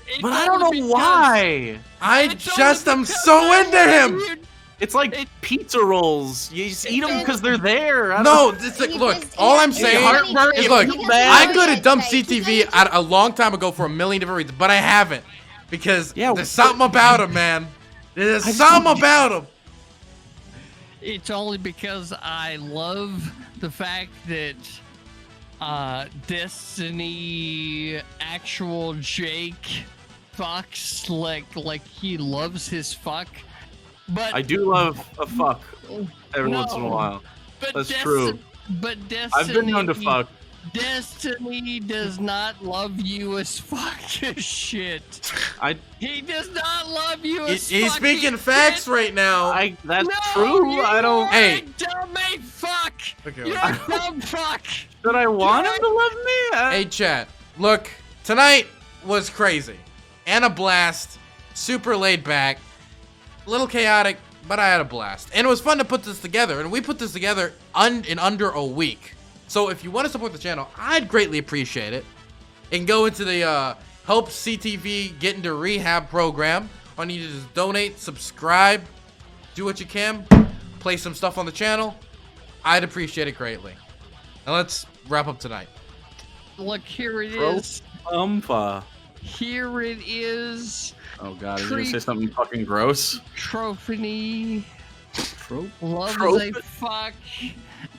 It's But I don't only know because- why. I It's just only am because so I into love him. you. It's like pizza rolls. You just eat them because they're there. I No, don't- it's like, He look, just- all he I'm has saying heartburn, is, you look, feel I bad. could have dumped He CTV doesn't- a long time ago for a million different reasons, but I haven't. Because Yeah, there's something about him, man. There's something about him. It's only because I love the fact that Destiny ActualJake fucks like he loves his fuck. But I do love a fuck every once in a No. while. but That's true. But Destiny I've been known to fuck. Destiny does not love you as fuck as shit. He does not love you as He's fuck speaking as facts shit. right now. That's No, true. you I don't. are Hey. a dummy fuck. Okay, You're okay. a dumb fuck. Should I want him to love me? Hey, chat. Look, tonight was crazy. And a blast. Super laid back. A little chaotic, but I had a blast. And it was fun to put this together. And we put this together in under a week. So if you want to support the channel, I'd greatly appreciate it. And go into the Help CTV Get Into Rehab program. I need you to just donate, subscribe, do what you can, play some stuff on the channel. I'd appreciate it greatly. Now let's wrap up tonight. Look, here it is. Here it is. Oh god, is he gonna say something fucking gross? Trophy. Love Trophy? is a fuck.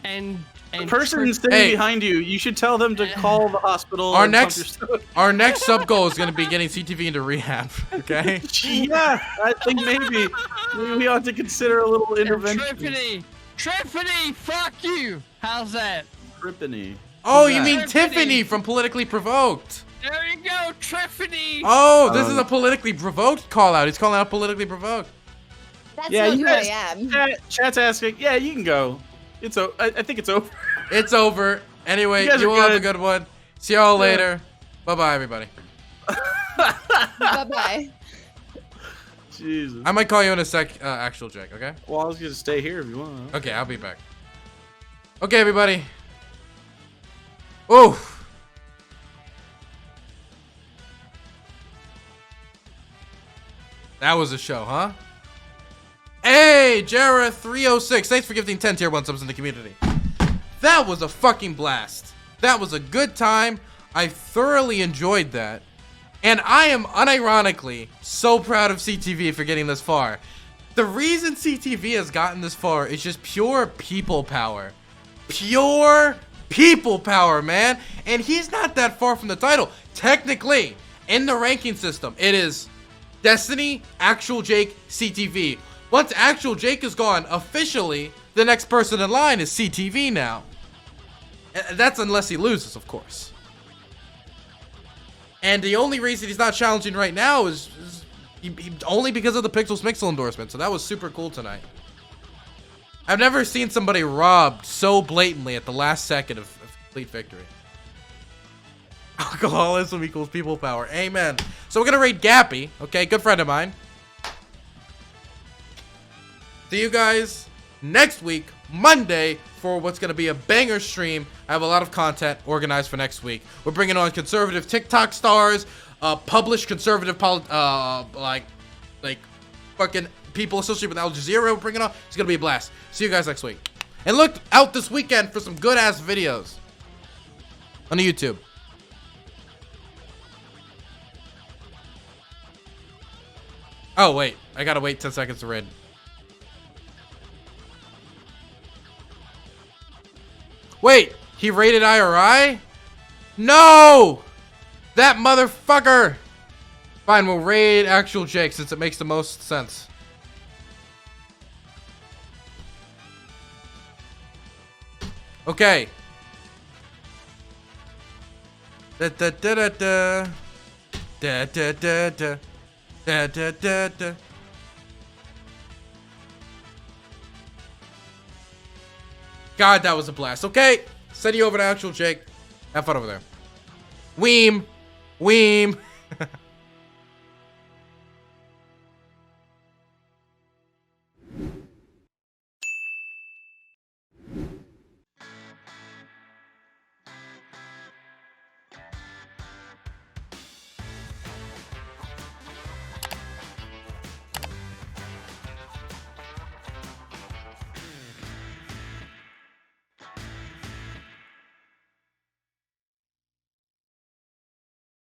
And The person sitting behind you, you should tell them to call the hospital. Our and pump your next stomach. our next sub goal is going to be getting CTV into rehab. Okay. Yeah, I think maybe we ought to consider a little intervention. Triffany, fuck you. How's that? Trippany. Oh, you mean Tiffany from Politically Provoked? There you go, Triffany. Oh, this is a politically provoked call out. He's calling out Politically Provoked. That's Yeah, not you who guys- I am. Chat's asking. Yeah, you can go. I think it's over. It's over. Anyway, You guys you are all have a good. good one. See y'all later. Bye-bye, everybody. Bye-bye. Jesus. I might call you in a sec, ActualJake, okay? Well, I was gonna stay here if you want. Okay, I'll be back. Okay, everybody. Oh. That was a show, huh? Hey, Jara306. Thanks for gifting 10 tier 1 subs in the community. That was a fucking blast. That was a good time. I thoroughly enjoyed that. And I am unironically so proud of CTV for getting this far. The reason CTV has gotten this far is just pure people power. Pure people power, man. And he's not that far from the title. Technically, in the ranking system, it is Destiny, ActualJake, CTV. Once ActualJake is gone, officially, the next person in line is CTV now. That's unless he loses, of course. And the only reason he's not challenging right now is only because of the PixelMixel endorsement. So that was super cool tonight. I've never seen somebody robbed so blatantly at the last second of complete victory. Alcoholism equals people power. Amen. So we're going to raid Gappy. Okay, good friend of mine. See you guys next week, Monday, for what's going to be a banger stream. I have a lot of content organized for next week. We're bringing on conservative TikTok stars, published conservative, like fucking people associated with Al Jazeera. We're bringing on. It's going to be a blast. See you guys next week. And look out this weekend for some good-ass videos on the YouTube. Oh, wait. I got to wait 10 seconds to raid. Wait, he raided IRI? No! That motherfucker! Fine, we'll raid ActualJake since it makes the most sense. Okay. Da da da da da. Da da da da. Da da da da. God, that was a blast. Okay, send you over to ActualJake. Have fun over there. Weem.